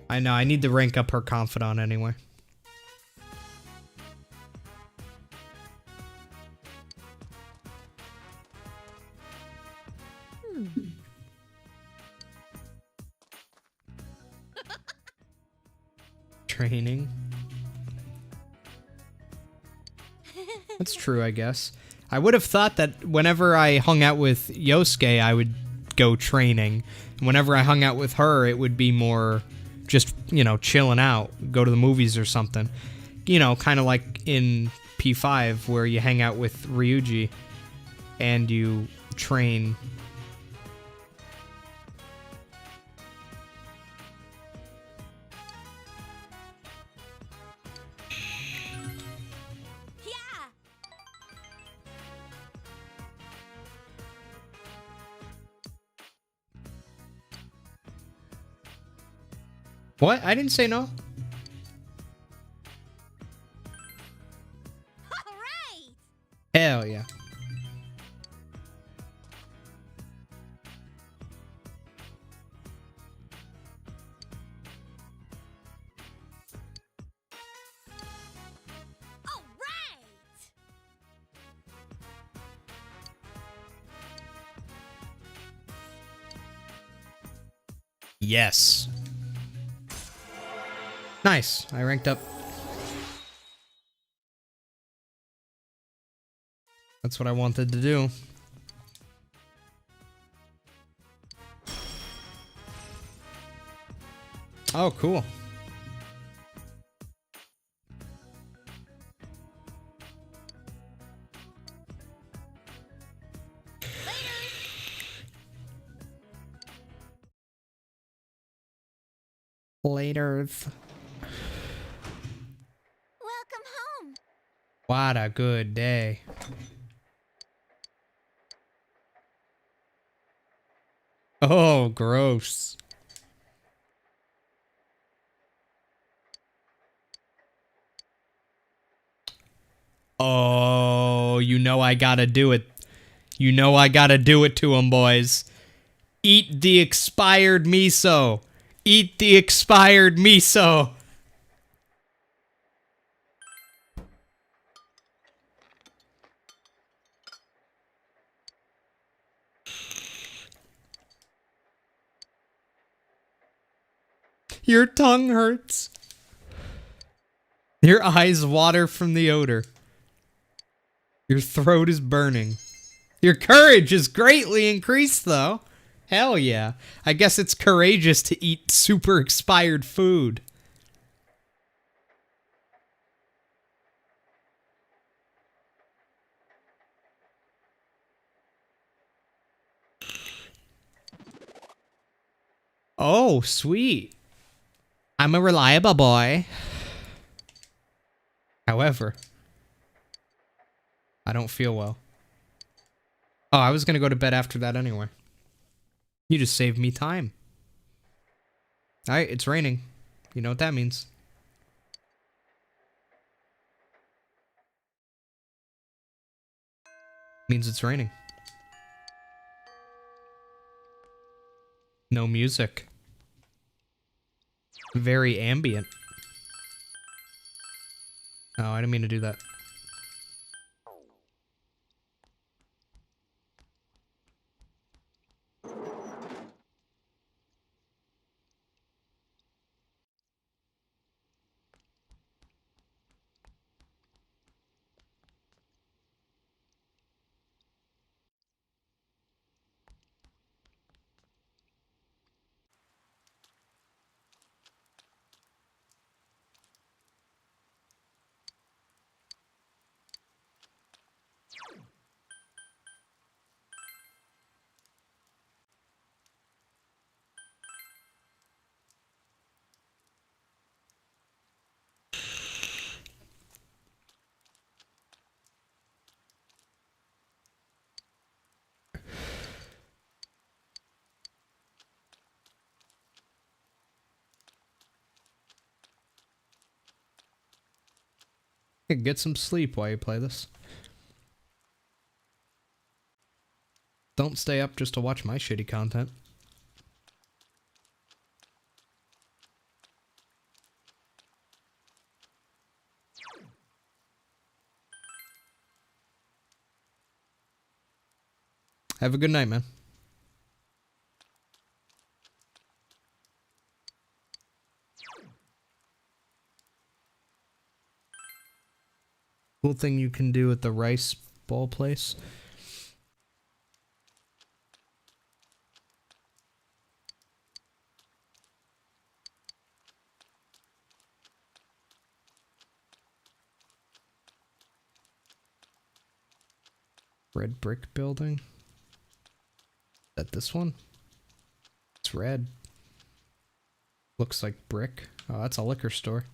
I know, I need to rank up her confidant anyway. Training. That's true, I guess. I would have thought that whenever I hung out with Yosuke, I would go training. And whenever I hung out with her, it would be more just, you know, chilling out, go to the movies or something. You know, kind of like in P5 where you hang out with Ryuji and you train. Yeah! What? I didn't say no. Alright! Hell yeah. Alright! Yes. Nice. I ranked up. That's what I wanted to do. Oh, cool. Later. Welcome home! What a good day. Oh, gross. Oh, you know I gotta do it. You know I gotta do it to him, boys. Eat the expired miso. Eat the expired miso. Your tongue hurts. Your eyes water from the odor. Your throat is burning. Your courage is greatly increased, though. Hell yeah. I guess it's courageous to eat super expired food. Oh, sweet. I'm a reliable boy. However, I don't feel well. Oh, I was gonna go to bed after that anyway. You just saved me time. Alright, it's raining. You know what that means. Means it's raining. No music. Very ambient. Oh, I didn't mean to do that. Get some sleep while you play this. Don't stay up just to watch my shitty content. Have a good night, man. Cool thing you can do at the rice ball place. Red brick building. Is that this one? It's red. Looks like brick. Oh, that's a liquor store.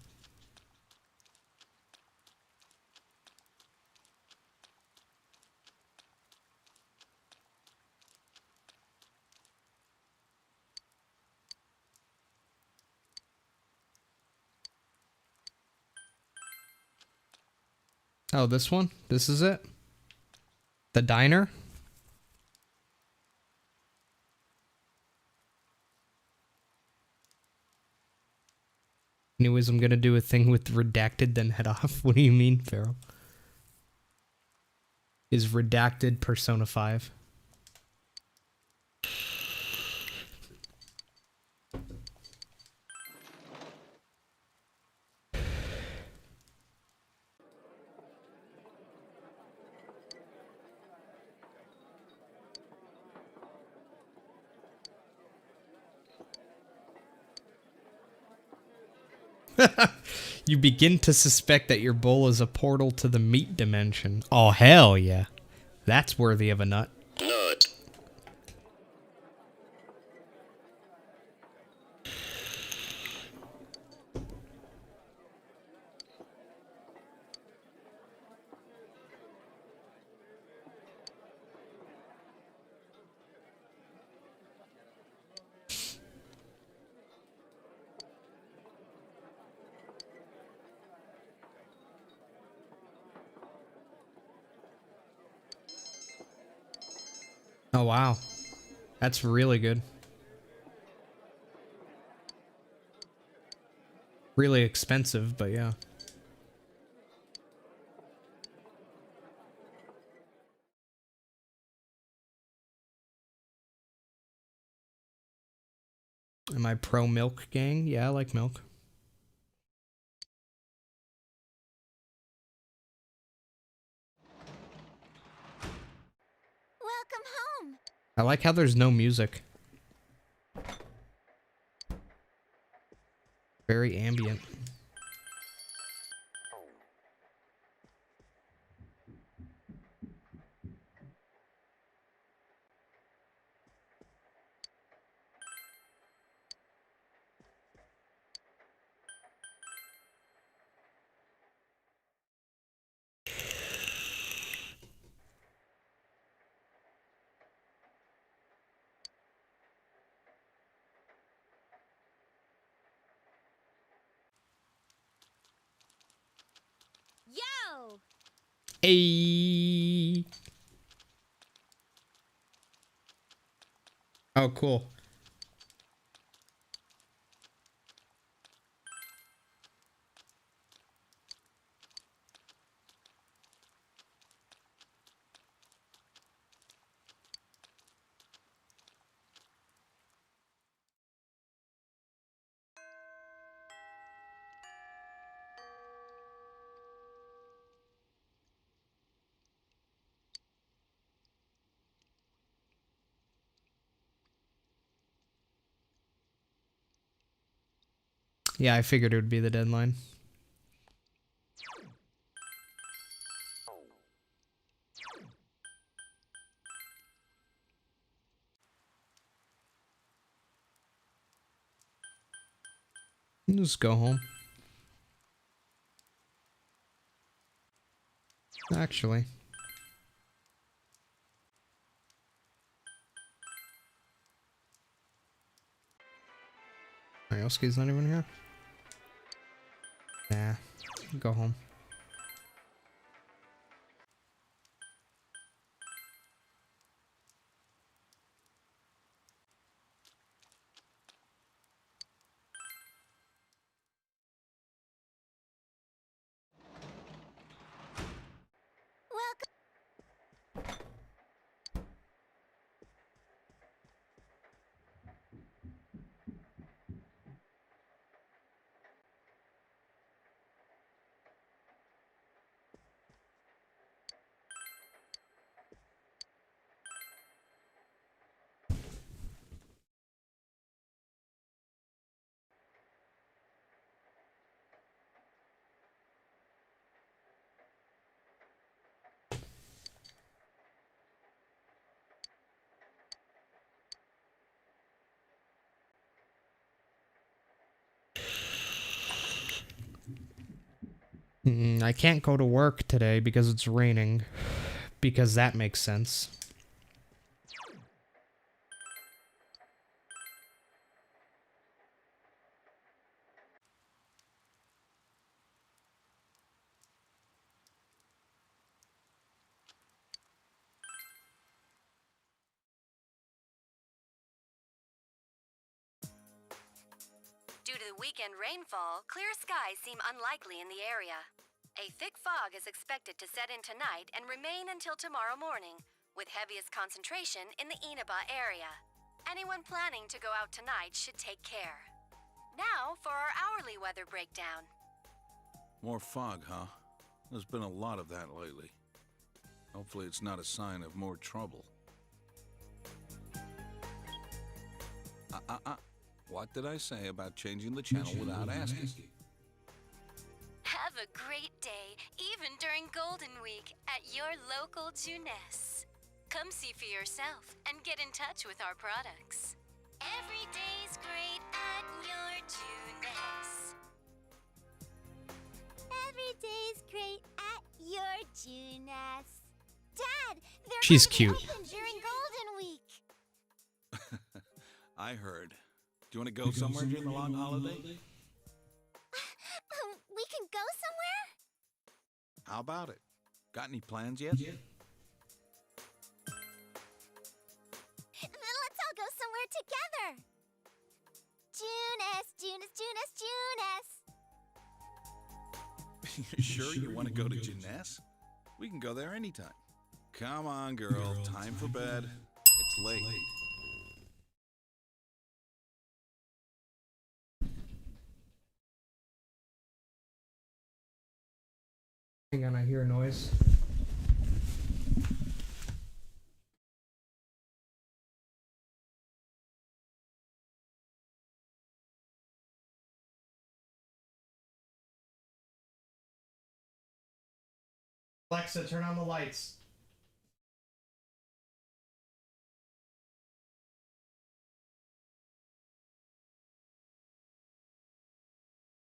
Oh, this one? This is it? The diner? Anyways, I'm gonna do a thing with redacted, then head off. What do you mean, Pharaoh? Is redacted Persona 5? You begin to suspect that your bowl is a portal to the meat dimension. Oh, hell yeah. That's worthy of a nut. Oh, wow. That's really good. Really expensive, but yeah. Am I pro milk gang? Yeah, I like milk. Welcome home. I like how there's no music. Very ambient. Ayy. Oh, cool. Yeah, I figured it would be the deadline. Just go home. Actually. Ioski's not even here? Nah. Go home. Welcome. I can't go to work today because it's raining. Because that makes sense. Due to the weekend rainfall, clear skies seem unlikely in the area. A thick fog is expected to set in tonight and remain until tomorrow morning, with heaviest concentration in the Inaba area. Anyone planning to go out tonight should take care. Now for our hourly weather breakdown. More fog, huh? There's been a lot of that lately. Hopefully it's not a sign of more trouble. What did I say about changing the channel without asking? Have a great day, even during Golden Week, at your local Juness. Come see for yourself and get in touch with our products. Every day's great at your Juness. Every day's great at your Juness. Dad, they're She's going to be cute. open during Golden Week. I heard. Do you want to go somewhere during the long holiday? We can go somewhere? How about it? Got any plans yet? Then let's all go somewhere together. Juness, Juness, Juness, Juness. You sure you want to go to Juness? We can go there anytime. Come on, girl. Time for bed. It's late. Hang on, I hear a noise. Alexa, turn on the lights.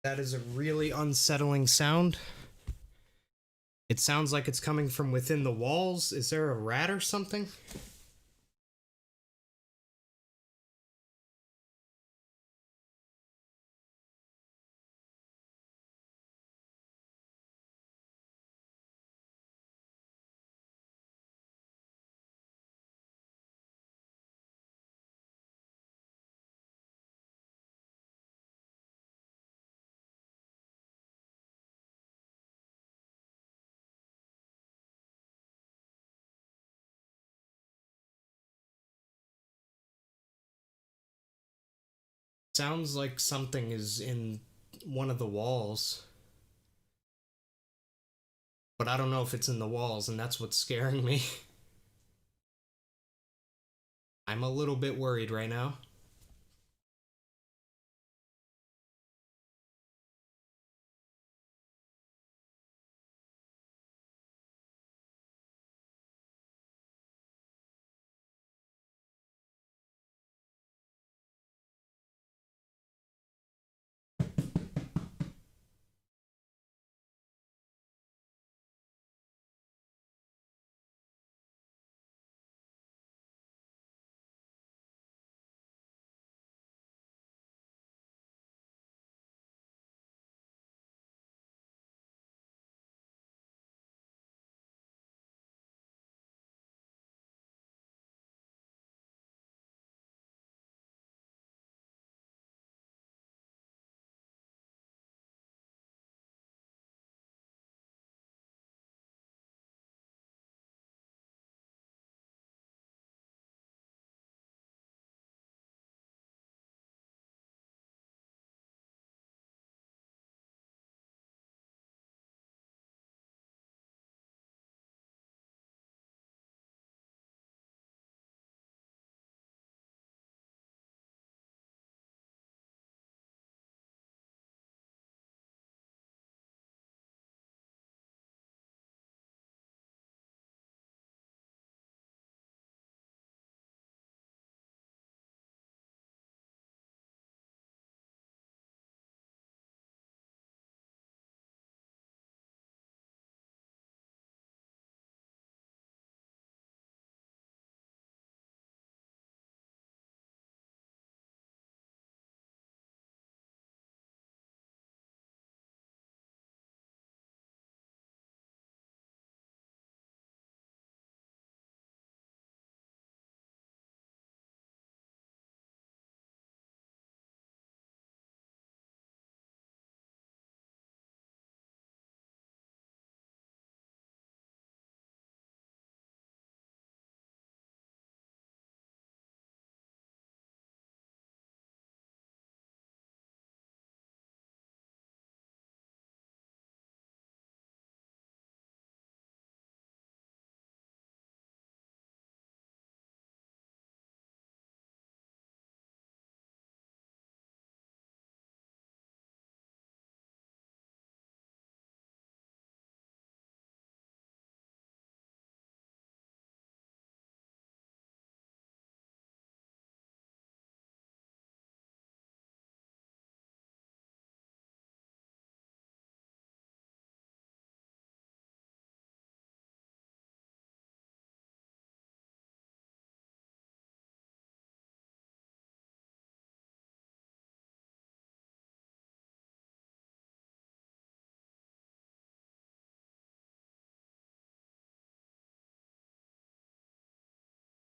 That is a really unsettling sound. It sounds like it's coming from within the walls. Is there a rat or something? Sounds like something is in one of the walls. But I don't know if it's in the walls, and that's what's scaring me. I'm a little bit worried right now.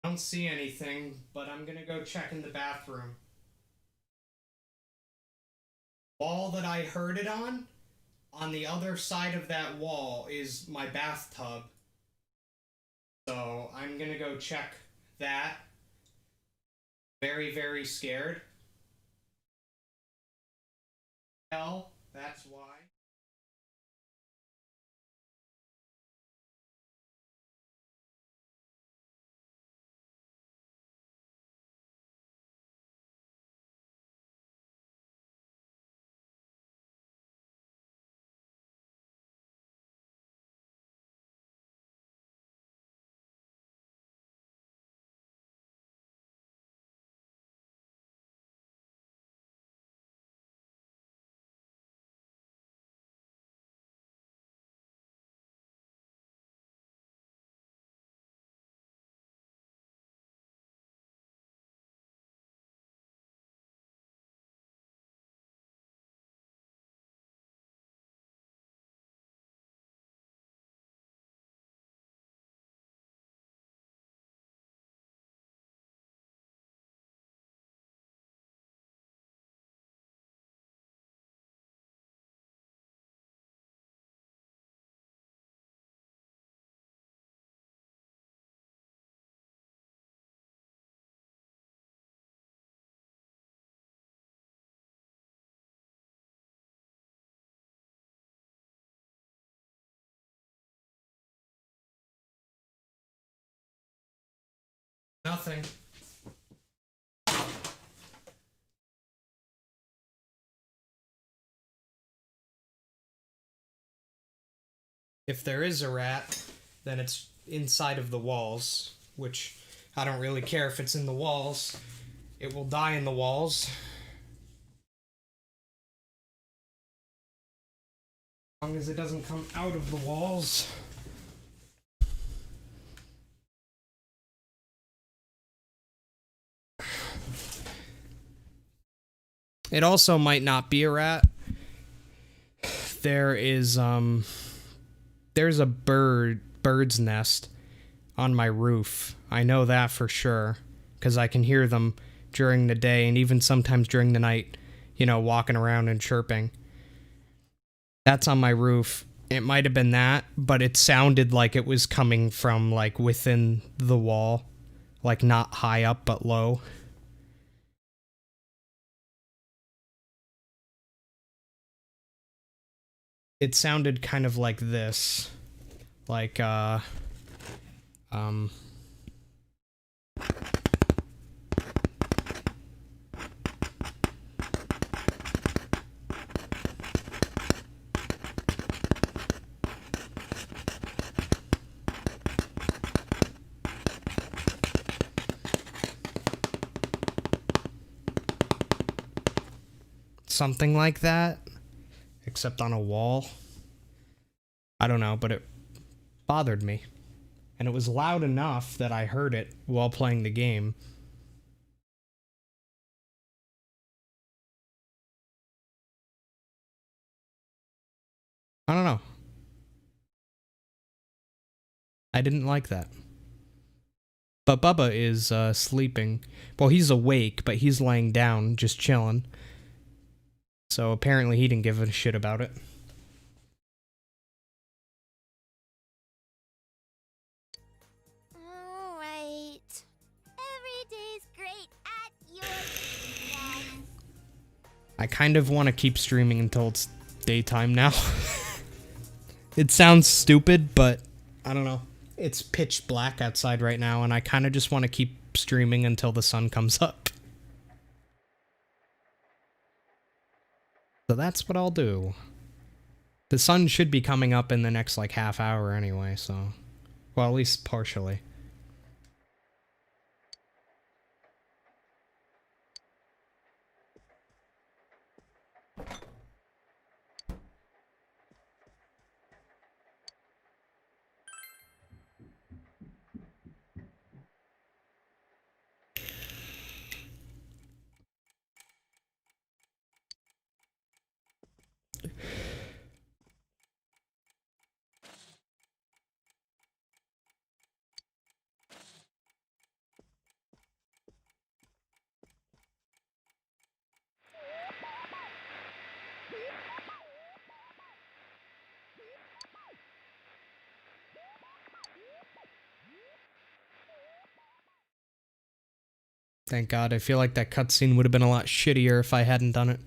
I don't see anything, but I'm gonna go check in the bathroom. Wall that I heard it on the other side of that wall is my bathtub. So I'm gonna go check that. Very, very scared. Hell, that's why. nothing. If there is a rat, then it's inside of the walls, which I don't really care if it's in the walls. It will die in the walls. As long as it doesn't come out of the walls. It also might not be a rat. There's a bird's nest on my roof. I know that for sure, because I can hear them during the day and even sometimes during the night, you know, walking around and chirping. That's on my roof. It might have been that, but it sounded like it was coming from, like, within the wall. Like, not high up, but low. It sounded kind of like this. Like, something like that, except on a wall. I don't know, but it bothered me. And it was loud enough that I heard it while playing the game. I don't know. I didn't like that. But Bubba is sleeping. Well, he's awake, but he's laying down, just chilling. So apparently he didn't give a shit about it. Alright. Every day's great at your genius. I kind of want to keep streaming until it's daytime now. It sounds stupid, but I don't know. It's pitch black outside right now, and I kind of just want to keep streaming until the sun comes up. So that's what I'll do. The sun should be coming up in the next, like, half hour anyway, so... Well, at least partially. Thank God, I feel like that cutscene would have been a lot shittier if I hadn't done it.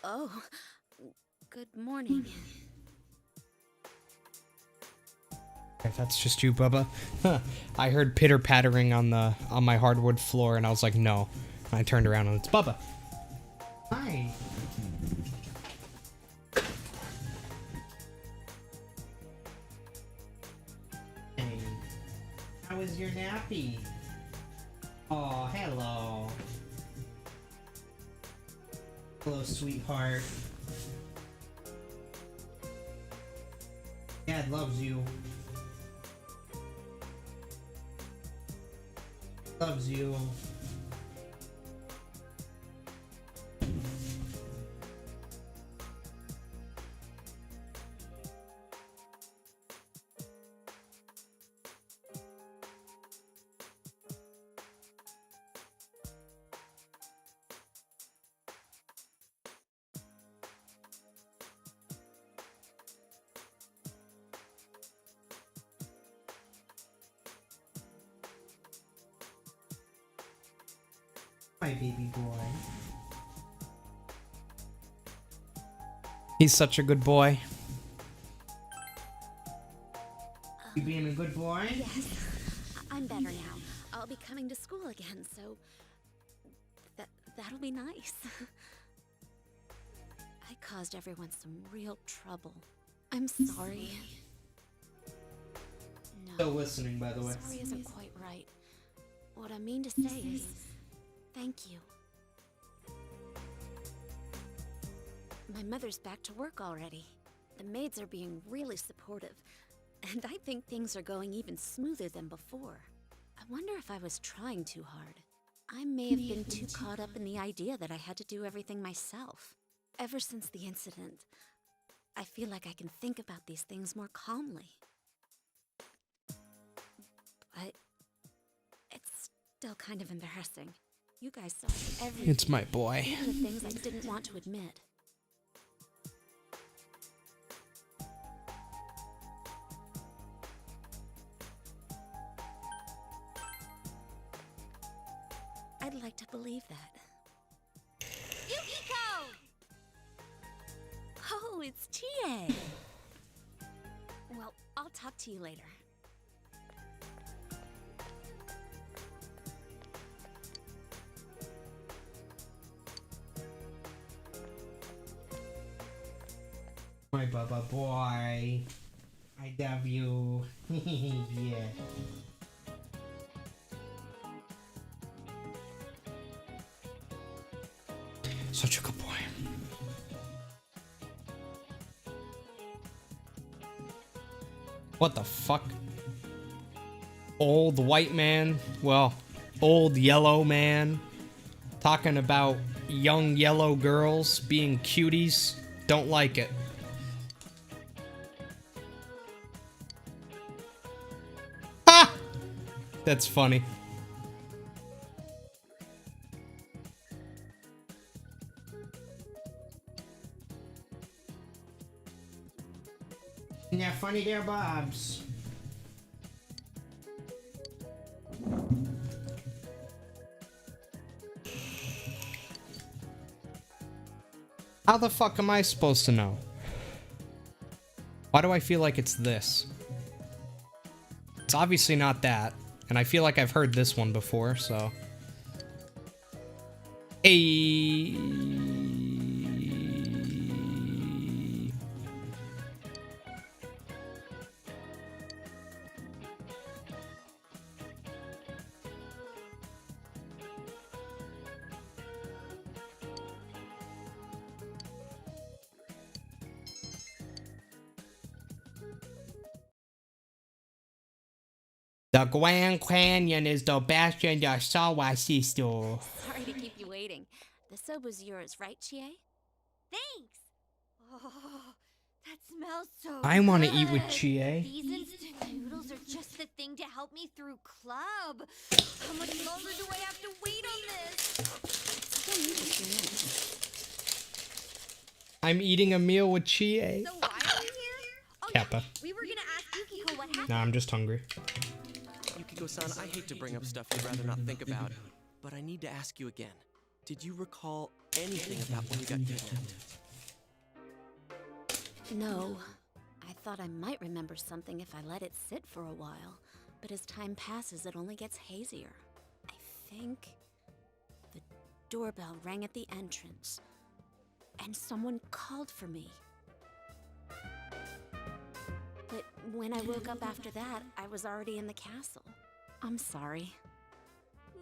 Oh, good morning. If that's just you, Bubba. Huh. I heard pitter-pattering on my hardwood floor, and I was like, no. And I turned around, and it's Bubba. Hi. Hey. How was your nappy? Oh, hello. Hello, sweetheart. Dad loves you. Loves you. My baby boy. He's such a good boy. You being a good boy? Yes, I'm better now. I'll be coming to school again, so that'll be nice. I caused everyone some real trouble. I'm sorry. No, Still listening, by the way. sorry isn't quite right. What I mean to say is, thank you. My mother's back to work already. The maids are being really supportive, and I think things are going even smoother than before. I wonder if I was trying too hard. I may have been too caught up in the idea that I had to do everything myself. Ever since the incident, I feel like I can think about these things more calmly. But it's still kind of embarrassing. You guys saw everything. It's my boy. Even the things I didn't want to admit. I'd like to believe that. Yukiko! Oh, it's Chie. Well, I'll talk to you later. My baba boy. I love you. Yeah. Such a good boy. What the fuck? Old white man, well, old yellow man, talking about young yellow girls being cuties. Don't like it. Ha! That's funny. Yeah, funny there, Bobs. How the fuck am I supposed to know? Why do I feel like it's this? It's obviously not that, and I feel like I've heard this one before, so... Hey. The Grand Canyon is the best in the Sawa sister. Sorry to keep you waiting. The soap was yours, right, Chie? Thanks! Oh, that smells so I want to eat good. with Chie. These instant noodles are just the thing to help me through club. How much longer do I have to wait on this? Still need a few minutes. I'm eating a meal with Chie. So why are we here? Oh, Kappa. yeah, we were gonna ask Yukiko what happened. Nah, I'm just hungry. Yukiko-san, I hate to bring up stuff you'd rather not think about, but I need to ask you again. Did you recall anything about when you got kidnapped? No. I thought I might remember something if I let it sit for a while, but as time passes, it only gets hazier. I think the doorbell rang at the entrance, and someone called for me. But when I woke up after that, I was already in the castle. I'm sorry.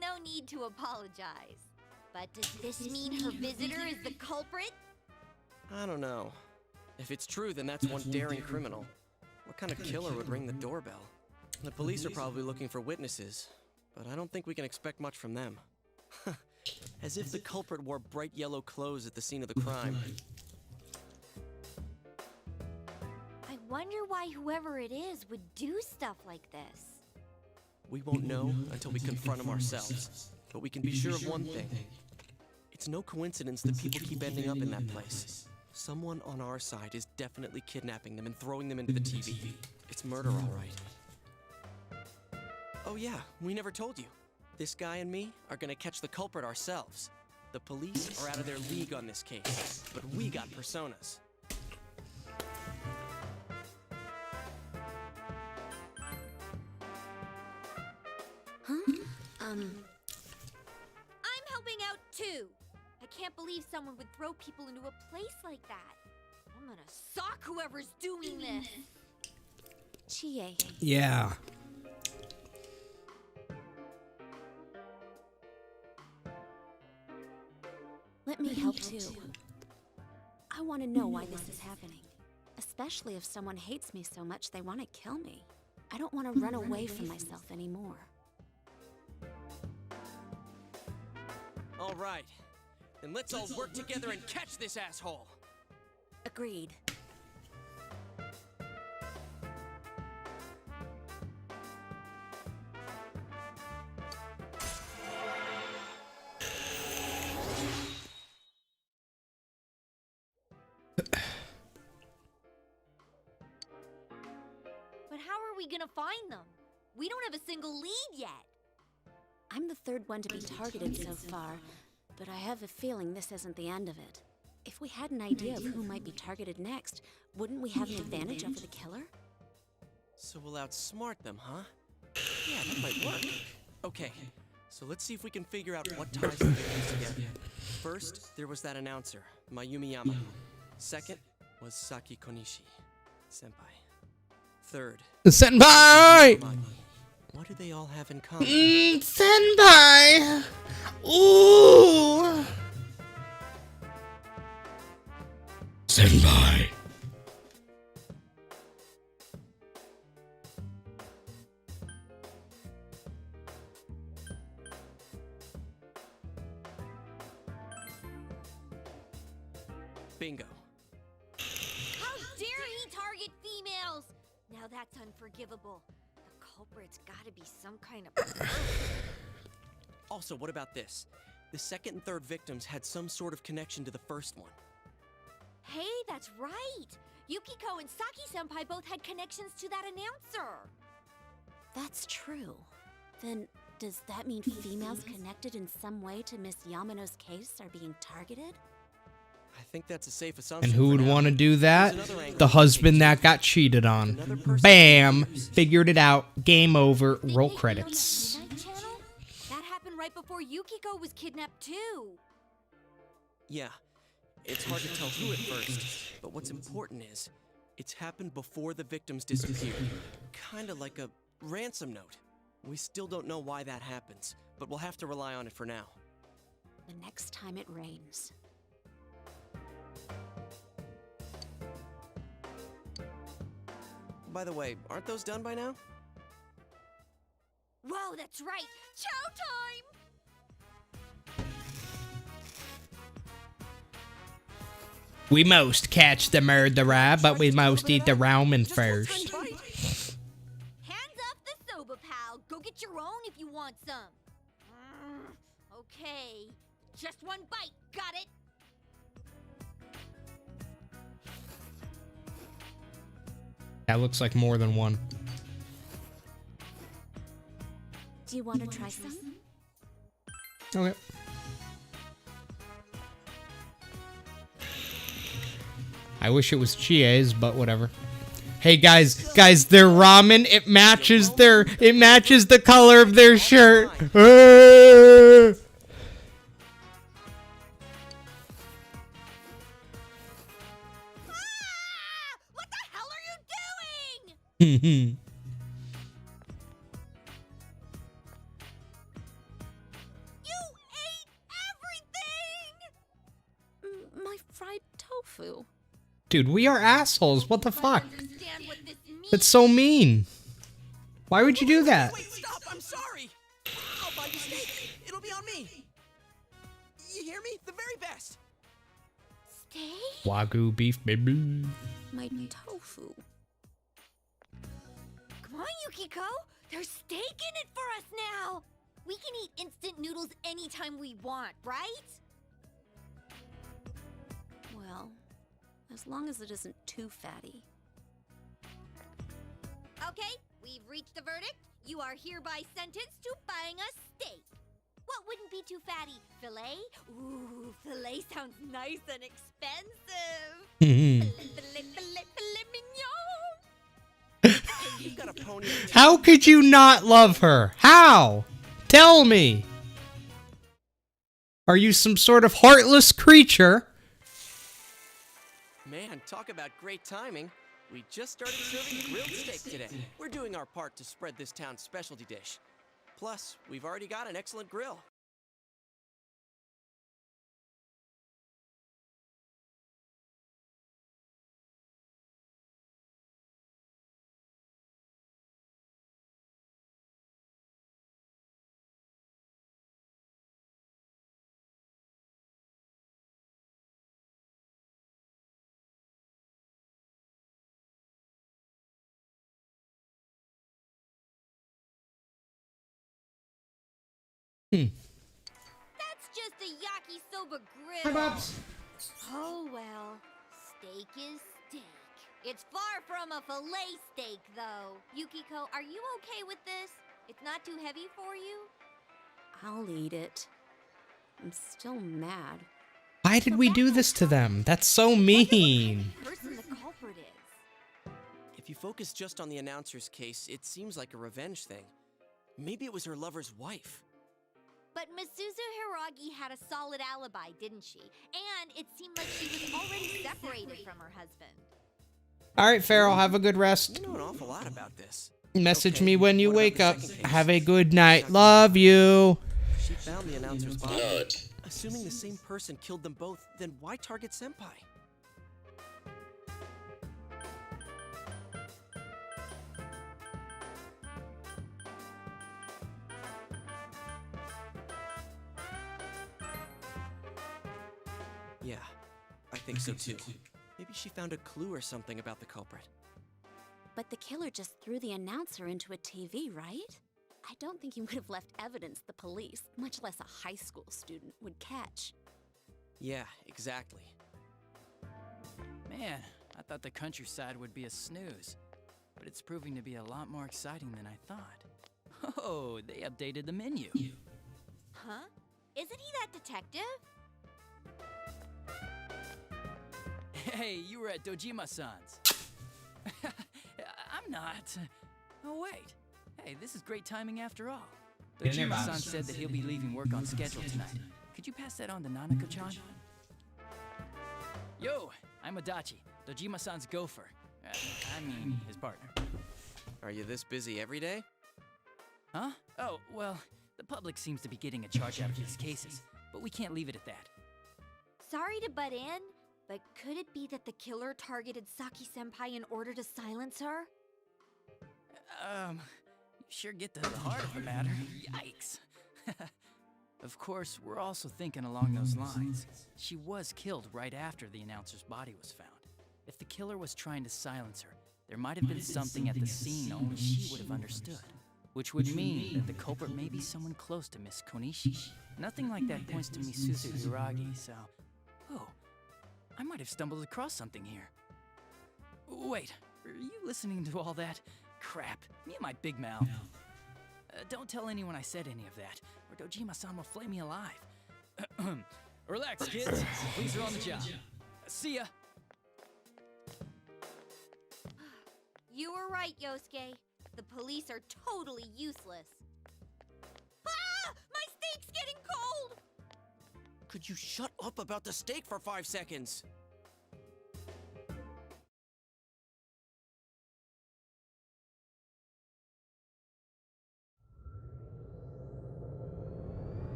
No need to apologize. But does this mean her visitor is the culprit? I don't know. If it's true, then that's one daring criminal. What kind of killer would ring the doorbell? The police are probably looking for witnesses, but I don't think we can expect much from them. As if the culprit wore bright yellow clothes at the scene of the crime. I wonder why whoever it is would do stuff like this. We won't know until we confront him ourselves, but we can be sure of one thing. It's no coincidence that people keep ending up in that place. Someone on our side is definitely kidnapping them and throwing them into the TV. It's murder, all right. Oh yeah, we never told you. This guy and me are gonna catch the culprit ourselves. The police are out of their league on this case, but we got personas. Huh? I'm helping out too. I can't believe someone would throw people into a place like that. I'm gonna sock whoever's doing this. Chie. Yeah. Let me help too. I want to know why this is happening. Especially if someone hates me so much they want to kill me. I don't want to run away from myself anymore. All right. Then let's all work together and catch this asshole. Agreed. But how are we gonna find them? We don't have a single lead yet. I'm the third one to be targeted so far, but I have a feeling this isn't the end of it. If we had an idea of who might be targeted next, wouldn't we have an advantage over the killer? So we'll outsmart them, huh? Yeah, that might work. Okay, so let's see if we can figure out what ties the victims together. First, there was that announcer, Mayumi Yama. Second was Saki Konishi, senpai. Third, Senpai! Maki. What do they all have in common? Senpai! Ooh! Senpai. Bingo. How dare he target females? Now that's unforgivable. The culprit's gotta be some kind of... Also, what about this? The second and third victims had some sort of connection to the first one. Hey, that's right! Yukiko and Saki-senpai both had connections to that announcer! That's true. Then, does that mean females connected in some way to Miss Yamano's case are being targeted? I think that's a safe assumption. And who would for now. want to do that? There's another angle The we can husband take, that too. got cheated on. Another person Bam! who cheaters. Figured it out. Game over. Did Roll they meet on credits. the Midnight Channel? That happened right before Yukiko was kidnapped too! Yeah, it's hard to tell who at first, but what's important is, it's happened before the victims disappeared. Kinda like a ransom note. We still don't know why that happens, but we'll have to rely on it for now. The next time it rains. By the way, aren't those done by now? Whoa, that's right! Chow time! We most catch the murderer, but we most eat the ramen first. Hands off the soba, pal! Go get your own if you want some! Okay. Just one bite, got it? That looks like more than one. Do you want to try some? Okay. I wish it was Chie's, but whatever. Hey guys, their ramen, it matches the color of their shirt. What the hell are you doing? You ate everything! My fried tofu. Dude, we are assholes. What the fuck? Understand what this means? That's so mean. Why would you do that? Wait, stop! I'm sorry! I'll buy you steak! It'll be on me! You hear me? The very best! Steak? Wagyu beef, baby. My tofu. Come on, Yukiko! There's steak in it for us now! We can eat instant noodles anytime we want, right? Well, as long as it isn't too fatty. Okay, we've reached a verdict. You are hereby sentenced to buying a steak. What wouldn't be too fatty? Filet? Ooh, filet sounds nice and expensive. Filet mignon. You've got a pony. How could you not love her? How? Tell me. Are you some sort of heartless creature? Man, talk about great timing. We just started serving grilled steak today. We're doing our part to spread this town's specialty dish. Plus, we've already got an excellent grill. That's just a yakisoba grill. Oh well, steak is steak. It's far from a filet steak, though. Yukiko, are you okay with this? It's not too heavy for you? I'll eat it. I'm still mad. Why did we do this to them? That's so mean. Person the culprit is. If you focus just on the announcer's case, it seems like a revenge thing. Maybe it was her lover's wife. But Misuzu Hiragi had a solid alibi, didn't she? And it seemed like she was already separated from her husband. All right, Farrell, have a good rest. You know an awful lot about this. Message Okay, me when you what about wake the up. second case? Have a good night. Love you. She found the announcer's body. Assuming the same person killed them both, then why target Senpai? Yeah, I think so too. Maybe she found a clue or something about the culprit. But the killer just threw the announcer into a TV, right? I don't think he would have left evidence the police, much less a high school student, would catch. Yeah, exactly. Man, I thought the countryside would be a snooze, but it's proving to be a lot more exciting than I thought. Oh, they updated the menu. Huh? Isn't he that detective? Hey, you were at Dojima-san's. I'm not. Oh, wait. Hey, this is great timing after all. Dojima-san said that he'll be leaving work on schedule tonight. Could you pass that on to Nanako-chan? Yo, I'm Adachi, Dojima-san's gopher. I mean, his partner. Are you this busy every day? Huh? Oh, well, the public seems to be getting a charge out of these cases, but we can't leave it at that. Sorry to butt in, but could it be that the killer targeted Saki-senpai in order to silence her? You sure get to the heart of the matter. Yikes. Of course, we're also thinking along those lines. She was killed right after the announcer's body was found. If the killer was trying to silence her, there might have been something at the scene only she would have understood. Which would mean that the culprit may be someone close to Miss Konishi. Nothing like that points to Misuzu Hiragi, so... Oh, I might have stumbled across something here. Wait, are you listening to all that? Crap, me and my big mouth. Don't tell anyone I said any of that, or Dojima-san will flay me alive. Relax, kids. Police are on the job. See ya. You were right, Yosuke. The police are totally useless. Ah! My steak's getting cold! Could you shut up about the steak for 5 seconds?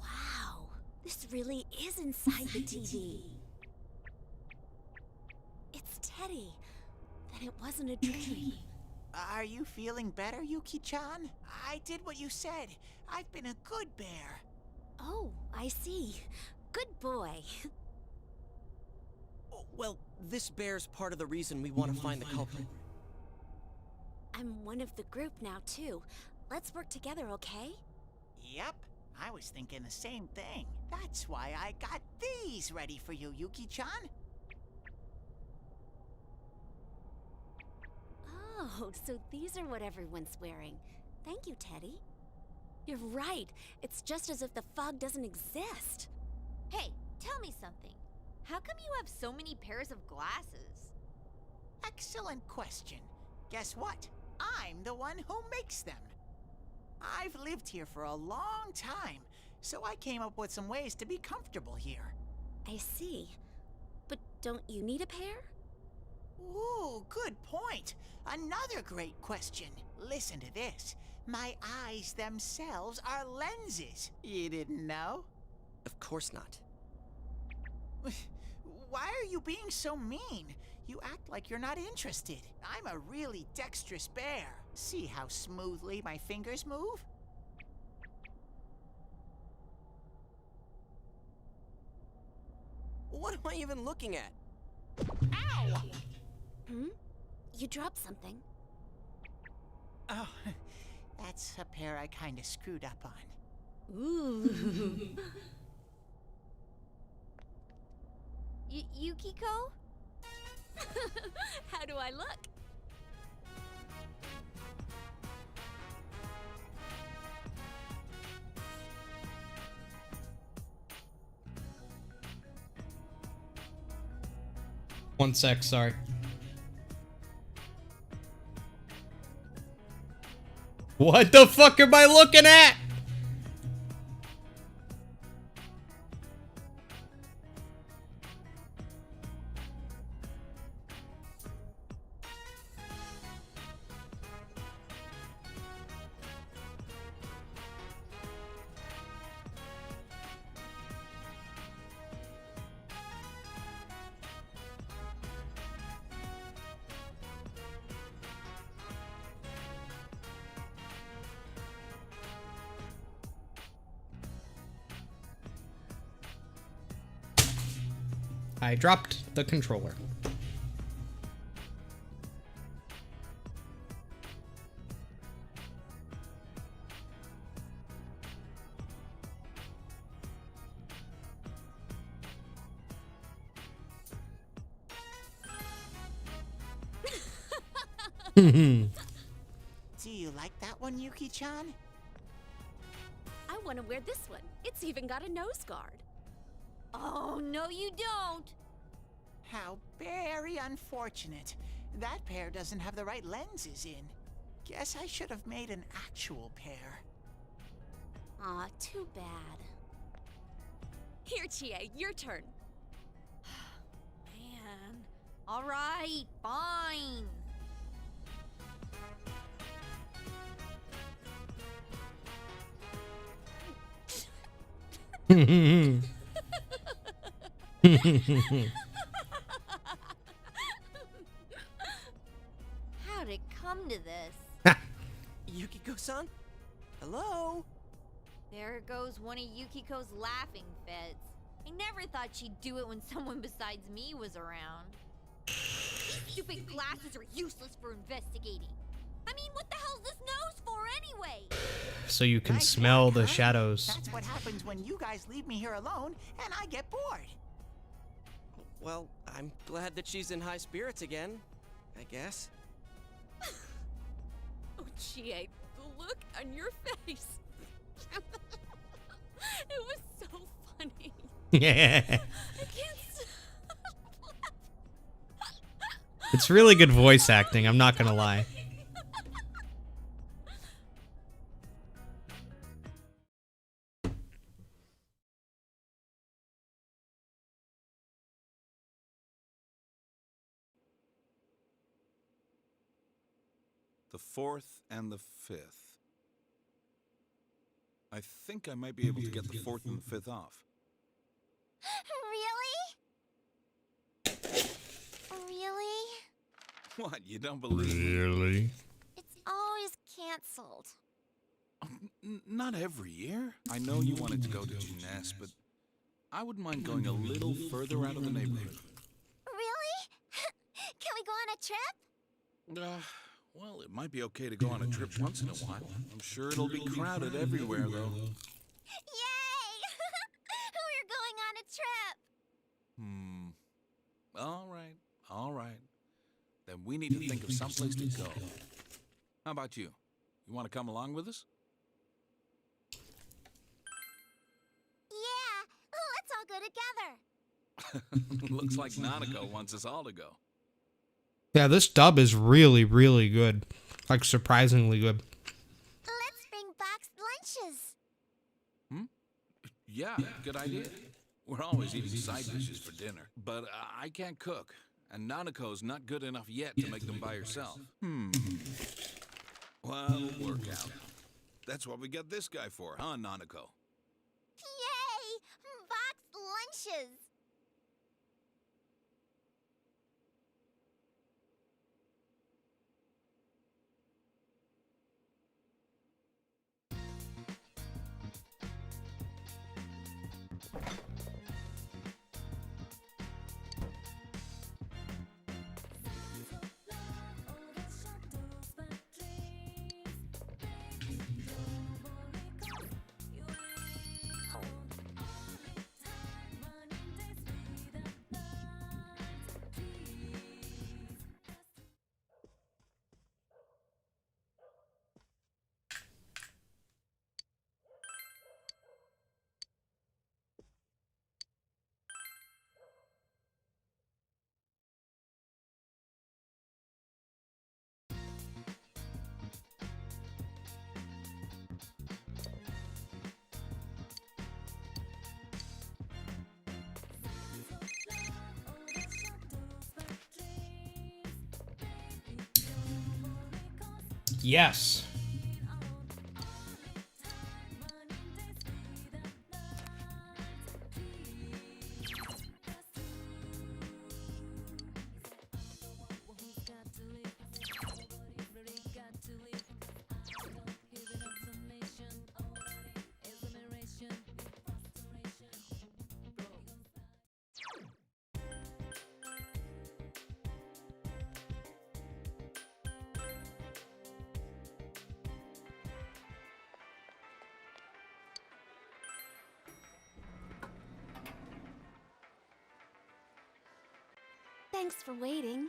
Wow, this really is inside the TV. It's Teddy. Then it wasn't a dream. Are you feeling better, Yuki-chan? I did what you said. I've been a good bear. Oh, I see. Good boy. Well, this bear's part of the reason we want to find the culprit. I'm one of the group now, too. Let's work together, okay? Yep. I was thinking the same thing. That's why I got these ready for you, Yuki-chan. Oh, so these are what everyone's wearing. Thank you, Teddy. You're right. It's just as if the fog doesn't exist. Hey, tell me something. How come you have so many pairs of glasses? Excellent question. Guess what? I'm the one who makes them. I've lived here for a long time, so I came up with some ways to be comfortable here. I see. But don't you need a pair? Ooh, good point. Another great question. Listen to this. My eyes themselves are lenses. You didn't know? Of course not. Why are you being so mean? You act like you're not interested. I'm a really dexterous bear. See how smoothly my fingers move? What am I even looking at? Ow! Hmm? You dropped something. Oh, that's a pair I kinda screwed up on. Ooh. Yukiko? How do I look? One sec, sorry. What the fuck am I looking at? I dropped the controller. Do you like that one, Yuki-chan? I want to wear this one. It's even got a nose guard. Oh, no you don't! How very unfortunate. That pair doesn't have the right lenses in. Guess I should have made an actual pair. Aw, too bad. Here, Chie, your turn. Man. Alright, fine. How'd it come to this? Yukiko-san? Hello? There goes one of Yukiko's laughing fits. I never thought she'd do it when someone besides me was around. These stupid glasses are useless for investigating. I mean, what the hell's this nose for anyway? So you can Nice smell work, the huh? shadows. That's what happens when you guys leave me here alone and I get bored. Well, I'm glad that she's in high spirits again, I guess. Oh, Chie, the look on your face. It was so funny. Yeah. I can't stop. It's really good voice acting, I'm not gonna lie. The 4th and the 5th. I think I might be able to get the 4th and the 5th off. Really? Really? What, you don't believe me? Really? It's always canceled. Not every year. I know you wanted to go to Gymnast, but I wouldn't mind going a little further out of the neighborhood. Really? Can we go on a trip? Well, it might be okay to go on a trip once in a while. I'm sure it'll be crowded everywhere, though. Yay! We're going on a trip. All right. Then we need to think of someplace to go. How about you? You want to come along with us? Yeah, let's all go together. Looks like Nanako wants us all to go. Yeah, this dub is really, really good. Like, surprisingly good. Let's bring boxed lunches. Yeah, good idea. We're always eating side dishes for dinner. But I can't cook, and Nanako's not good enough yet to make them by herself. Well, it'll work out. That's what we got this guy for, huh, Nanako? Yay! Boxed lunches. Yes. Thanks for waiting.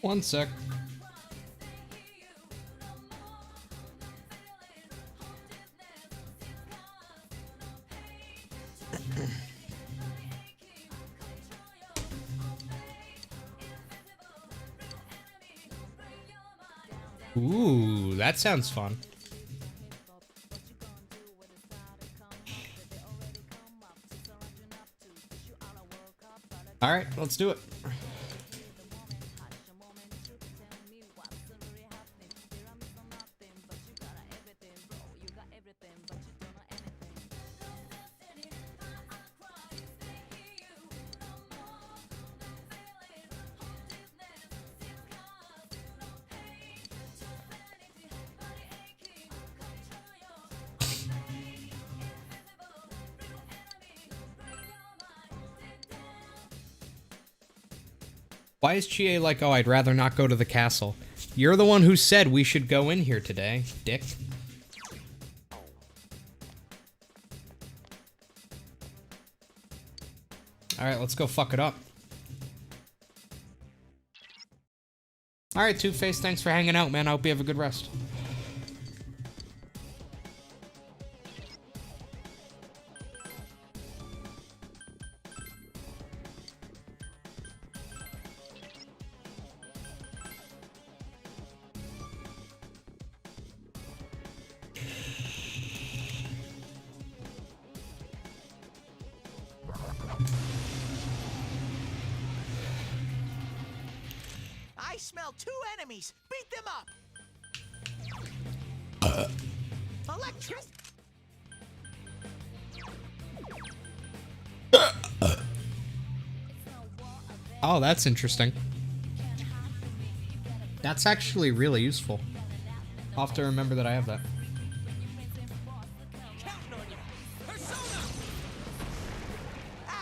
One sec. Ooh, that sounds fun. All right, let's do it. Why is Chie like, oh, I'd rather not go to the castle? You're the one who said we should go in here today, dick. Alright, let's go fuck it up. Alright, Two-Face, thanks for hanging out, man. I hope you have a good rest. smell 2 enemies. Beat them up. Electric. Oh, that's interesting. That's actually really useful. I'll have to remember that I have that.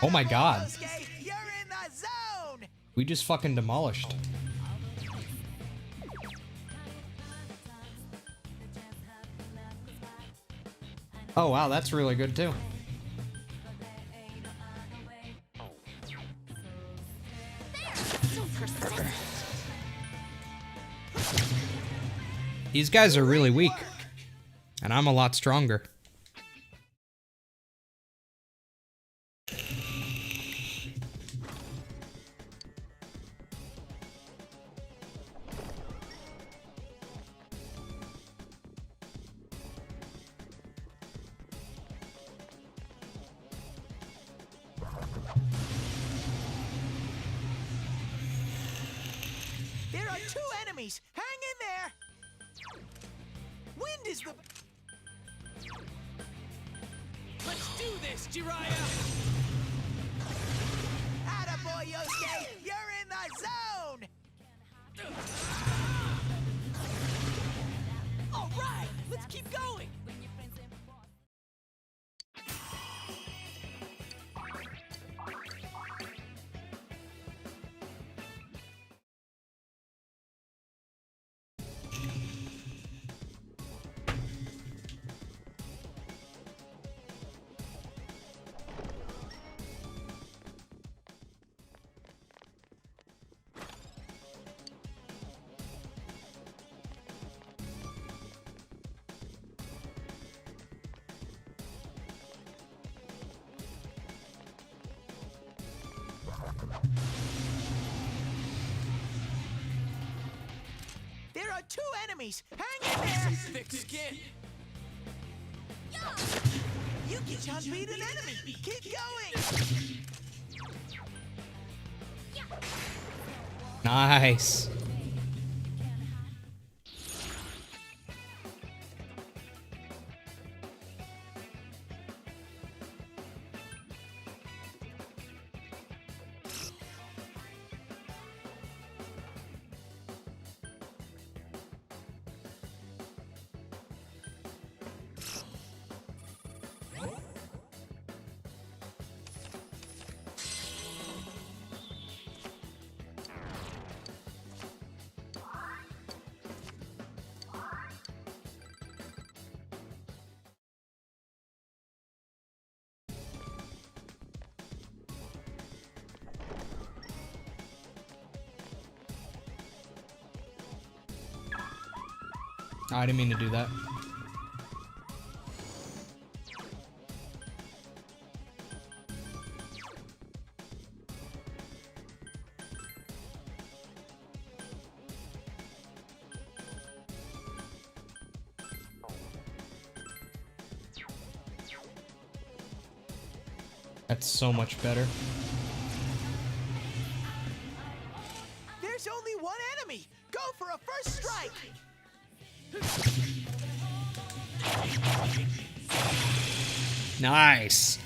Oh my god. You're in the zone. We just fucking demolished. Oh wow, that's really good too. These guys are really weak, and I'm a lot stronger. There are 2 enemies. Hang in there. Wind is the... Let's do this, Jiraiya! Attaboy, Yosuke. You're in the zone. All right, let's keep going. There are 2 enemies. Hang in there. Thick skin. Yuki-chan beat an enemy. Keep going. Nice. I didn't mean to do that. That's so much better. There's only 1 enemy. Go for a first strike. Nice.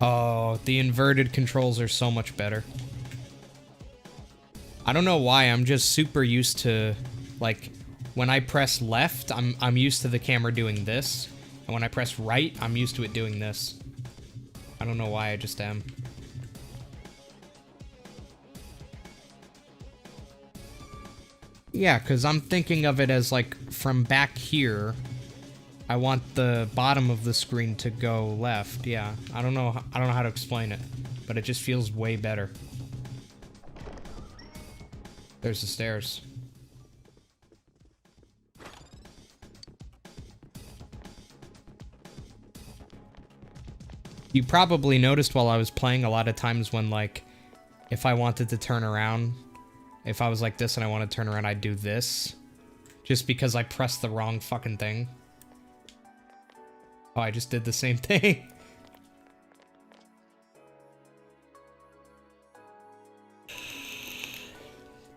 Oh, the inverted controls are so much better. I don't know why, I'm just super used to, like, when I press left, I'm used to the camera doing this, and when I press right, I'm used to it doing this. I don't know why, I just am. Yeah, because I'm thinking of it as, like, from back here, I want the bottom of the screen to go left. Yeah, I don't know how to explain it. but it just feels way better. There's the stairs. You probably noticed while I was playing a lot of times when, like, if I wanted to turn around, if I was like this and I want to turn around, I'd do this. Just because I pressed the wrong fucking thing. Oh, I just did the same thing.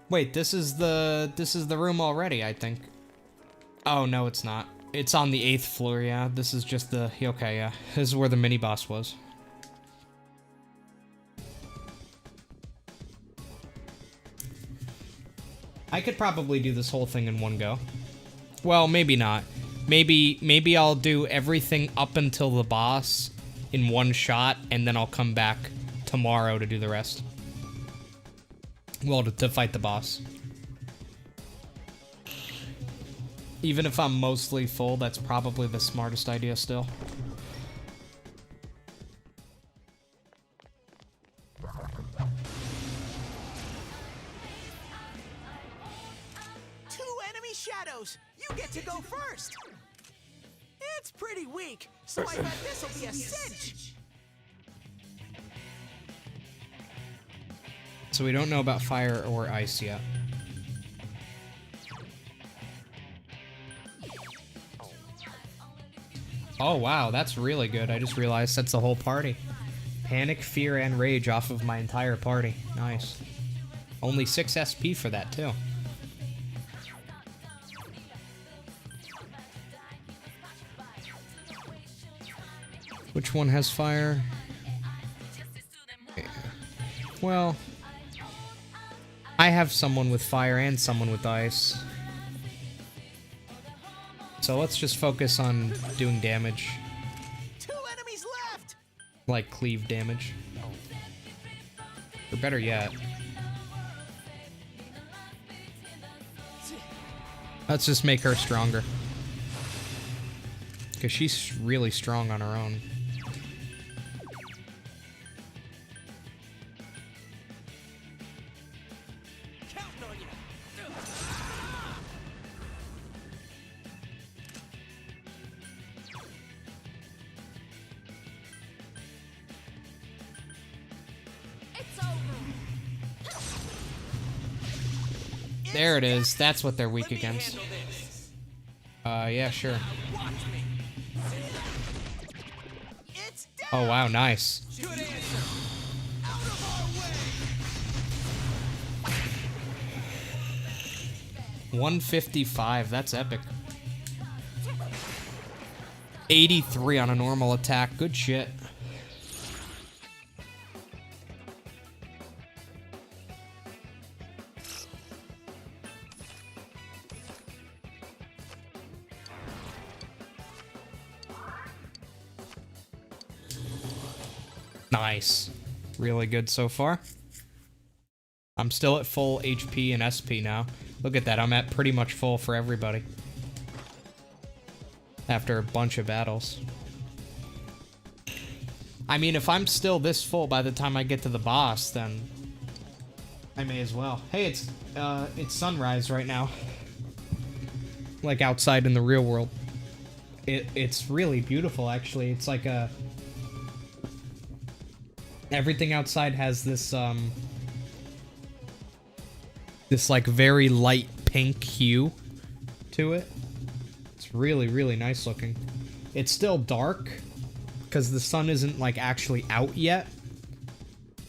Wait, this is the room already, I think. Oh, no, it's not. It's on the 8th floor, yeah. This is just the... Okay, yeah. This is where the mini-boss was. I could probably do this whole thing in one go. Well, maybe not. Maybe I'll do everything up until the boss in one shot, and then I'll come back tomorrow to do the rest. Well, to fight the boss. Even if I'm mostly full, that's probably the smartest idea still. Two enemy shadows! You get to go first! It's pretty weak, so I bet this'll be a cinch! So we don't know about fire or ice yet. Oh wow, that's really good. I just realized that's the whole party. Panic, fear, and rage off of my entire party. Nice. Only 6 SP for that too. Which one has fire? Well, I have someone with fire and someone with ice. So let's just focus on doing damage. 2 enemies left! Like cleave damage. Or better yet. Let's just make her stronger. Because she's really strong on her own. There it is. That's what they're weak against. Yeah, sure. Oh, wow, nice. 155, that's epic. 83 on a normal attack, good shit. Nice. Really good so far. I'm still at full HP and SP now. Look at that, I'm at pretty much full for everybody. After a bunch of battles. I mean, if I'm still this full by the time I get to the boss, then I may as well. Hey, it's sunrise right now. Like outside in the real world. It's really beautiful, actually. It's like a... Everything outside has this, this, like, very light pink hue to it. It's really, really nice looking. It's still dark, because the sun isn't, like, actually out yet.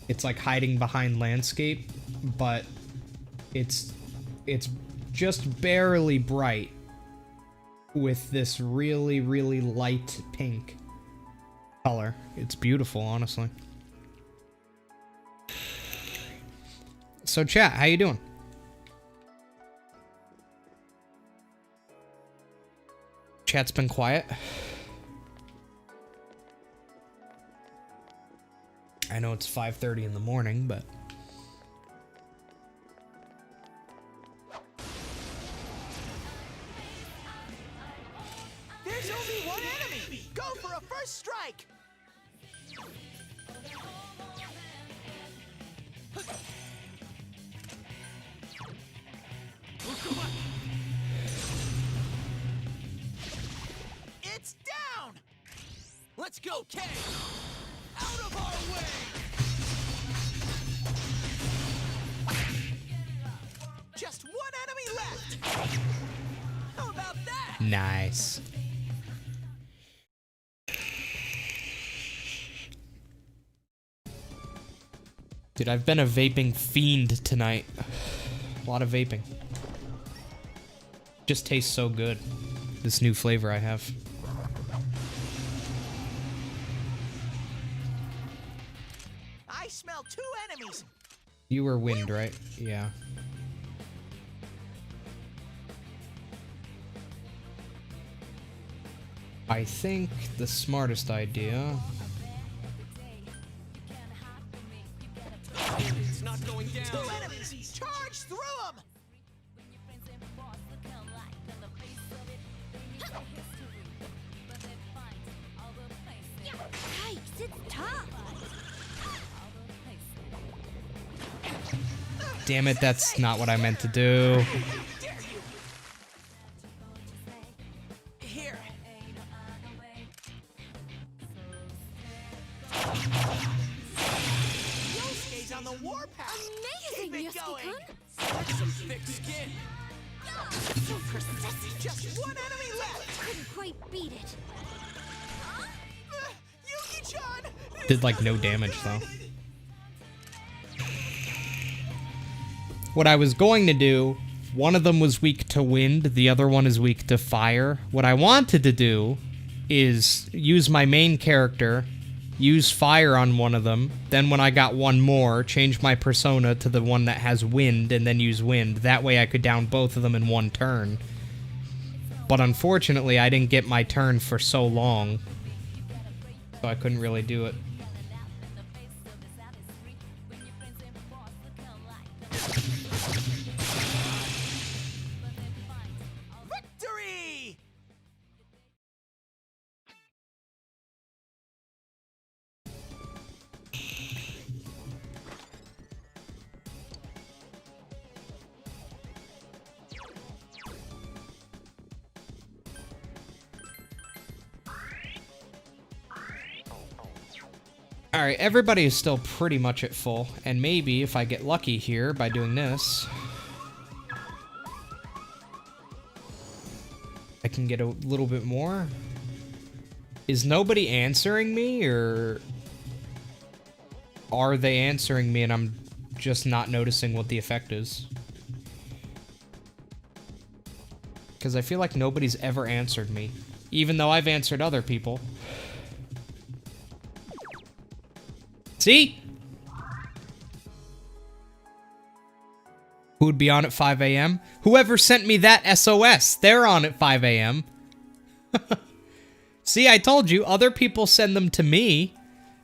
It's, like, hiding behind landscape, but it's just barely bright with this really, really light pink color. It's beautiful, honestly. So chat, how you doing? Chat's been quiet. I know it's 5:30 in the morning, but There's only one enemy! Go for a first strike! It's down! Let's go, Kay! Out of our way! Just one enemy left! How about that? Nice. Dude, I've been a vaping fiend tonight. A lot of vaping. Just tastes so good. This new flavor I have. I smell 2 enemies! You were wind, right? Yeah. I think the smartest idea... It's not going down! 2 enemies! Charge through them! Yikes, it's tough. Damn it, that's not what I meant to do. Here. Yosuke's on the warpath. Amazing, Keep it going. Yosuke-kun. Some thick skin. So persistent. Just one enemy left. Couldn't quite beat it. Yuki-chan. Did like no damage though. What I was going to do, one of them was weak to wind, the other one is weak to fire. What I wanted to do is use my main character, use fire on one of them, then when I got one more, change my persona to the one that has wind and then use wind. That way I could down both of them in one turn. But unfortunately, I didn't get my turn for so long, so I couldn't really do it. Victory! Alright, everybody is still pretty much at full, and maybe if I get lucky here by doing this, I can get a little bit more. Is nobody answering me, or are they answering me and I'm just not noticing what the effect is? Because I feel like nobody's ever answered me, even though I've answered other people. See? Who would be on at 5 a.m.? Whoever sent me that SOS, they're on at 5 a.m. See, I told you, other people send them to me,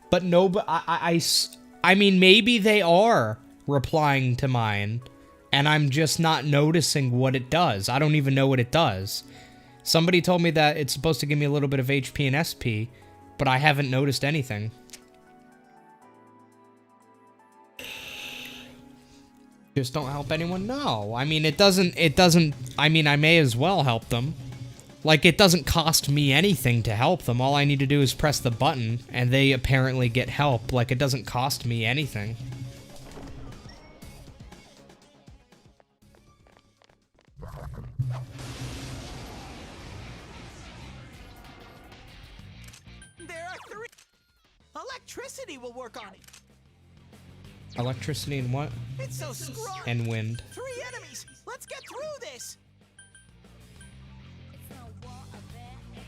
but no, but I mean, maybe they are replying to mine, and I'm just not noticing what it does. I don't even know what it does. Somebody told me that it's supposed to give me a little bit of HP and SP, but I haven't noticed anything. Just don't help anyone? No. I mean, it doesn't, I mean, I may as well help them. Like, it doesn't cost me anything to help them. All I need to do is press the button, and they apparently get help. Like, it doesn't cost me anything. There are 3. Electricity will work on it. Electricity and what? It's so strong. And wind. 3 enemies. Let's get through this.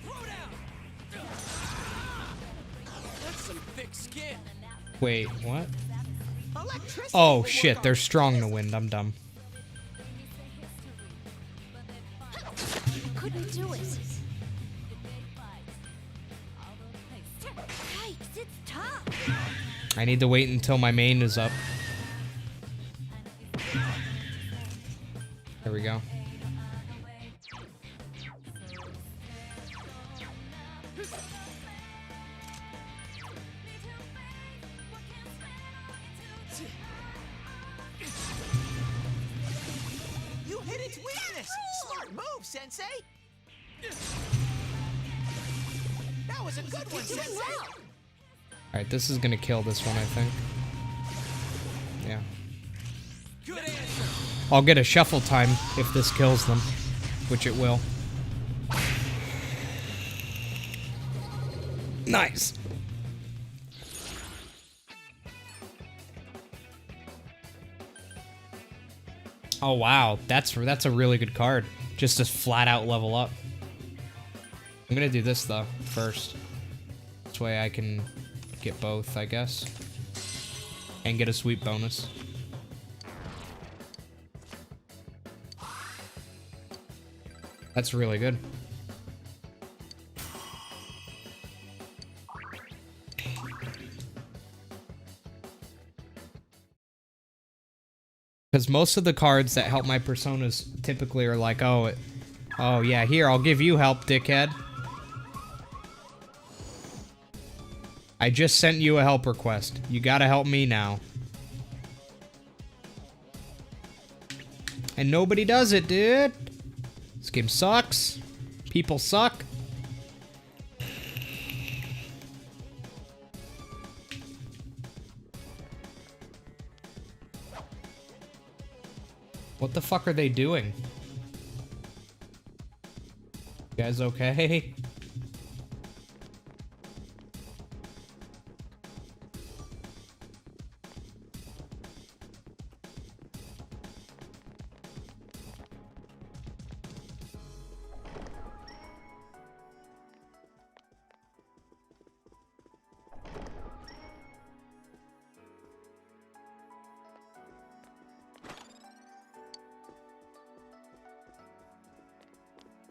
Throw down. That's some thick skin. Wait, what? Electricity Oh, will shit, work they're on strong to wind. I'm dumb. Couldn't do it. Yikes, it's tough. I need to wait until my main is up. There we go. You hit It's weakness! Smart move, Sensei! That was a good one, Sensei! Alright, this is gonna kill this one, I think. Yeah. Good answer. I'll get a shuffle time if this kills them, which it will. Nice. Oh wow, that's a really good card. Just to flat out level up. I'm gonna do this though first. This way I can get both, I guess, and get a sweep bonus. That's really good. Because most of the cards that help my personas typically are like, oh yeah, here, I'll give you help, dickhead. I just sent you a help request. You gotta help me now. And nobody does it, dude. This game sucks. People suck. What the fuck are they doing? You guys okay?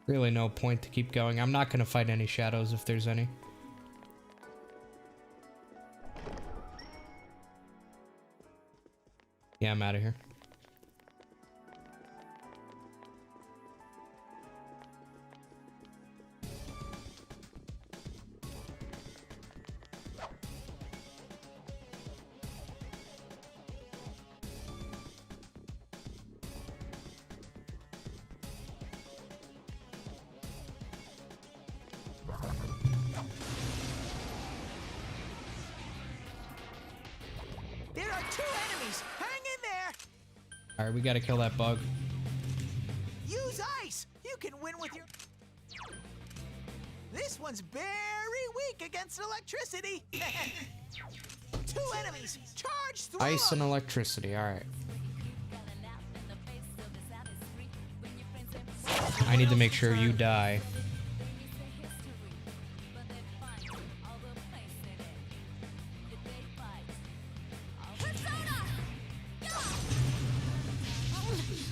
Really no point to keep going. I'm not gonna fight any shadows if there's any. Yeah, I'm out of here. There are 2 enemies! Hang in there! Alright, we gotta kill that bug. Use ice! You can win with your... This one's very weak against electricity! 2 enemies! Charge through Ice and them. electricity, alright. I need to make sure you die.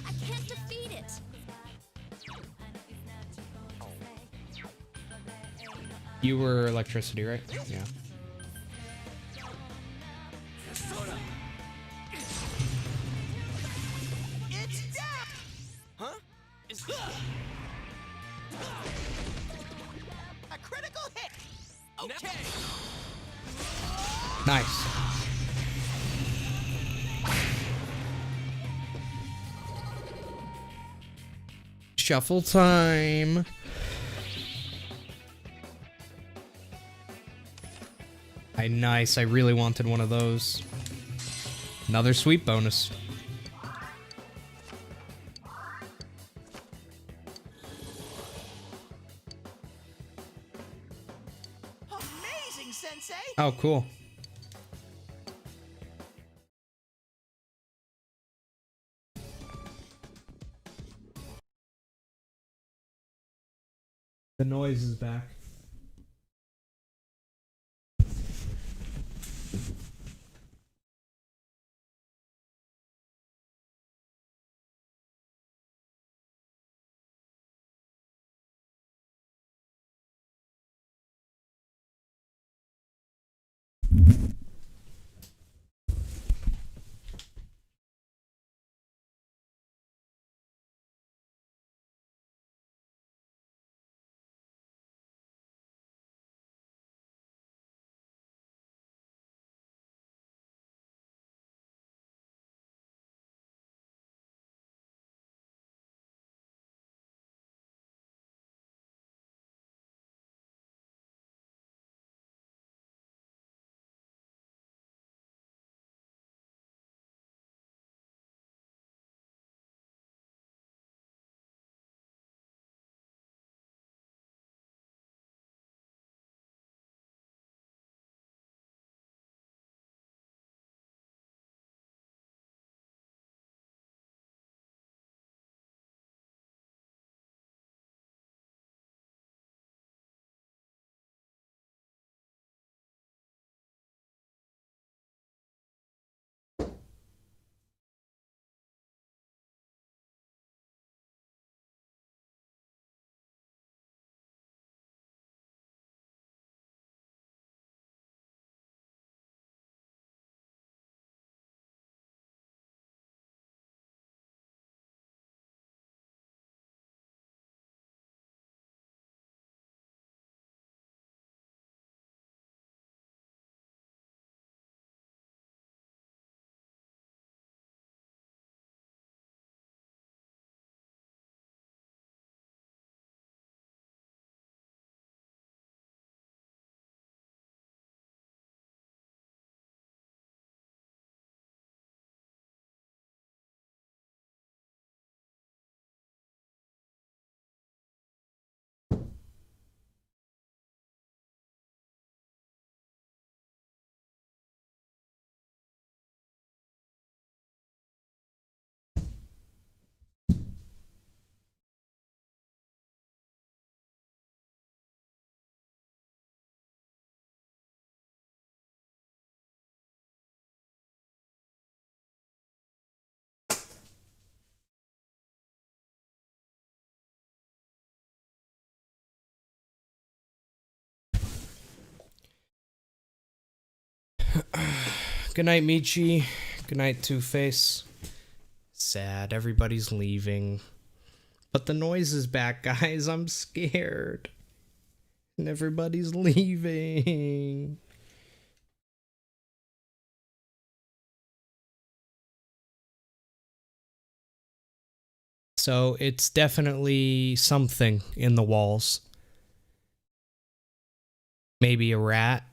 I can't defeat it. You were electricity, right? Yeah. It's down! Huh? Is A critical hit! okay. Nice. Shuffle time. Nice. I really wanted one of those. Another sweep bonus. Amazing, Sensei! Oh, cool. The noise is back. Good night, Michi. Good night, Two-Face. Sad. Everybody's leaving. But the noise is back, guys. I'm scared. And everybody's leaving. So it's definitely something in the walls. Maybe a rat.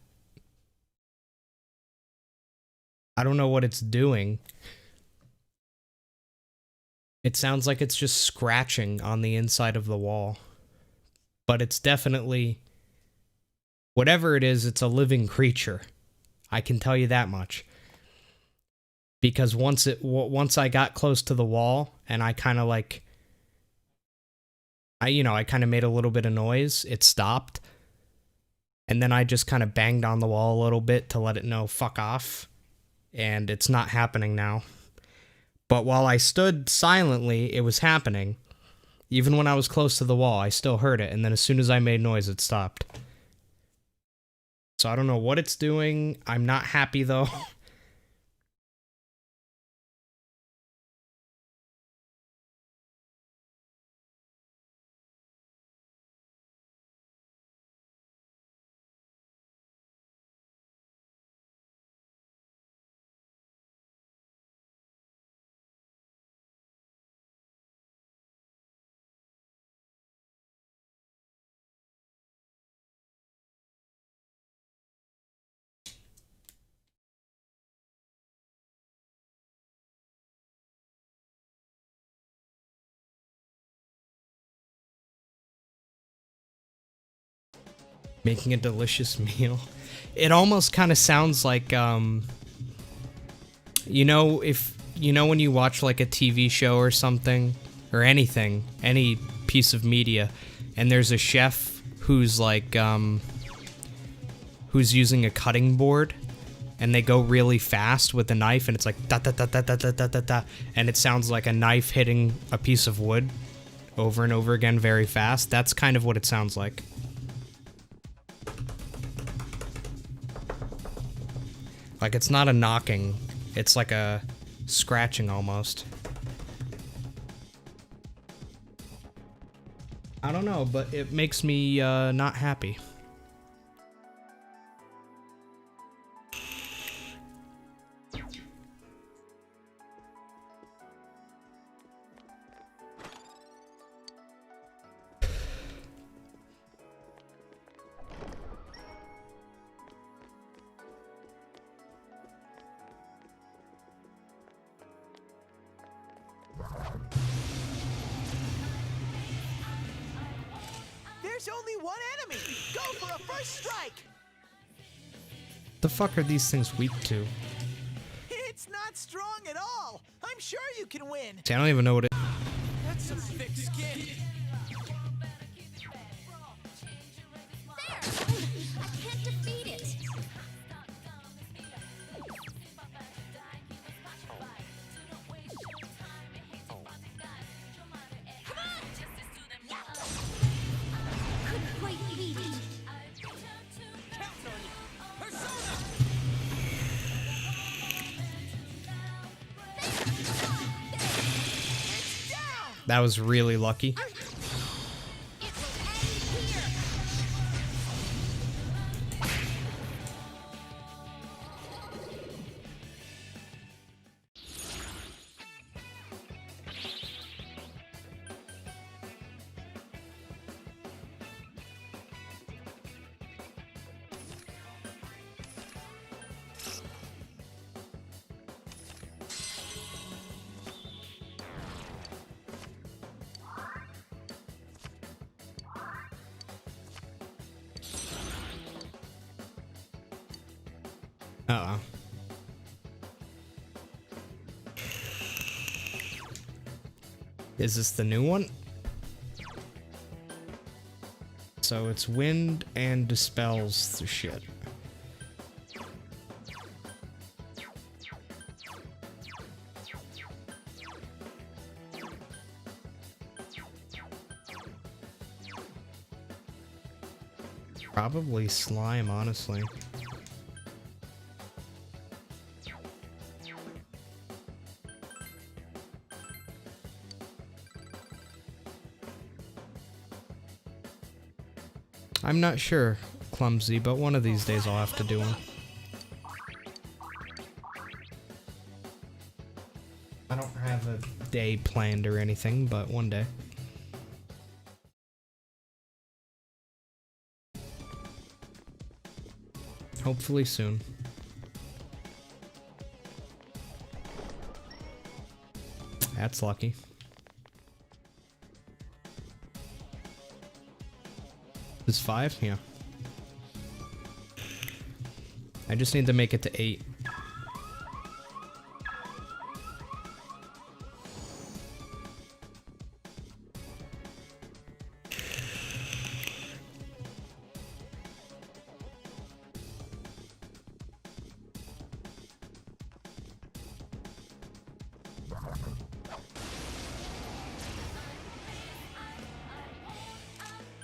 I don't know what it's doing. It sounds like it's just scratching on the inside of the wall. But it's definitely... whatever it is, it's a living creature. I can tell you that much. Because once I got close to the wall, and I kind of like... I kind of made a little bit of noise, it stopped. And then I just kind of banged on the wall a little bit to let it know, fuck off. And it's not happening now. But while I stood silently, it was happening. Even when I was close to the wall, I still heard it. And then as soon as I made noise, it stopped. So I don't know what it's doing. I'm not happy, though. Making a delicious meal. It almost kind of sounds like, when you watch like a TV show or something, or anything, any piece of media, and there's a chef who's like, who's using a cutting board, and they go really fast with a knife, and it's like da da da da da da da da da, and it sounds like a knife hitting a piece of wood over and over again very fast. That's kind of what it sounds like. Like, it's not a knocking, it's like a scratching almost. I don't know, but it makes me not happy. There's only one enemy. Go for a first strike. The fuck are these things weak to? It's not strong at all. I'm sure you can win. See, I don't even know what it... That's some thick skin. I can't defeat it. Come on! Couldn't quite beat it. That was really lucky. Uh-oh. Is this the new one? So it's wind and dispels the shit. Probably slime, honestly. I'm not sure, Clumsy, but one of these days I'll have to do one. I don't have a day planned or anything, but one day. Hopefully soon. That's lucky. Is 5? Yeah. I just need to make it to 8.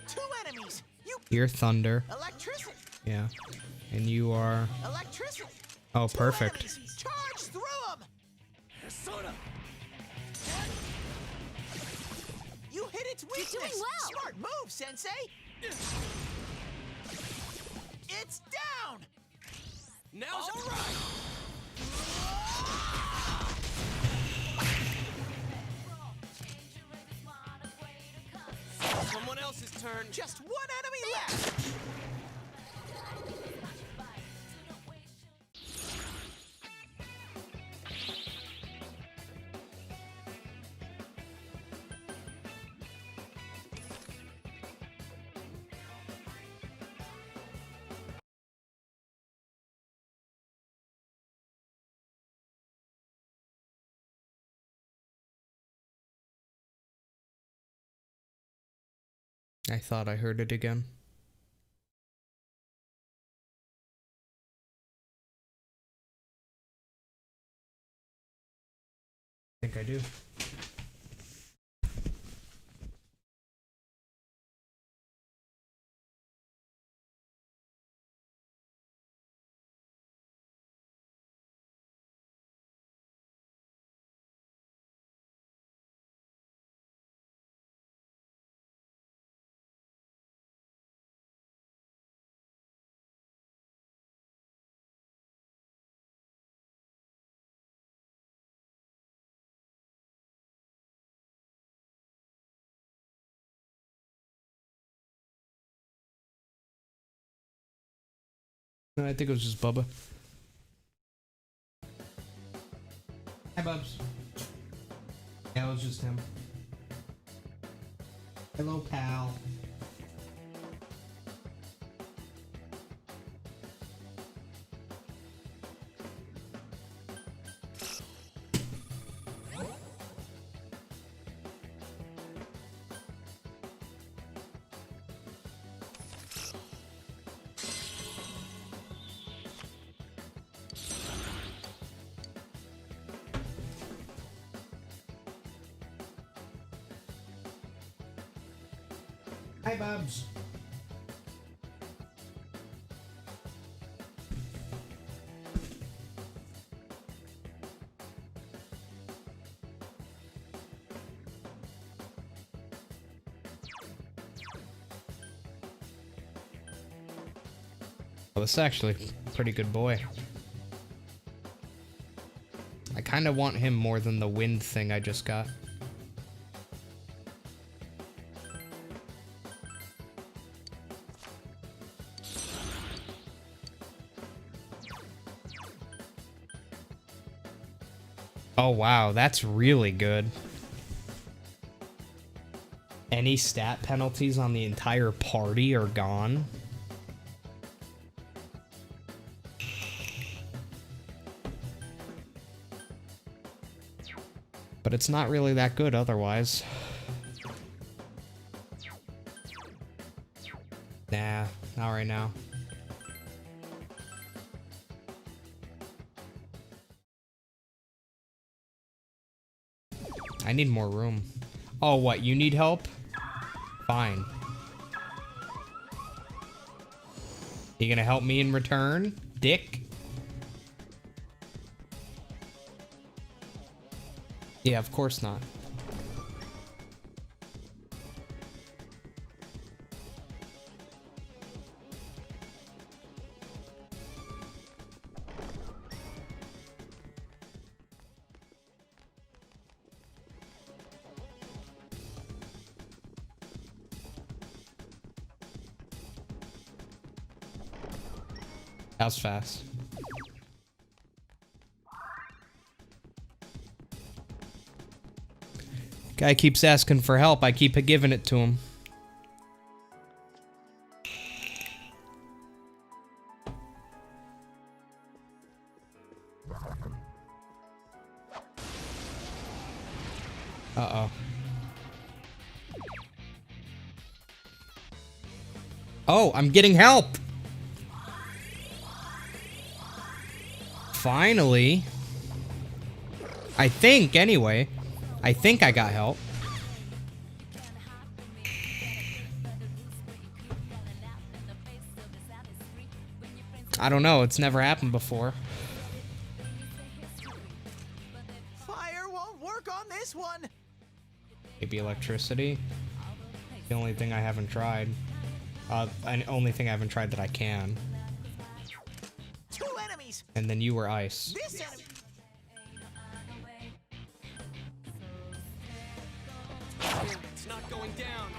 Two enemies. You You're Thunder. electricity. Yeah. And you are... Electricity. Oh, perfect. Enemies. Charge through them. You hit its weakness. doing well. Smart move, Sensei. It's down. Now's All right. Someone else's turn. Just one enemy left. I thought I heard it again. I think I do. No, I think it was just Bubba. Hi, Bubs. Yeah, it was just him. Hello, pal. Hi, Bubs. Oh, this is actually a pretty good boy. I kind of want him more than the wind thing I just got. Oh wow, that's really good. Any stat penalties on the entire party are gone. But it's not really that good otherwise. Nah, not right now. I need more room. Oh, what? You need help? Fine. You gonna help me in return, dick? Yeah, of course not. That was fast. Guy keeps asking for help. I keep giving it to him. Uh-oh. Oh, I'm getting help! Finally. I think, anyway. I think I got help. I don't know, it's never happened before. Fire won't work on this one. Maybe electricity? The only thing I haven't tried. Only thing I haven't tried that I can. 2 enemies. And then you were ice. This enemy. It's not going down.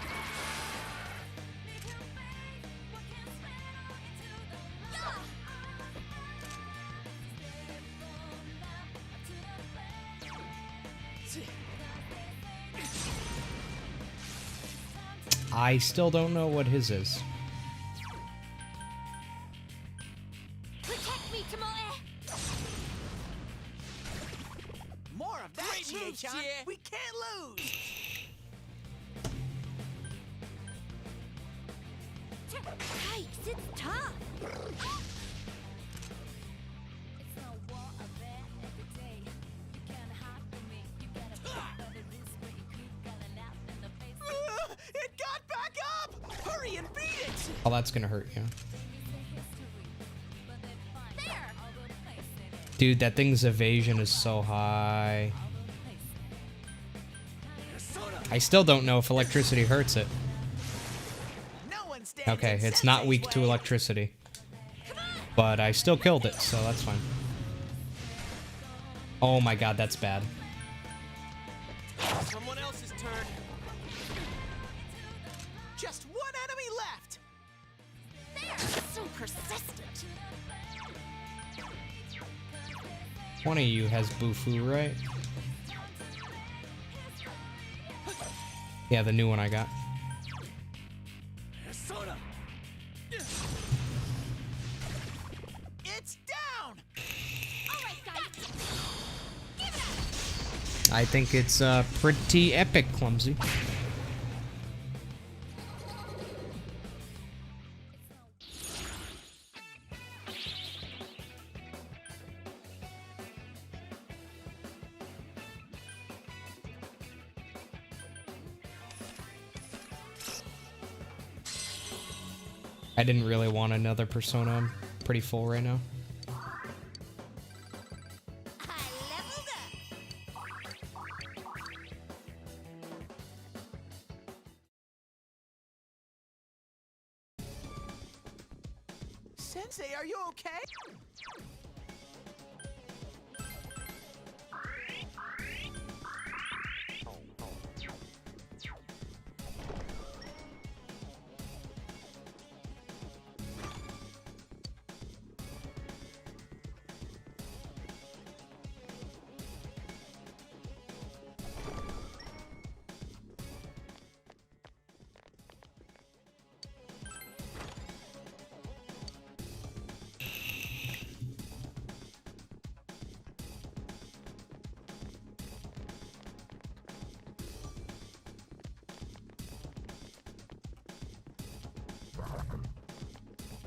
I still don't know what his is. Protect me, Tomoe! More of that, Yeehaw. We can't lose. Yikes, it's tough! It got back up! Hurry and beat it! Oh, that's gonna hurt you. Dude, that thing's evasion is so high. I still don't know if electricity hurts it. Okay, it's not weak to electricity. But I still killed it, so that's fine. Oh my god, that's bad. Someone else's turn. Just 1 enemy left. They're so persistent. One of you has Bufu, right? Yeah, the new one I got. It's down. I think it's pretty epic, Clumsy. I didn't really want another Persona. I'm pretty full right now. Sensei, are you okay?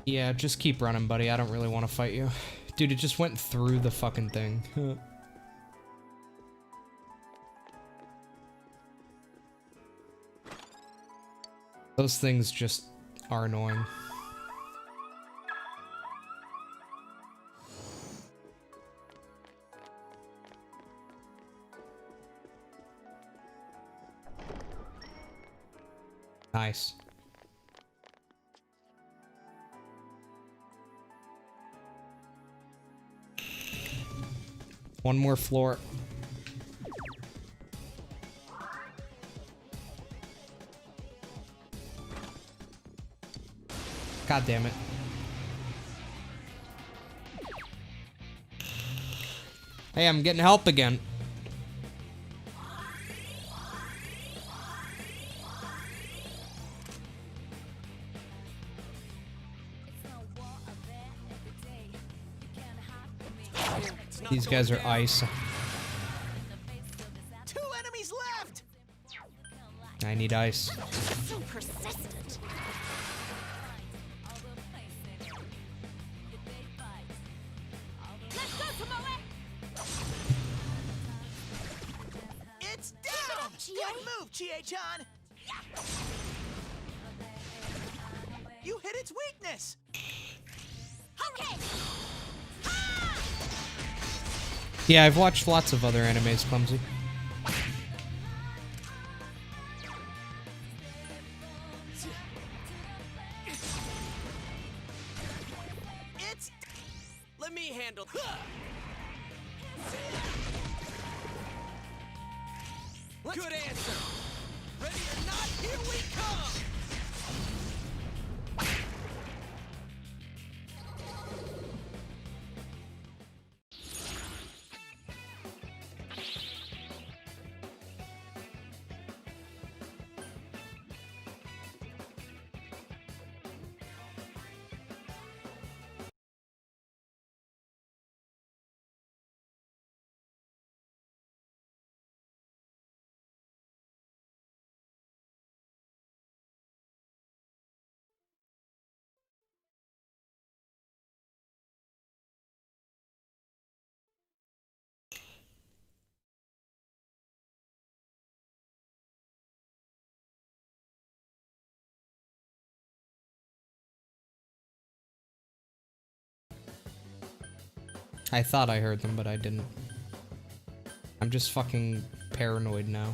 Yeah, just keep running, buddy. I don't really want to fight you. Dude, it just went through the fucking thing. Those things just are annoying. Nice. One more floor. God damn it. Hey, I'm getting help again. These guys are ice. 2 enemies left. I need ice. So persistent. Let's go, Tomoe! It's down. Good move, Chie-chan. You hit its weakness. Okay. Yeah, I've watched lots of other animes, Clumsy. It's... Let me handle... Good answer! Ready or not, here we come! I thought I heard them, but I didn't. I'm just fucking paranoid now.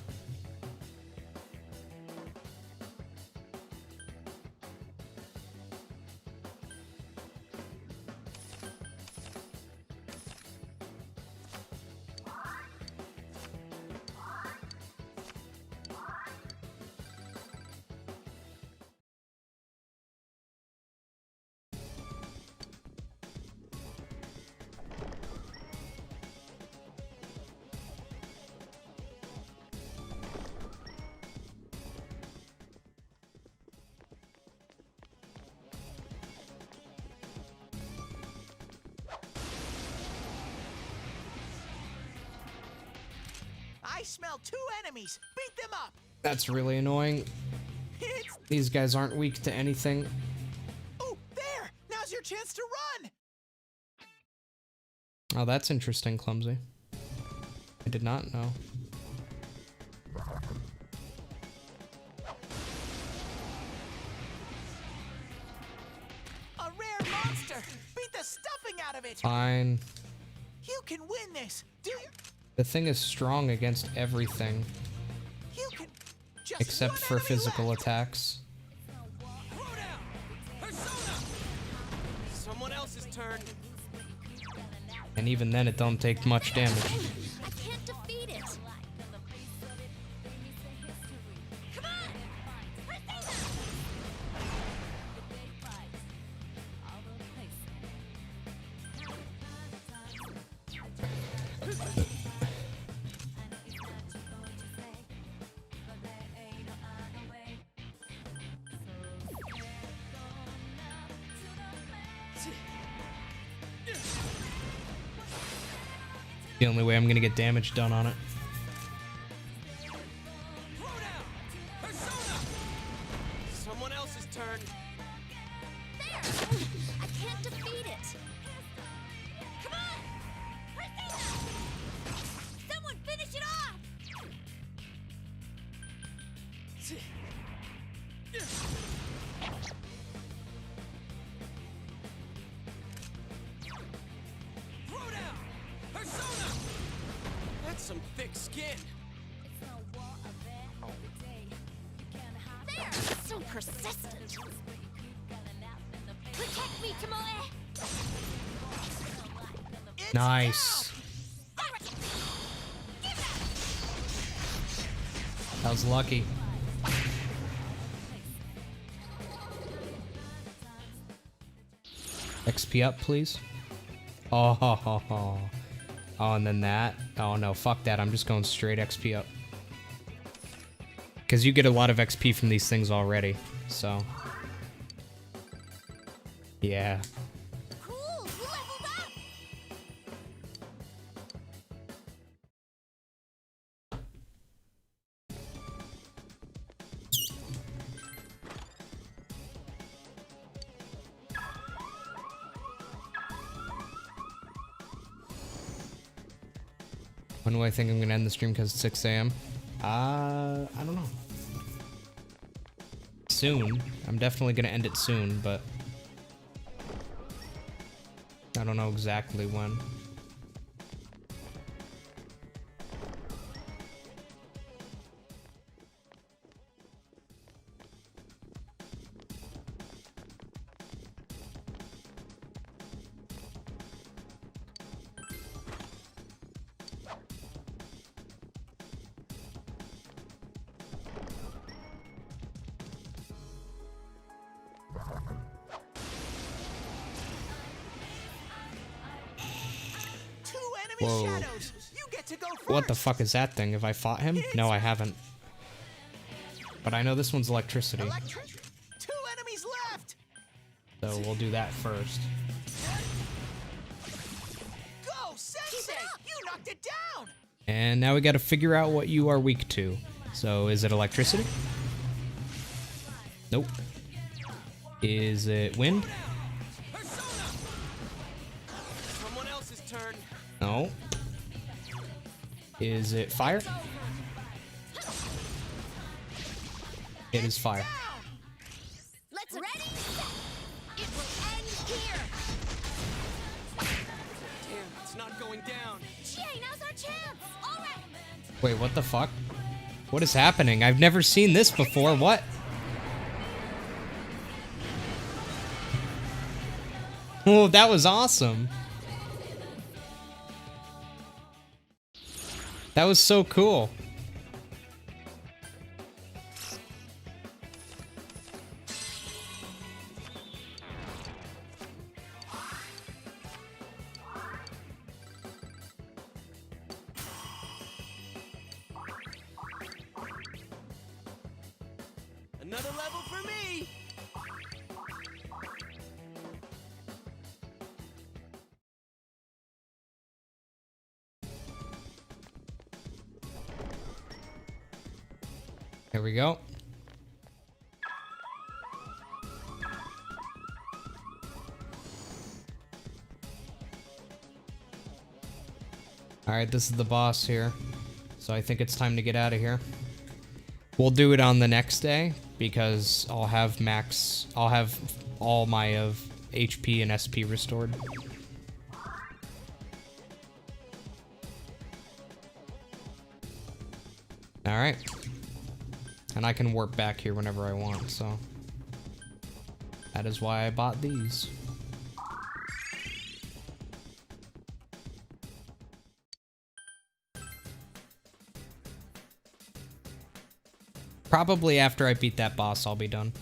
I smell 2 enemies. Beat them up. That's really annoying. These guys aren't weak to anything. Oh, there! Now's your chance to run. Oh, that's interesting, Clumsy. I did not know. A rare monster. Beat the stuffing out of it. Fine. You can win this. Do you? The thing is strong against everything. You can. Just Except one for enemy physical left. attacks. Someone else's turn. And even then, it don't take much damage. I can't defeat it. Come on! The only way I'm gonna get damage done on it. Someone else's turn. There! I can't defeat it. Come on! Someone finish it off! That's some thick skin. There! So persistent. Protect me, Tomoe! Nice. That was lucky. XP up, please. Oh, ho, ho, ho. Oh, and then that. Oh no, fuck that. I'm just going straight XP up. Because you get a lot of XP from these things already, so. Yeah. Cool, you leveled up. When do I think I'm gonna end the stream? Because it's 6 a.m. I don't know. Soon. I'm definitely gonna end it soon, but I don't know exactly when. Whoa. What the fuck is that thing? Have I fought him? No, I haven't. But I know this one's electricity. 2 enemies left. So we'll do that first. Go, Sensei! You knocked it down. And now we gotta figure out what you are weak to. So is it electricity? Nope. Is it wind? Someone else's turn. No. Is it fire? It is fire. Let's ready. It will end here. Damn, it's not going down. Jay, now's our chance. All right. Wait, what the fuck? What is happening? I've never seen this before. What? Oh, that was awesome. That was so cool. Another level for me. Here we go. Alright, this is the boss here. So I think it's time to get out of here. We'll do it on the next day because I'll have all my HP and SP restored. Alright. And I can warp back here whenever I want, so that is why I bought these. Probably after I beat that boss, I'll be done.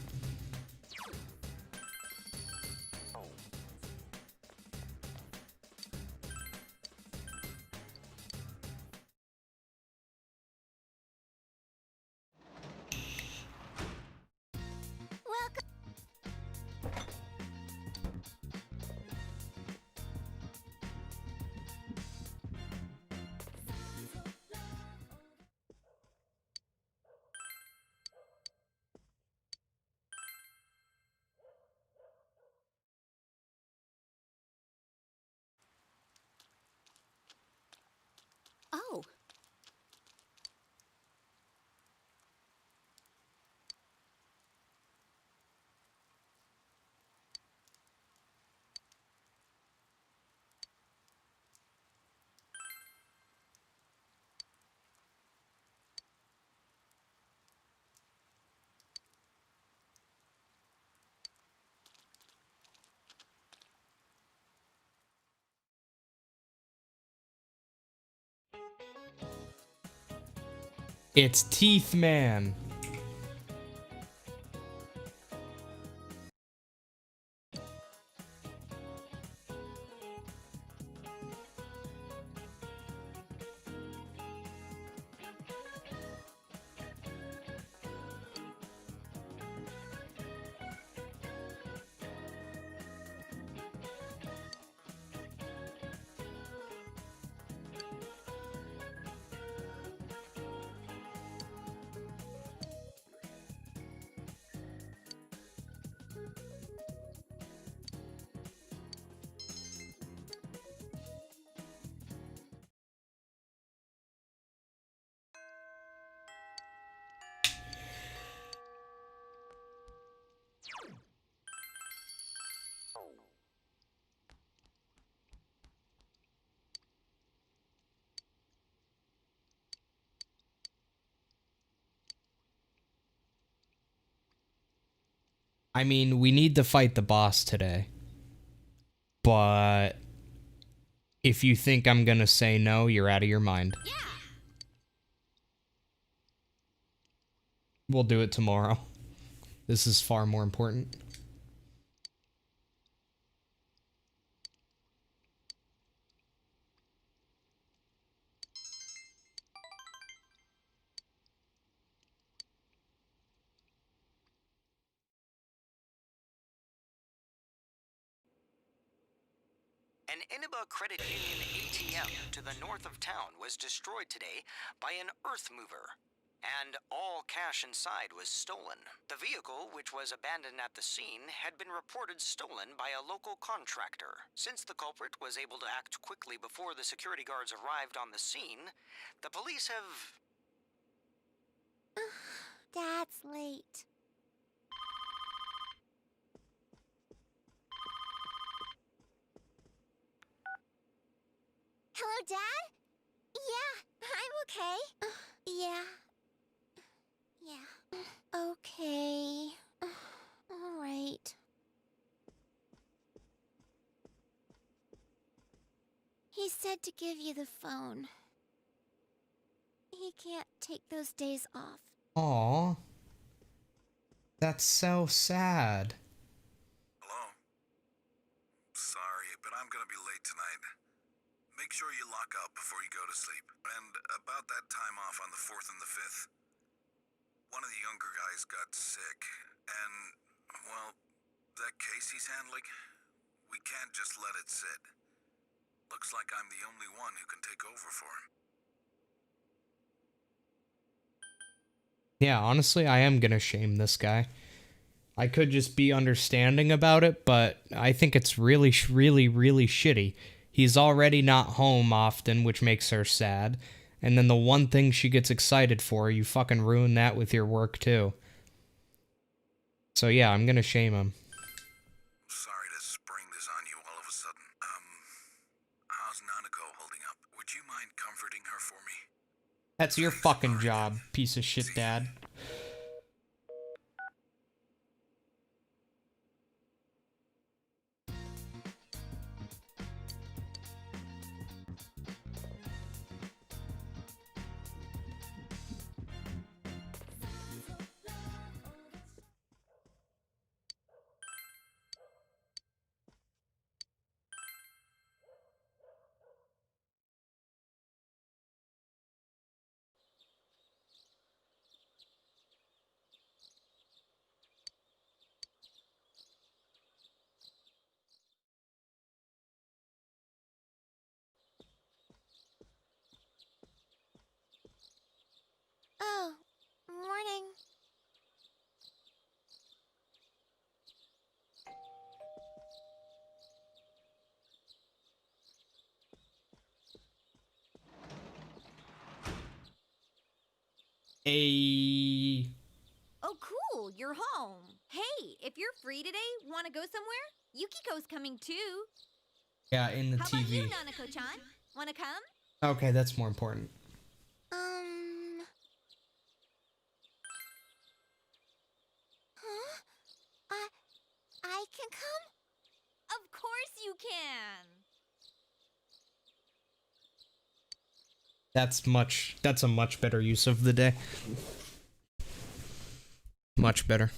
Oh. It's Teeth Man. I mean, we need to fight the boss today. But if you think I'm gonna say no, you're out of your mind. Yeah. We'll do it tomorrow. This is far more important. An Inaba Credit Union ATM to the north of town was destroyed today by an earth mover, and all cash inside was stolen. The vehicle, which was abandoned at the scene, had been reported stolen by a local contractor. Since the culprit was able to act quickly before the security guards arrived on the scene, the police have... Dad's late. Hello, Dad? Yeah, I'm okay. Yeah. Yeah. Okay. All right. He said to give you the phone. He can't take those days off. Aw. That's so sad. Hello? Sorry, but I'm gonna be late tonight. Make sure you lock up before you go to sleep. And about that time off on the 4th and the 5th, one of the younger guys got sick. And, well, that case he's handling, we can't just let it sit. Looks like I'm the only one who can take over for him. Yeah, honestly, I am gonna shame this guy. I could just be understanding about it, but I think it's really, really shitty. He's already not home often, which makes her sad. And then the one thing she gets excited for, you fucking ruin that with your work too. So yeah, I'm gonna shame him. Sorry to spring this on you all of a sudden. How's Nanako holding up? Would you mind comforting her for me? That's your fucking job, piece of shit dad. Oh, morning. Hey. Oh, cool. You're home. Hey, if you're free today, want to go somewhere? Yukiko's coming too. Yeah, in the How TV. about you, Nanako-chan? Want to come? Okay, that's more important. Huh? I can come? Of course you can. That's a much better use of the day. Much better.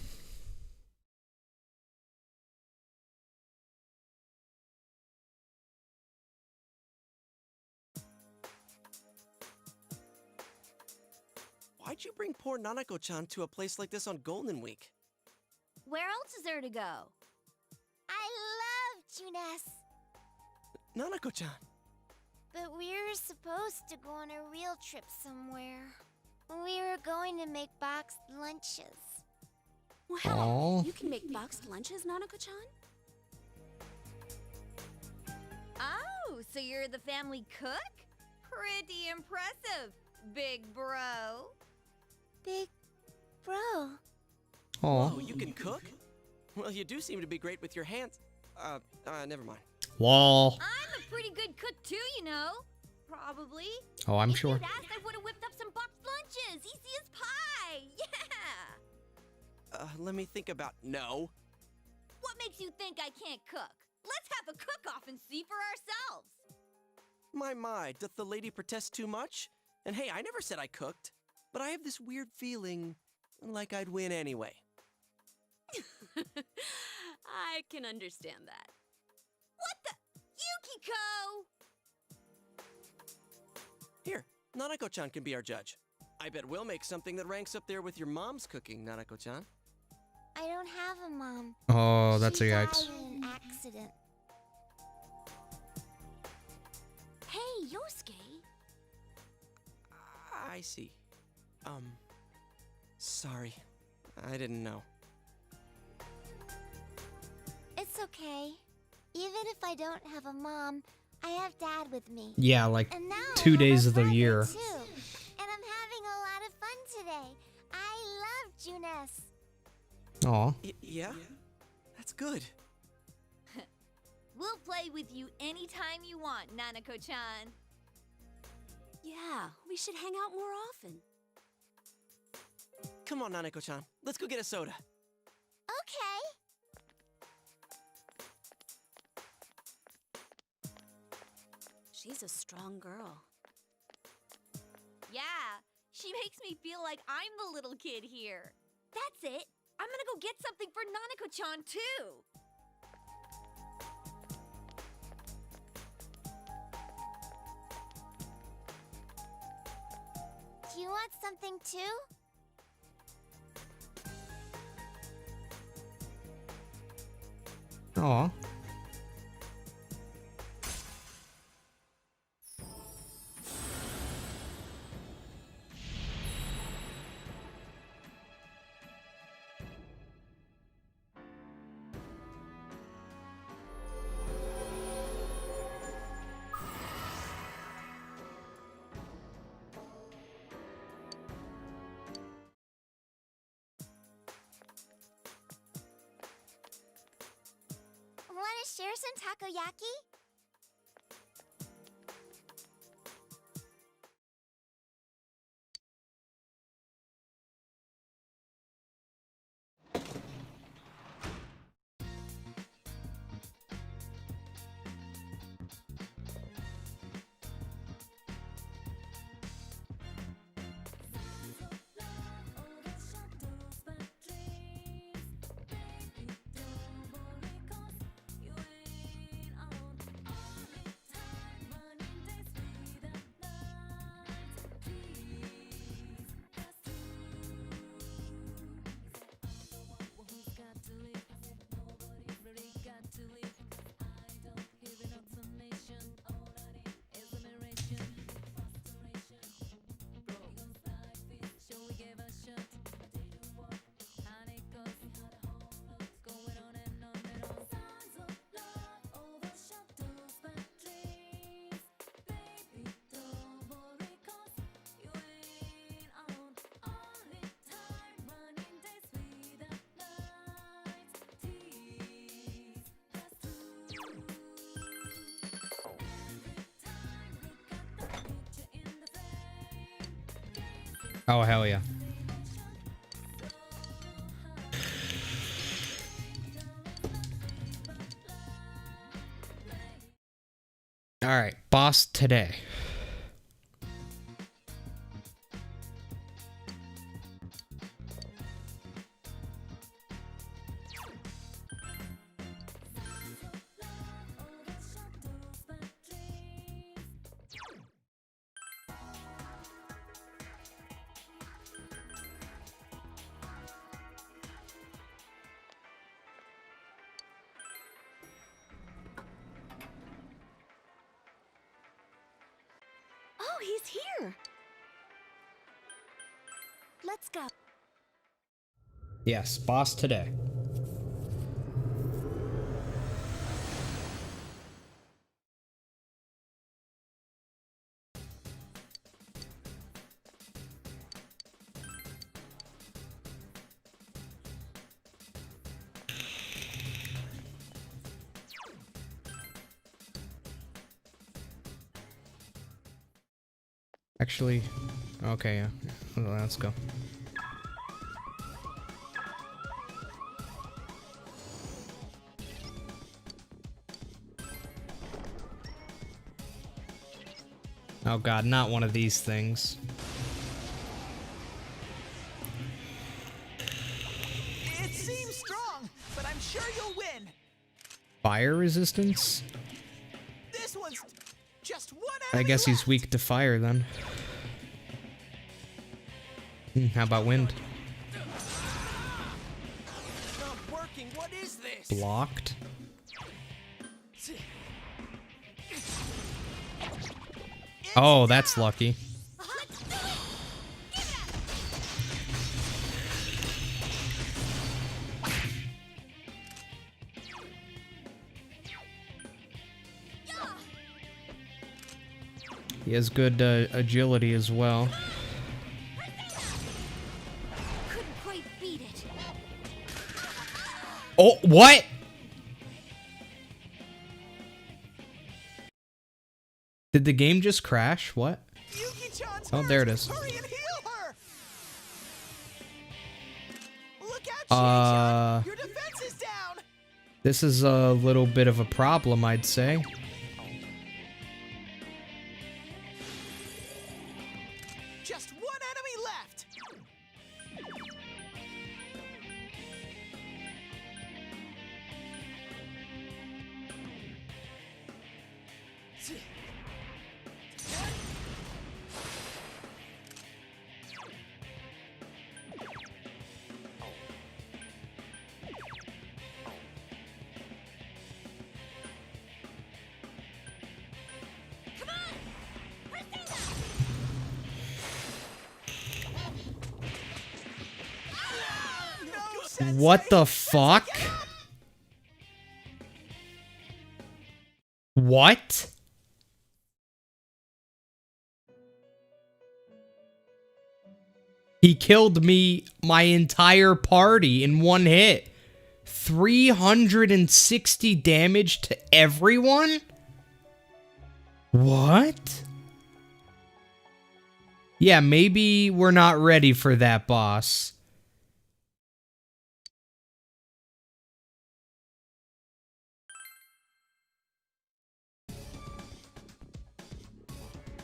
Why'd you bring poor Nanako-chan to a place like this on Golden Week? Where else is there to go? I love Junes. Nanako-chan! But we were supposed to go on a real trip somewhere. We were going to make boxed lunches. Aw. You can make boxed lunches, Nanako-chan? Oh, so you're the family cook? Pretty impressive, big bro. Big bro? Aw. Oh, you can cook? Well, you do seem to be great with your hands. Never mind. Wall. I'm a pretty good cook too, you know. Probably. Oh, I'm if sure. you'd asked, I would have whipped up some boxed lunches. Easy as pie. Yeah. Let me think about... No. What makes you think I can't cook? Let's have a cook-off and see for ourselves. My, doth the lady protest too much? And hey, I never said I cooked, but I have this weird feeling like I'd win anyway. I can understand that. What the? Yukiko! Here, Nanako-chan can be our judge. I bet we'll make something that ranks up there with your mom's cooking, Nanako-chan. I don't have a mom. Oh, that's a She yikes. died in an accident. Hey, Yosuke. I see. Sorry. I didn't know. It's okay. Even if I don't have a mom, I have Dad with me. Yeah, like And now 2 I have days a of the brother, year. Too. And I'm having a lot of fun today. I love Juness. Aw. Yeah? That's good. We'll play with you anytime you want, Nanako-chan. Yeah, we should hang out more often. Come on, Nanako-chan. Let's go get a soda. Okay. She's a strong girl. Yeah, she makes me feel like I'm the little kid here. That's it. I'm gonna go get something for Nanako-chan, too. Do you want something too? Aw. Want to share some takoyaki? Oh, hell yeah. Alright, boss today. Oh, he's here. Let's go. Yes, boss today. Actually, okay, yeah. Well, let's go. Oh god, not one of these things. It seems strong, but I'm sure you'll win. Fire resistance? This one's just one I enemy guess he's left. weak to fire then. How about wind? Not working. What is this? Blocked. Oh, that's lucky. He has good agility as well. Couldn't quite beat it. Oh, what? Did the game just crash? What? Oh, there it is. Hurry and heal her. Look out, your defense is down. This is a little bit of a problem, I'd say. Just one enemy left. What the fuck? What? He killed me, my entire party in one hit. 360 damage to everyone? What? Yeah, maybe we're not ready for that, boss.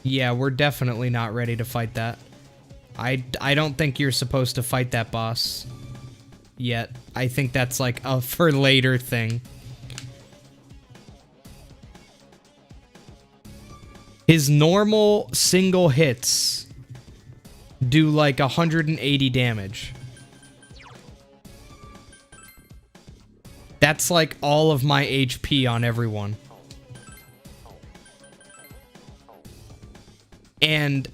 Yeah, we're definitely not ready to fight that. I don't think you're supposed to fight that boss yet. I think that's like a for later thing. His normal single hits do like 180 damage. That's like all of my HP on everyone. And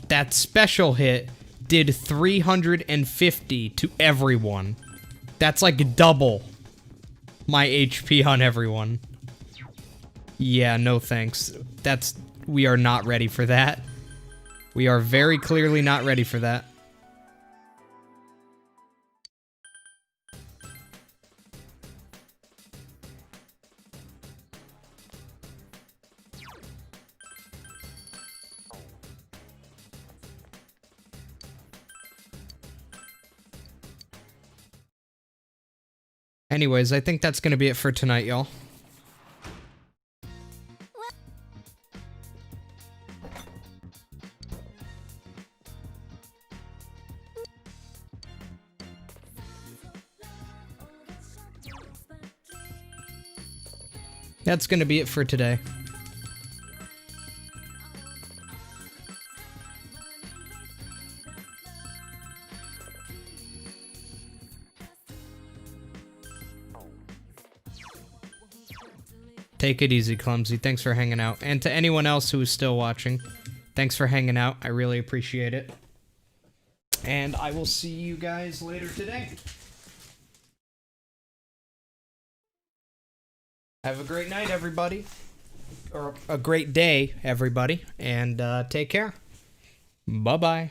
that special hit did 350 to everyone. That's like double my HP on everyone. Yeah, no thanks. We are not ready for that. We are very clearly not ready for that. Anyways, I think that's gonna be it for tonight, y'all. That's gonna be it for today. Take it easy, Clumsy. Thanks for hanging out. And to anyone else who is still watching, thanks for hanging out. I really appreciate it. And I will see you guys later today. Have a great night, everybody. Or a great day, everybody. And take care. Bye-bye.